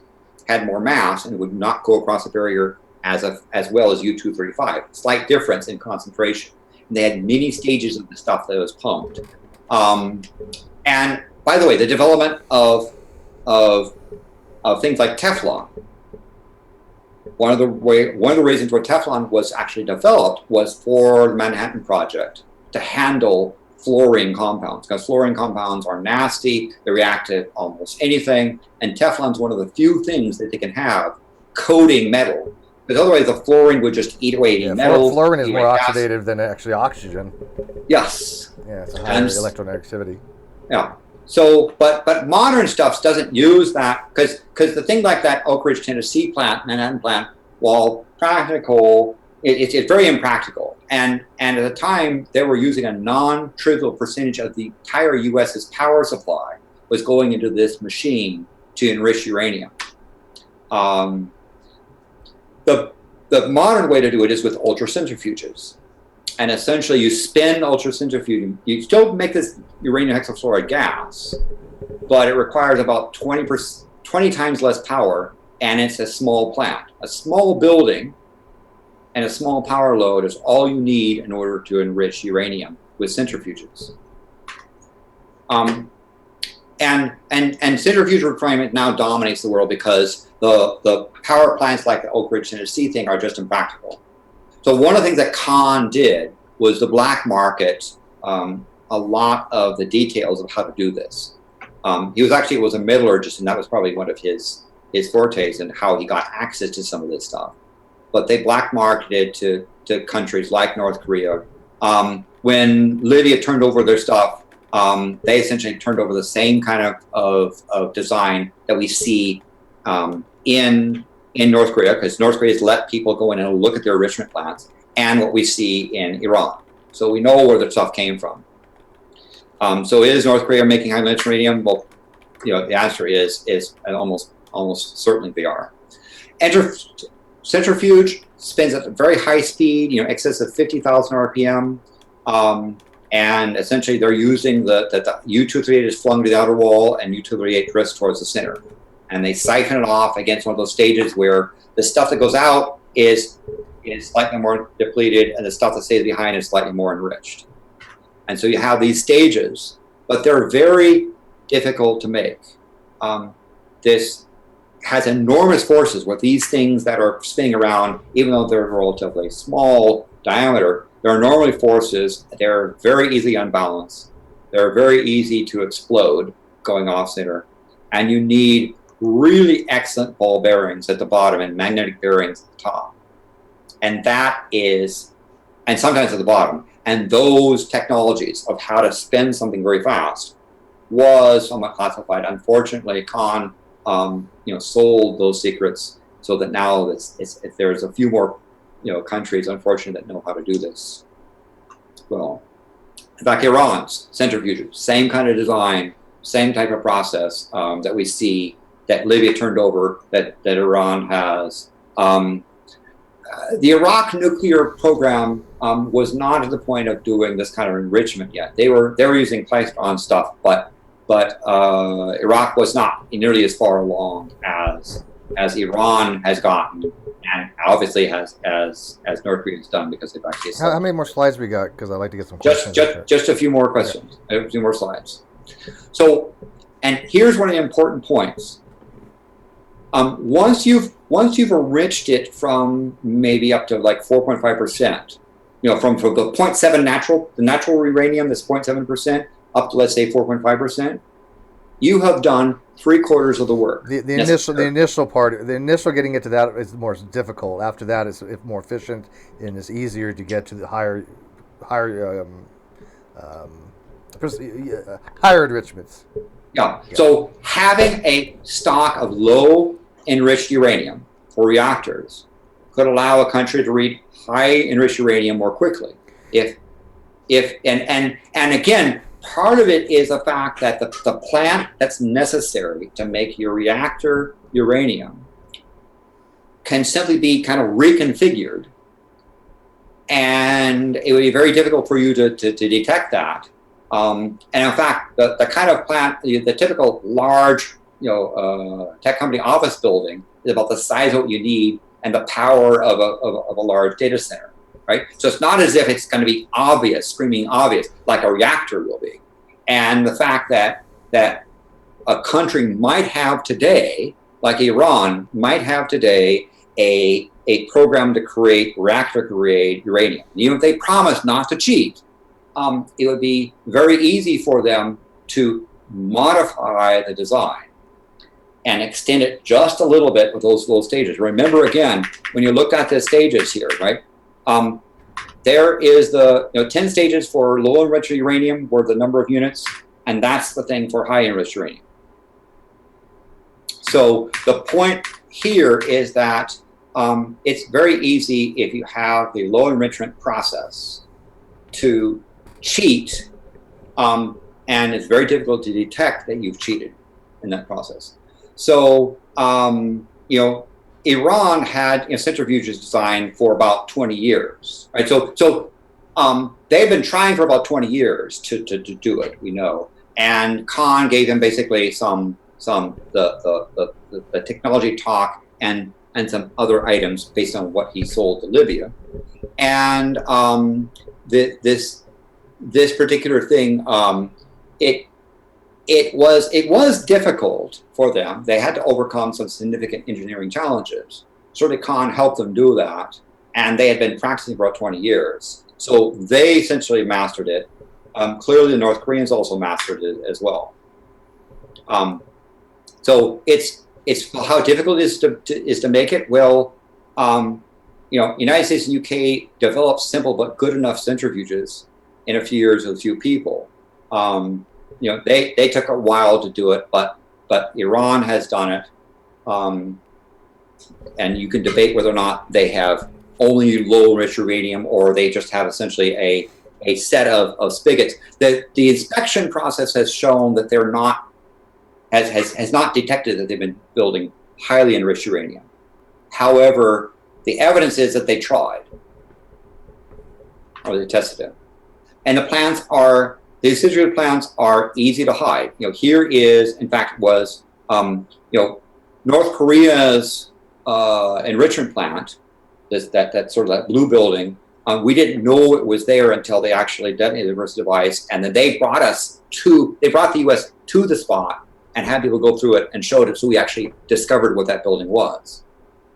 had more mass and would not go across the barrier as well as U-235. Slight difference in concentration. And they had many stages of the stuff that was pumped. And by the way, the development of things like Teflon. One of the reasons why Teflon was actually developed was for the Manhattan Project to handle fluorine compounds, because fluorine compounds are nasty, they react to almost anything, and Teflon's one of the few things that they can have coating metal, because otherwise the fluorine would just eat away the metal. Fluorine is more oxidative than actually oxygen. Yes. Yeah, it's a higher electronegativity. Yeah. So, but modern stuff doesn't use that, because the thing like that Oak Ridge, Tennessee plant, Manhattan plant, while practical, it's very impractical. And at the time, they were using a non-trivial percentage of the entire U.S.'s power supply was going into this machine to enrich uranium. The modern way to do it is with ultracentrifuges. And essentially, you spin ultracentrifuging. You still make this uranium hexafluoride gas, but it requires about 20 times less power, and it's a small plant. A small building and a small power load is all you need in order to enrich uranium with centrifuges. And centrifuge refinement now dominates the world because the power plants like the Oak Ridge, Tennessee thing are just impractical. So one of the things that Kahn did was the black market a lot of the details of how to do this. He was a metallurgist, and that was probably one of his fortes and how he got access to some of this stuff. But they black marketed to countries like North Korea. When Libya turned over their stuff, they essentially turned over the same kind of design that we see in North Korea, because North Korea has let people go in and look at their enrichment plants, and what we see in Iran. So we know where the stuff came from. So is North Korea making high enriched uranium? Well, the answer is almost certainly they are. Centrifuge spins at a very high speed, excess of 50,000 RPM. And essentially they're using the U-238 is flung to the outer wall and U-238 drifts towards the center. And they siphon it off against one of those stages where the stuff that goes out is slightly more depleted and the stuff that stays behind is slightly more enriched. And so you have these stages, but they're very difficult to make. This has enormous forces with these things that are spinning around, even though they're relatively small diameter. There are normally forces. They're very easily unbalanced. They're very easy to explode going off center. And you need really excellent ball bearings at the bottom and magnetic bearings at the top. And sometimes at the bottom. And those technologies of how to spin something very fast was somewhat classified. Unfortunately, Kahn sold those secrets so that now there's a few more countries, unfortunately, that know how to do this well. In fact, Iran's centrifuges, same kind of design, same type of process that we see that Libya turned over, that Iran has. The Iraq nuclear program was not at the point of doing this kind of enrichment yet. They were using plastron stuff, but Iraq was not nearly as far along as Iran has gotten, and obviously as North Korea has done, because they've actually. How many more slides we got? Because I'd like to get some questions. Just a few more questions. Okay. A few more slides. So, and here's one of the important points. Once you've enriched it from maybe up to like 4.5%, from the 0.7 the natural uranium that's 0.7% up to, let's say, 4.5%, you have done 3/4 of the work. The initial part, the initial getting it to that is more difficult. After that, it's more efficient and it's easier to get to the higher enrichments. Yeah. So having a stock of low enriched uranium for reactors could allow a country to reach high enriched uranium more quickly. And again, part of it is the fact that the plant that's necessary to make your reactor uranium can simply be kind of reconfigured, and it would be very difficult for you to detect that. And in fact, the kind of plant, the typical large tech company office building is about the size of what you need and the power of a large data center, right? So it's not as if it's going to be obvious, screaming obvious, like a reactor will be. And the fact that a country might have today, like Iran, might have today a program to create reactor-grade uranium. Even if they promise not to cheat, it would be very easy for them to modify the design and extend it just a little bit with those little stages. Remember, again, when you look at the stages here, right? There is the 10 stages for low enriched uranium were the number of units, and that's the thing for high enriched uranium. So the point here is that it's very easy if you have the low enrichment process to cheat, and it's very difficult to detect that you've cheated in that process. So, Iran had centrifuges designed for about 20 years, right? So they've been trying for about 20 years to do it, we know. And Kahn gave them basically the technology talk and some other items based on what he sold to Libya. And this particular thing, it was difficult for them. They had to overcome some significant engineering challenges. Certainly Kahn helped them do that, and they had been practicing for about 20 years. So they essentially mastered it. Clearly, the North Koreans also mastered it as well. So it's how difficult it is to make it. Well, United States and UK developed simple but good enough centrifuges in a few years with a few people. They took a while to do it, but Iran has done it. And you can debate whether or not they have only low enriched uranium or they just have essentially a set of spigots. The inspection process has shown that they're not has not detected that they've been building highly enriched uranium. However, the evidence is that they tried or they tested it. And the incendiary plants are easy to hide. Here is, in fact, was North Korea's enrichment plant, that sort of that blue building. We didn't know it was there until they actually detonated the Versal device, and then they brought the U.S. to the spot and had people go through it and showed it, so we actually discovered what that building was.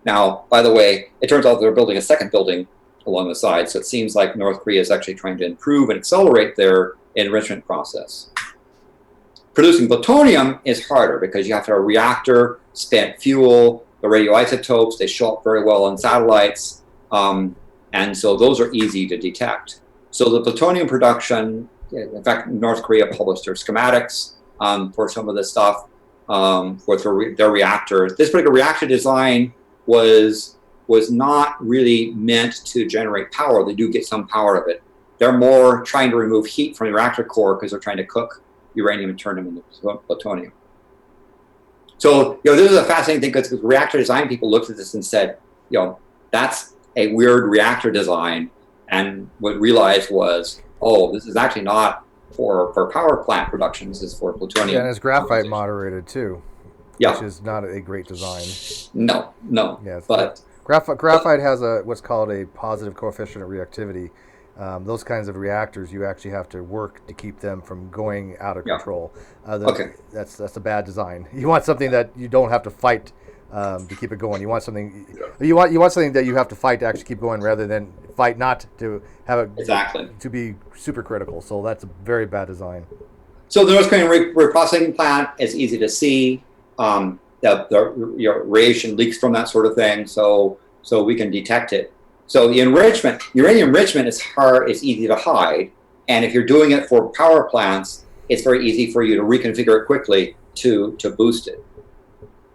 Now, by the way, it turns out they're building a second building along the side, so it seems like North Korea is actually trying to improve and accelerate their enrichment process. Producing plutonium is harder because you have to have a reactor, spent fuel, the radioisotopes, they show up very well on satellites, and so those are easy to detect. So the plutonium production, in fact, North Korea published their schematics for some of this stuff for their reactors. This particular reactor design was not really meant to generate power. They do get some power of it. They're more trying to remove heat from the reactor core because they're trying to cook uranium and turn them into plutonium. So, this is a fascinating thing because reactor design people looked at this and said, that's a weird reactor design. And what realized was, this is actually not for power plant production. This is for plutonium. Yeah, and it's graphite moderated too. Yeah. Which is not a great design. No. Yeah, but graphite has what's called a positive coefficient of reactivity. Those kinds of reactors, you actually have to work to keep them from going out of control. That's a bad design. You want something that you don't have to fight to keep it going. You want something that you have to fight to actually keep going, rather than fight not to have it to be super critical. So that's a very bad design. So the North Korean reprocessing plant is easy to see. The radiation leaks from that sort of thing, so we can detect it. So the uranium enrichment is hard, it's easy to hide, and if you're doing it for power plants, it's very easy for you to reconfigure it quickly to boost it.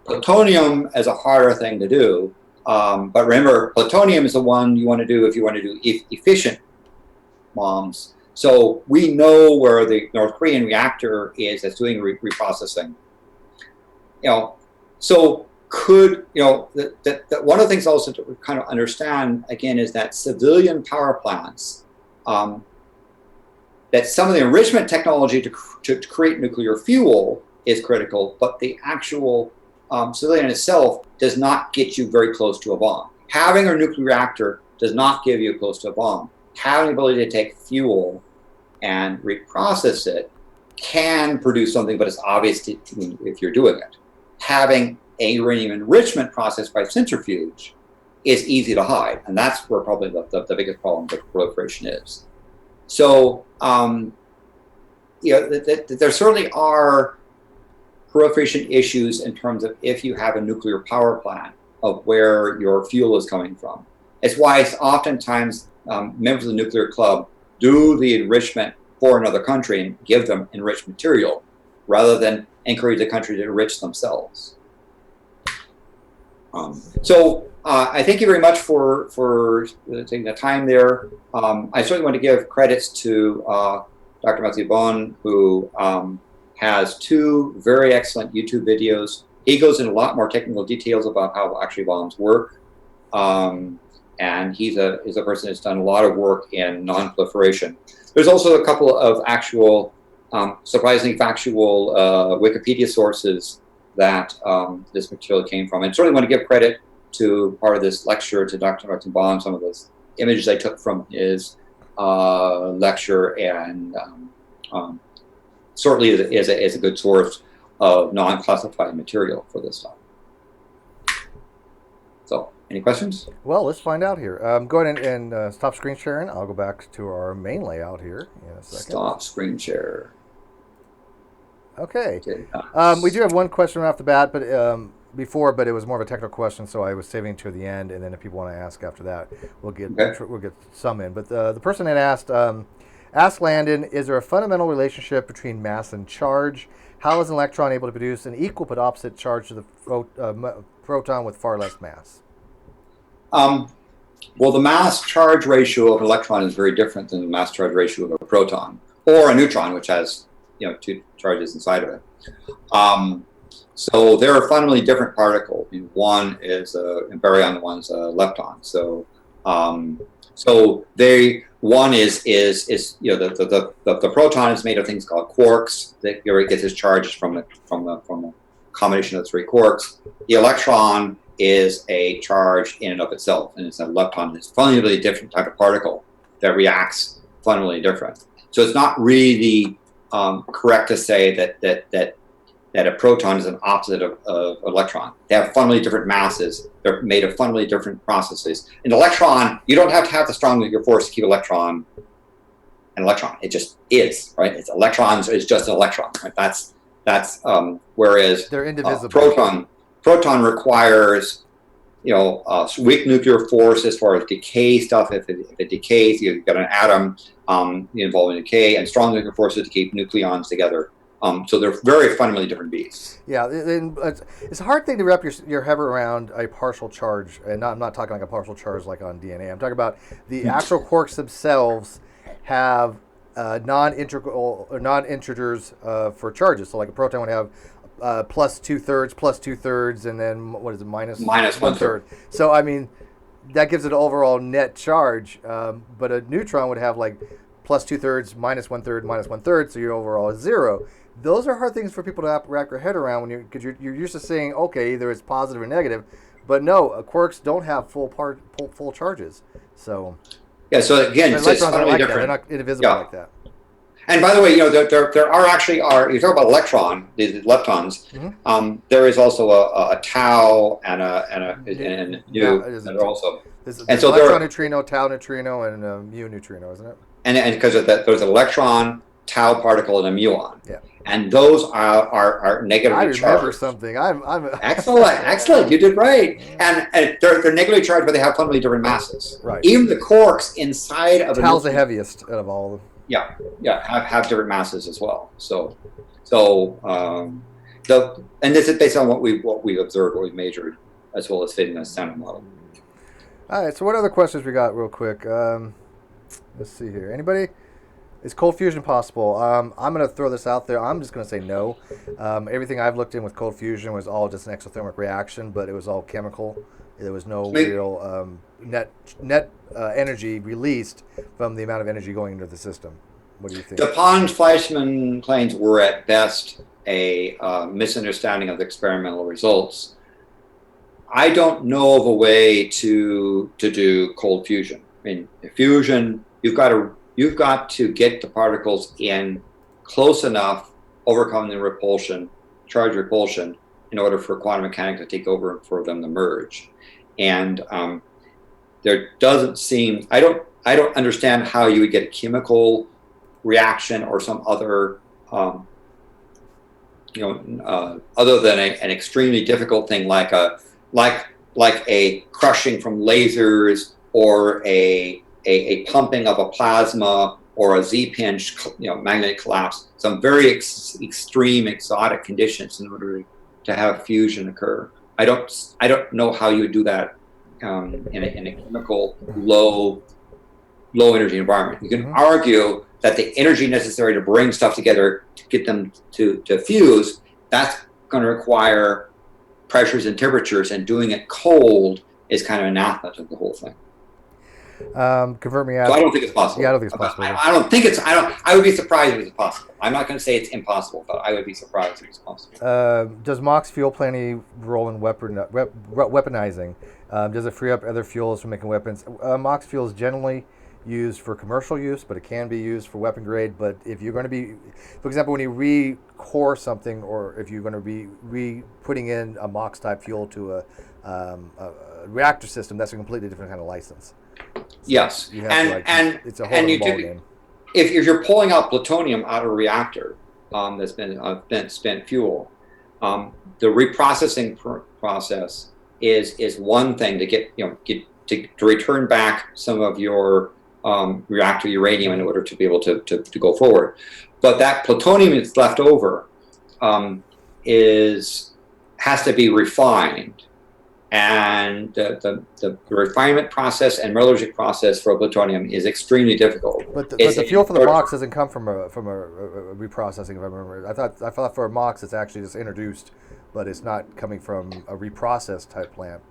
Plutonium is a harder thing to do, but remember, plutonium is the one you want to do if you want to do efficient bombs. So we know where the North Korean reactor is that's doing reprocessing. So could, that one of the things also to kind of understand, again, is that civilian power plants, that some of the enrichment technology to create nuclear fuel is critical, but the actual civilian itself does not get you very close to a bomb. Having a nuclear reactor does not give you close to a bomb. Having the ability to take fuel and reprocess it can produce something, but it's obvious if you're doing it. Having a uranium enrichment process by centrifuge is easy to hide, and that's where probably the biggest problem with proliferation is. So, there certainly are proliferation issues in terms of if you have a nuclear power plant of where your fuel is coming from. It's why oftentimes members of the nuclear club do the enrichment for another country and give them enriched material rather than encourage the country to enrich themselves. I thank you very much for taking the time there. I certainly want to give credits to Dr. Matthew Bohn, who has 2 very excellent YouTube videos. He goes into a lot more technical details about how actually bombs work. And he's a person that's done a lot of work in non-proliferation. There's also a couple of actual, surprisingly factual Wikipedia sources that this material came from. And certainly want to give credit to part of this lecture to Dr. Martin Baum, some of those images I took from his lecture, and certainly is a good source of non-classified material for this stuff. So, any questions? Well, let's find out here. Go ahead and stop screen sharing. I'll go back to our main layout here in a second. Stop screen share. Okay. Okay. We do have one question right off the bat, but but it was more of a technical question, so I was saving it to the end, and then if people want to ask after that, we'll get some in. But the person had asked Landon, is there a fundamental relationship between mass and charge? How is an electron able to produce an equal but opposite charge to the proton with far less mass? Well, the mass-charge ratio of an electron is very different than the mass-charge ratio of a proton or a neutron, which has two charges inside of it. So they're a fundamentally different particle. One is a baryon, one's a lepton. So one is the proton is made of things called quarks that gets its charges from the combination of the three quarks. The electron is a charge in and of itself, and it's a lepton. It's a fundamentally different type of particle that reacts fundamentally different. So it's not really correct to say that a proton is an opposite of electron. They have fundamentally different masses. They're made of fundamentally different processes. An electron, you don't have to have the strong nuclear force to keep an electron an electron. It just is, right? It's electrons is just an electron, right? That's whereas they're indivisible. Proton requires weak nuclear force as far as decay stuff. If it decays, you've got an atom involved in decay, and strong nuclear forces to keep nucleons together. So they're very fundamentally different beasts. Yeah, it's a hard thing to wrap your head around a partial charge, and I'm not talking like a partial charge like on DNA. I'm talking about the actual quarks themselves have non-integral or non-integers for charges. So like a proton would have plus 2/3, and then what is it, minus 1/3. So I mean, that gives it an overall net charge. But a neutron would have like plus 2/3, minus 1/3, minus 1/3. So your overall is 0. Those are hard things for people to wrap your head around because you're used to saying, okay, either it's positive or negative, but no, quarks don't have full charges. So yeah. So again, it's fundamentally different. They're not indivisible like that. And by the way, there are actually you talk about the leptons. Mm-hmm. There is also a tau and a nu that are also. And so electron neutrino, tau neutrino, and mu neutrino, isn't it? And because of that, there's an electron, tau particle, and a muon. Yeah. And those are negatively charged. I remember something. I'm excellent. You did right. And they're negatively charged, but they have fundamentally different masses. Right. Even the quarks inside of tau's the heaviest out of all of them. Yeah, have different masses as well. And this is based on what we observed, what we measured, as well as fitting a standard model. All right. So what other questions we got, real quick? Let's see here. Anybody? Is cold fusion possible? I'm going to throw this out there. I'm just going to say no. Everything I've looked in with cold fusion was all just an exothermic reaction, but it was all chemical. There was no real net energy released from the amount of energy going into the system. What do you think? DuPont-Fleischmann claims were at best a misunderstanding of the experimental results. I don't know of a way to do cold fusion. I mean, fusion, you've got to get the particles in close enough, overcome the charge repulsion, in order for quantum mechanics to take over and for them to merge. And there doesn't seem, I don't understand how you would get a chemical reaction or some other, other than an extremely difficult thing like a crushing from lasers or a pumping of a plasma or a Z-pinch, magnetic collapse, some very extreme exotic conditions in order to have fusion occur. I don't know how you would do that in a chemical low energy environment. You can argue that the energy necessary to bring stuff together to get them to fuse, that's going to require pressures and temperatures, and doing it cold is kind of anathema to the whole thing. Convert me out. So I don't think it's possible. Yeah, I don't think it's possible. I would be surprised if it's possible. I'm not going to say it's impossible, but I would be surprised if it's possible. Does MOX fuel play any role in weaponizing? Does it free up other fuels for making weapons? MOX fuel is generally used for commercial use, but it can be used for weapon grade. But if you're going to be, for example, when you re-core something, or if you're going to be putting in a MOX type fuel to reactor system, that's a completely different kind of license. So Yes, you have it's a whole other ball game. If you're pulling out plutonium out of a reactor that's been spent fuel, the reprocessing process is one thing to get to return back some of your reactor uranium in order to be able to go forward. But that plutonium that's left over has to be refined. And the refinement process and metallurgic process for plutonium is extremely difficult. But the fuel for the MOX doesn't come from a reprocessing, if I remember. I thought for a MOX it's actually just introduced, but it's not coming from a reprocess type plant.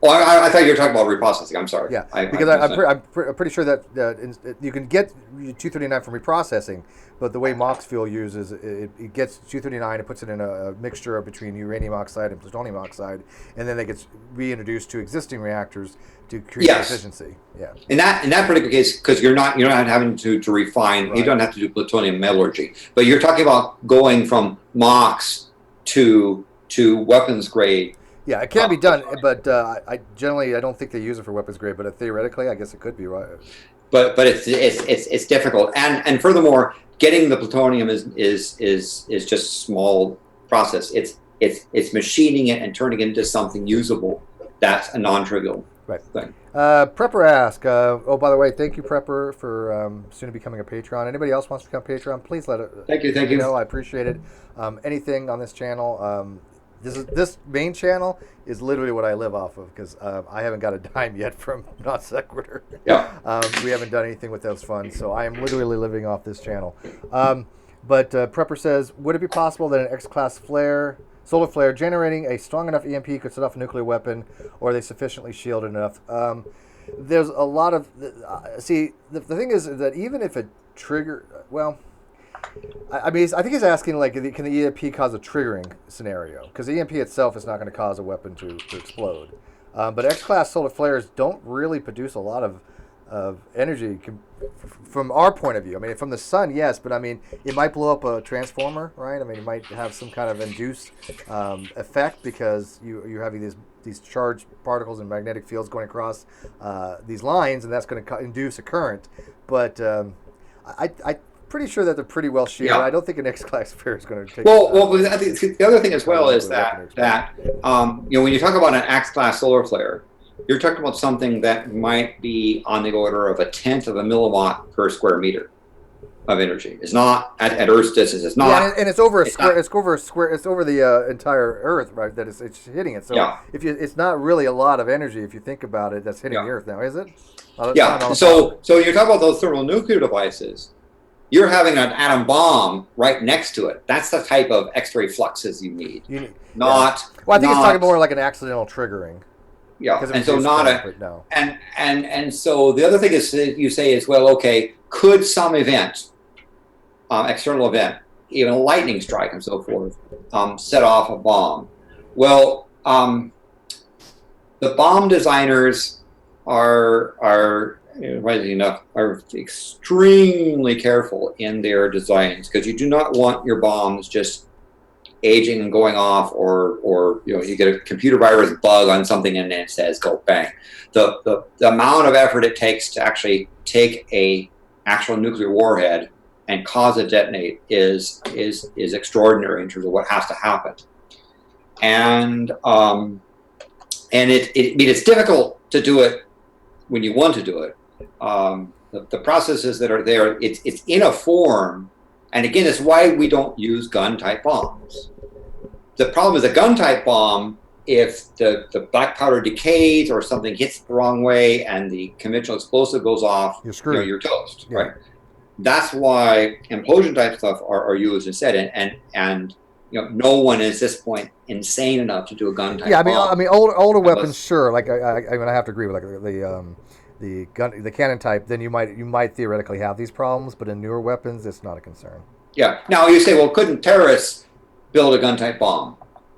Well, I thought you were talking about reprocessing. I'm sorry. Yeah, because I'm pretty sure that you can get 239 from reprocessing, but the way MOX fuel uses it gets 239, it puts it in a mixture between uranium oxide and plutonium oxide, and then it gets reintroduced to existing reactors to create efficiency. Yeah. In that particular case, because you're not having to refine, right. You don't have to do plutonium metallurgy, but you're talking about going from MOX to weapons grade. Yeah, it can be done, but I don't think they use it for weapons grade. But theoretically, I guess it could be right. But it's difficult, and furthermore, getting the plutonium is just a small process. It's machining it and turning it into something usable. That's a non-trivial thing. Prepper ask. Oh, by the way, thank you, Prepper, for soon becoming a Patreon. Anybody else wants to become Patreon? Please let it. Thank you. I appreciate it. Anything on this channel. This main channel is literally what I live off of because I haven't got a dime yet from Non Sequitur. Yeah. We haven't done anything with those funds, so I am literally living off this channel. But Prepper says, would it be possible that an X-class solar flare generating a strong enough EMP could set off a nuclear weapon, or are they sufficiently shielded enough? There's a lot of... the thing is that even if it trigger... Well... I think he's asking, like, can the EMP cause a triggering scenario? Because the EMP itself is not going to cause a weapon to explode. But X-class solar flares don't really produce a lot of energy from our point of view. I mean, from the sun, yes, but I mean, it might blow up a transformer, right? I mean, it might have some kind of induced effect because you're having these charged particles and magnetic fields going across these lines, and that's going to induce a current. But I pretty sure that they're pretty well shielded. Yeah. I don't think an X-class flare is going to take. Well, I think the other thing as well is that when you talk about an X-class solar flare, you're talking about something that might be on the order of 1/10 of a milliwatt per square meter of energy. It's not at Earth's distance. It's not. Yeah, and it's over a square. It's over a square. It's over the entire Earth, right? That it's hitting it. So it's not really a lot of energy if you think about it. That's hitting the Earth now, is it? So you're talking about those thermonuclear devices. You're having an atom bomb right next to it. That's the type of X-ray fluxes you need. Well, I think it's talking more like an accidental triggering. Yeah, and so and so the other thing is that you say is, well, okay, could some event, external event, even a lightning strike and so forth, set off a bomb? Well, the bomb designers are rightly enough, are extremely careful in their designs because you do not want your bombs just aging and going off, or you get a computer virus bug on something and it says go bang. The amount of effort it takes to actually take a actual nuclear warhead and cause it detonate is extraordinary in terms of what has to happen. And it's difficult to do it when you want to do it. The processes that are there, it's in a form, and again, it's why we don't use gun-type bombs. The problem is a gun-type bomb, if the black powder decays or something hits the wrong way and the conventional explosive goes off, you're toast, right? That's why implosion-type stuff are used instead, and no one is at this point insane enough to do a gun-type bomb. I mean, older weapons, sure. Like I have to agree with the cannon type. Then you might theoretically have these problems, but in newer weapons, it's not a concern. Yeah. Now you say, well, couldn't terrorists build a gun-type bomb?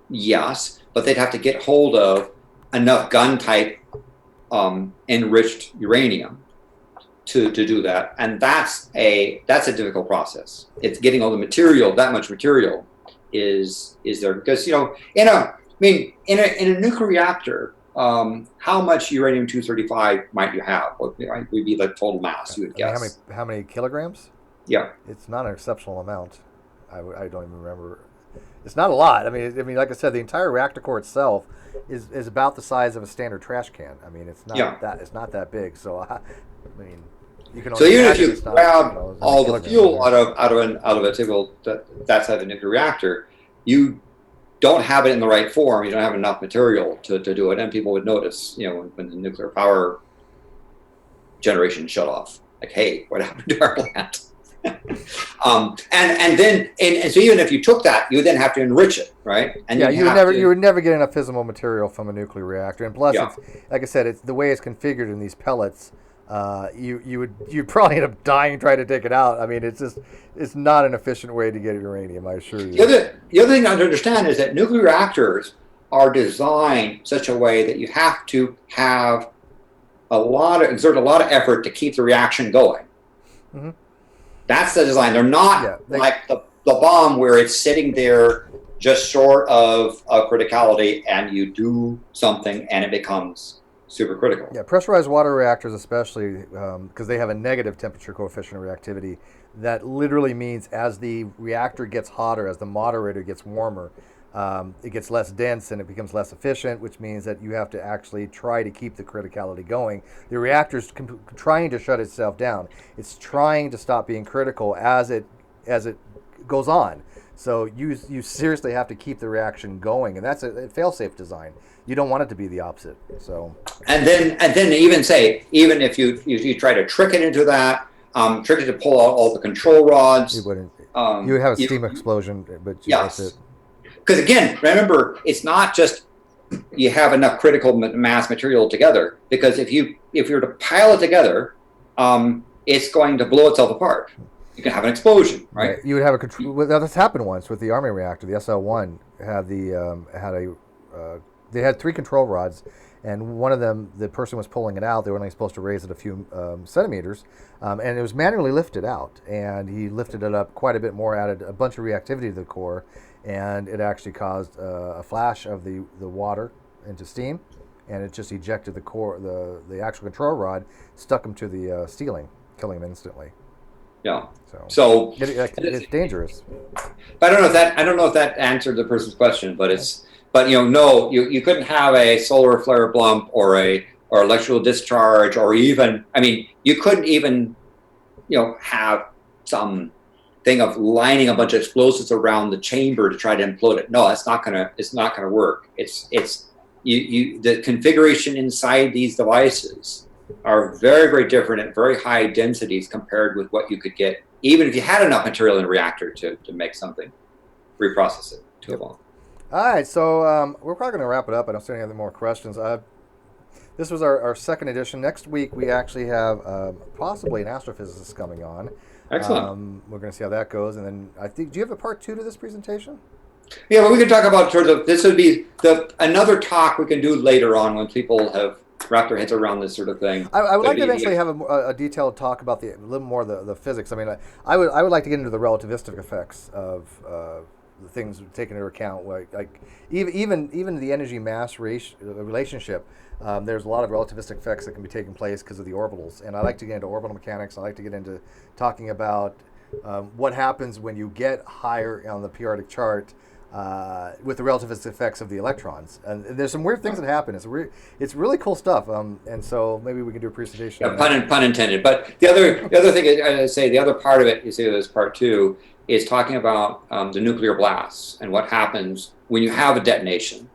Yes, but they'd have to get hold of enough gun-type enriched uranium to do that, and that's a difficult process. It's getting all the material. That much material is there because in mean, in a nuclear reactor, how much uranium-235 might you have? What would be the total mass, you would I mean, guess? how many kilograms? Yeah, It's not an exceptional amount. I don't even remember. It's not a lot. I mean, like I said, the entire reactor core itself is about the size of a standard trash can. I mean, yeah. it's not that big. So I mean, you can So only even if imagine you it's not, grab as many all the kilograms in fuel there. out of a typical that size of nuclear reactor, you don't have it in the right form. You don't have enough material to do it, and people would notice, when the nuclear power generation shut off. Like, hey, what happened to our plant? And so even if you took that, you would then have to enrich it, right? And Yeah, you'd have you to, would never get enough fissile material from a nuclear reactor, and plus, yeah, it's like I said, it's the way it's configured in these pellets. You'd probably end up dying trying to take it out. I mean, it's not an efficient way to get uranium. I assure The you. other thing to understand is that nuclear reactors are designed such a way that you have to have exert a lot of effort to keep the reaction going. Hmm. That's the design. They're not Yeah, like the bomb where it's sitting there just short of criticality, and you do something and it becomes supercritical. yeah. Pressurized water reactors, especially because they have a negative temperature coefficient of reactivity, that literally means as the reactor gets hotter, as the moderator gets warmer, it gets less dense and it becomes less efficient, which means that you have to actually try to keep the criticality going. The reactor's trying to shut itself down. It's trying to stop being critical as it goes on. So you seriously have to keep the reaction going, and that's a fail-safe design. You don't want it to be the opposite. So And then even if you try to trick it into that, trick it to pull out all the control you rods, wouldn't. You um, would have a you, steam explosion, but that's it. yes, because again, remember, it's not just you have enough critical mass material together. Because if you're to pile it together, it's going to blow itself apart. You can have an explosion, right? Right. You would have a control. Well, this happened once with the Army reactor. The SL1 they had three control rods, and one of them, the person was pulling it out. They were only supposed to raise it a few centimeters, and it was manually lifted out. And he lifted it up quite a bit more, added a bunch of reactivity to the core, and it actually caused a flash of the water into steam, and it just ejected the core, the actual control rod, stuck him to the ceiling, killing him instantly. Yeah. So So, it's dangerous. but I don't know if that answered the person's question, but no, you couldn't have a solar flare bump or electrical discharge, or even, I mean, you couldn't even, have some thing of lining a bunch of explosives around the chamber to try to implode it. No, it's not gonna work. The configuration inside these devices are very, very different at very high densities compared with what you could get, even if you had enough material in a reactor to make something, reprocess it to a bomb. All right, so we're probably going to wrap it up. I don't see any other more questions. This was our second edition. Next week, we actually have possibly an astrophysicist coming on. Excellent. We're going to see how that goes. And then I think, do you have a part 2 to this presentation? Yeah, well, we can talk about this would be another talk we can do later on when people have wrapped their heads around this sort of thing. I would like to eventually have a detailed talk about a little more the physics. I mean, I would like to get into the relativistic effects of the things taken into account, like even the energy mass relationship. There's a lot of relativistic effects that can be taking place because of the orbitals, and I like to get into orbital mechanics. I like to get into talking about what happens when you get higher on the periodic chart with the relativistic effects of the electrons. And there's some weird things that happen. It's really cool stuff. And so maybe we can do a presentation. Yeah, pun intended. But the other thing I say, the other part of it, you see, is part 2, is talking about the nuclear blasts and what happens when you have a detonation.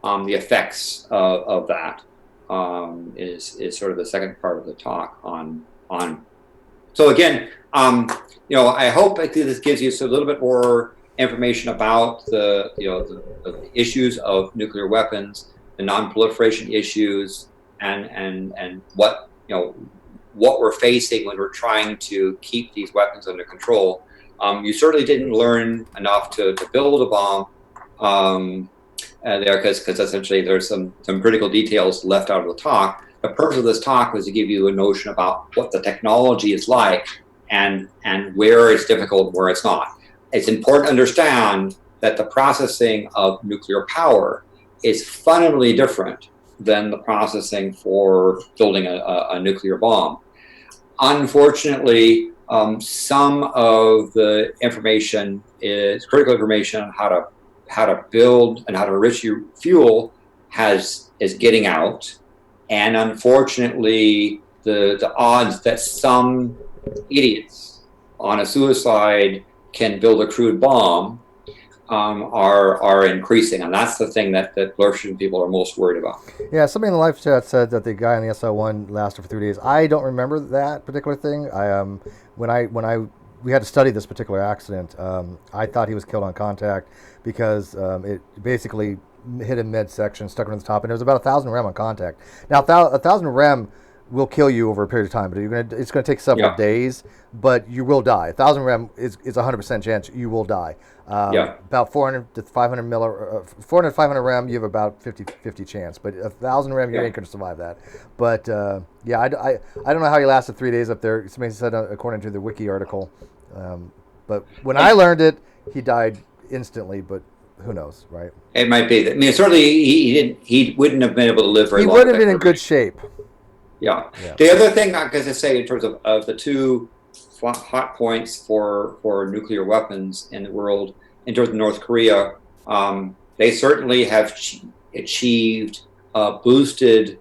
The effects of that is sort of the second part of the talk on. So again, I hope this gives you a little bit more information about the issues of nuclear weapons, the non-proliferation issues, and what we're facing when we're trying to keep these weapons under control. You certainly didn't learn enough to build a bomb there, because essentially there's some critical details left out of the talk. The purpose of this talk was to give you a notion about what the technology is like and where it's difficult and where it's not. It's important to understand that the processing of nuclear power is fundamentally different than the processing for building a nuclear bomb. Unfortunately, some of the information is critical information on how to build and how to enrich your fuel is getting out, and unfortunately, the odds that some idiots on a suicide can build a crude bomb are increasing, and that's the thing that Russian people are most worried about. Yeah, somebody in the live chat said that the guy on the SL1 lasted for 3 days. I don't remember that particular thing. We had to study this particular accident, I thought he was killed on contact because it basically hit him midsection, stuck him on the top, and it was about 1,000 rem on contact. Now, 1,000 rem will kill you over a period of time, but it's going to take several days, but you will die. 1,000 rem is 100% chance you will die. About 400 to 500 400 500 rem, you have about 50 chance, but 1,000 rem, you ain't going to survive that. But I don't know how he lasted 3 days up there. Somebody said according to the wiki article, but when I learned it, he died instantly, but who knows, right? It might be. I mean, certainly he wouldn't have been able to live very long. He wouldn't have been in good shape. Yeah. The other thing I'm going to say in terms of the two hot points for nuclear weapons in the world, in terms of North Korea, they certainly have achieved boosted,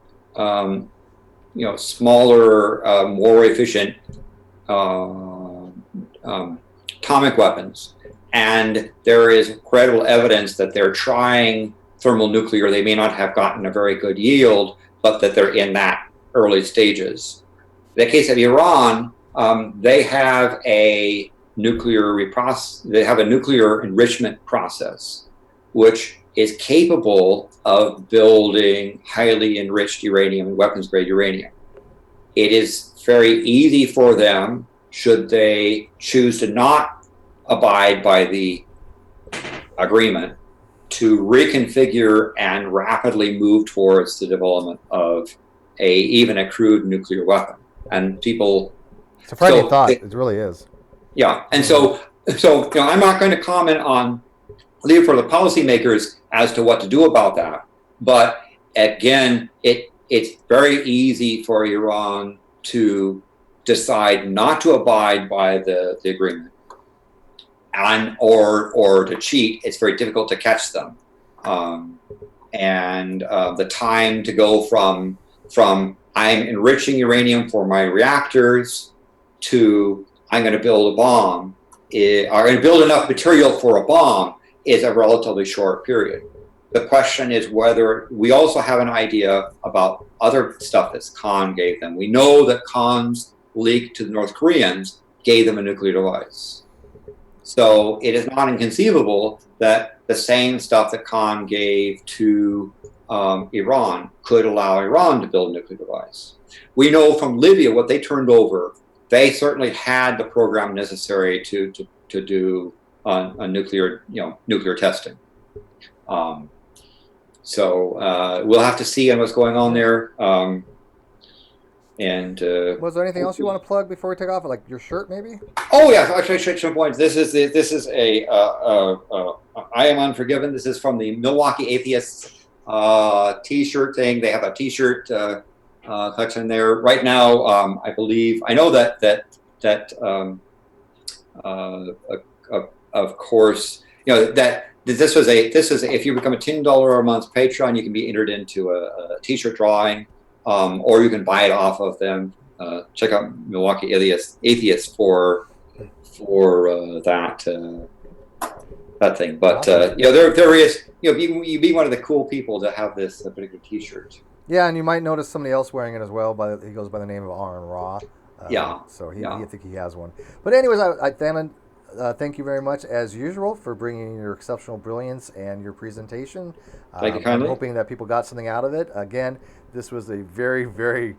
smaller, more efficient atomic weapons. And there is credible evidence that they're trying thermonuclear. They may not have gotten a very good yield, but that they're in that early stages. In the case of Iran, they have a nuclear enrichment process, which is capable of building highly enriched uranium and weapons-grade uranium. It is very easy for them, should they choose to not abide by the agreement, to reconfigure and rapidly move towards the development of even a crude nuclear weapon. And people, it's a frightening thought. It really is. Yeah, and so I'm not going to comment on, leave it for the policymakers as to what to do about that. But again, it's very easy for Iran to decide not to abide by the agreement, or to cheat. It's very difficult to catch them, and the time to go from I'm enriching uranium for my reactors to I'm going to build a bomb, or I'm going to build enough material for a bomb, is a relatively short period. The question is whether we also have an idea about other stuff that Khan gave them. We know that Khan's leak to the North Koreans gave them a nuclear device. So it is not inconceivable that the same stuff that Khan gave to Iran could allow Iran to build a nuclear device. We know from Libya what they turned over. They certainly had the program necessary to do a nuclear testing. So we'll have to see what's going on there. Was there anything else you want to plug before we take off? Like your shirt, maybe? Oh yeah, actually, some points. This is a I Am Unforgiven. This is from the Milwaukee Atheists T-shirt thing. They have a T-shirt collection there right now. I know that of course, that this is if you become a $10 a month Patreon, you can be entered into a T-shirt drawing. Or you can buy it off of them. Check out Milwaukee Atheists for that thing. But there is you be one of the cool people to have this particular T-shirt. Yeah, and you might notice somebody else wearing it as well. He goes by the name of Aaron Ra. So I think he has one. But anyways, thank you very much as usual for bringing your exceptional brilliance and your presentation. Thank you kindly. I'm hoping that people got something out of it. Again, this was a very, very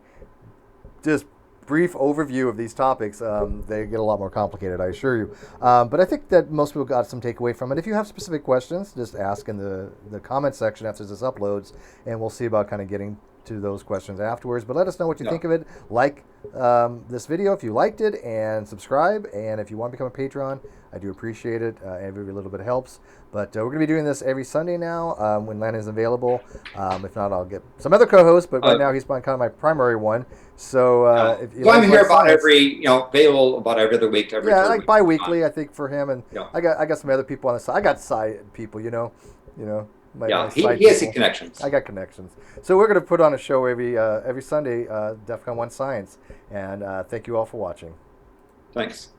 just brief overview of these topics. They get a lot more complicated, I assure you. But I think that most people got some takeaway from it. If you have specific questions, just ask in the comment section after this uploads, and we'll see about kind of getting to those questions afterwards. But let us know what you Yeah. think of it. Like this video if you liked it, and subscribe. And if you want to become a patron, I do appreciate it. Every little bit helps. But we're going to be doing this every Sunday now when Landon is available. If not, I'll get some other co-hosts. But right now, he's kind of my primary one. So if you I'm here about science, available about every other week, every third like week. bi-weekly, I think, for him. And Yeah. I got some other people on the side. I got side people, my He side has people. connections. I got connections. So we're going to put on a show every Sunday, DEFCON 1 Science. And thank you all for watching. Thanks.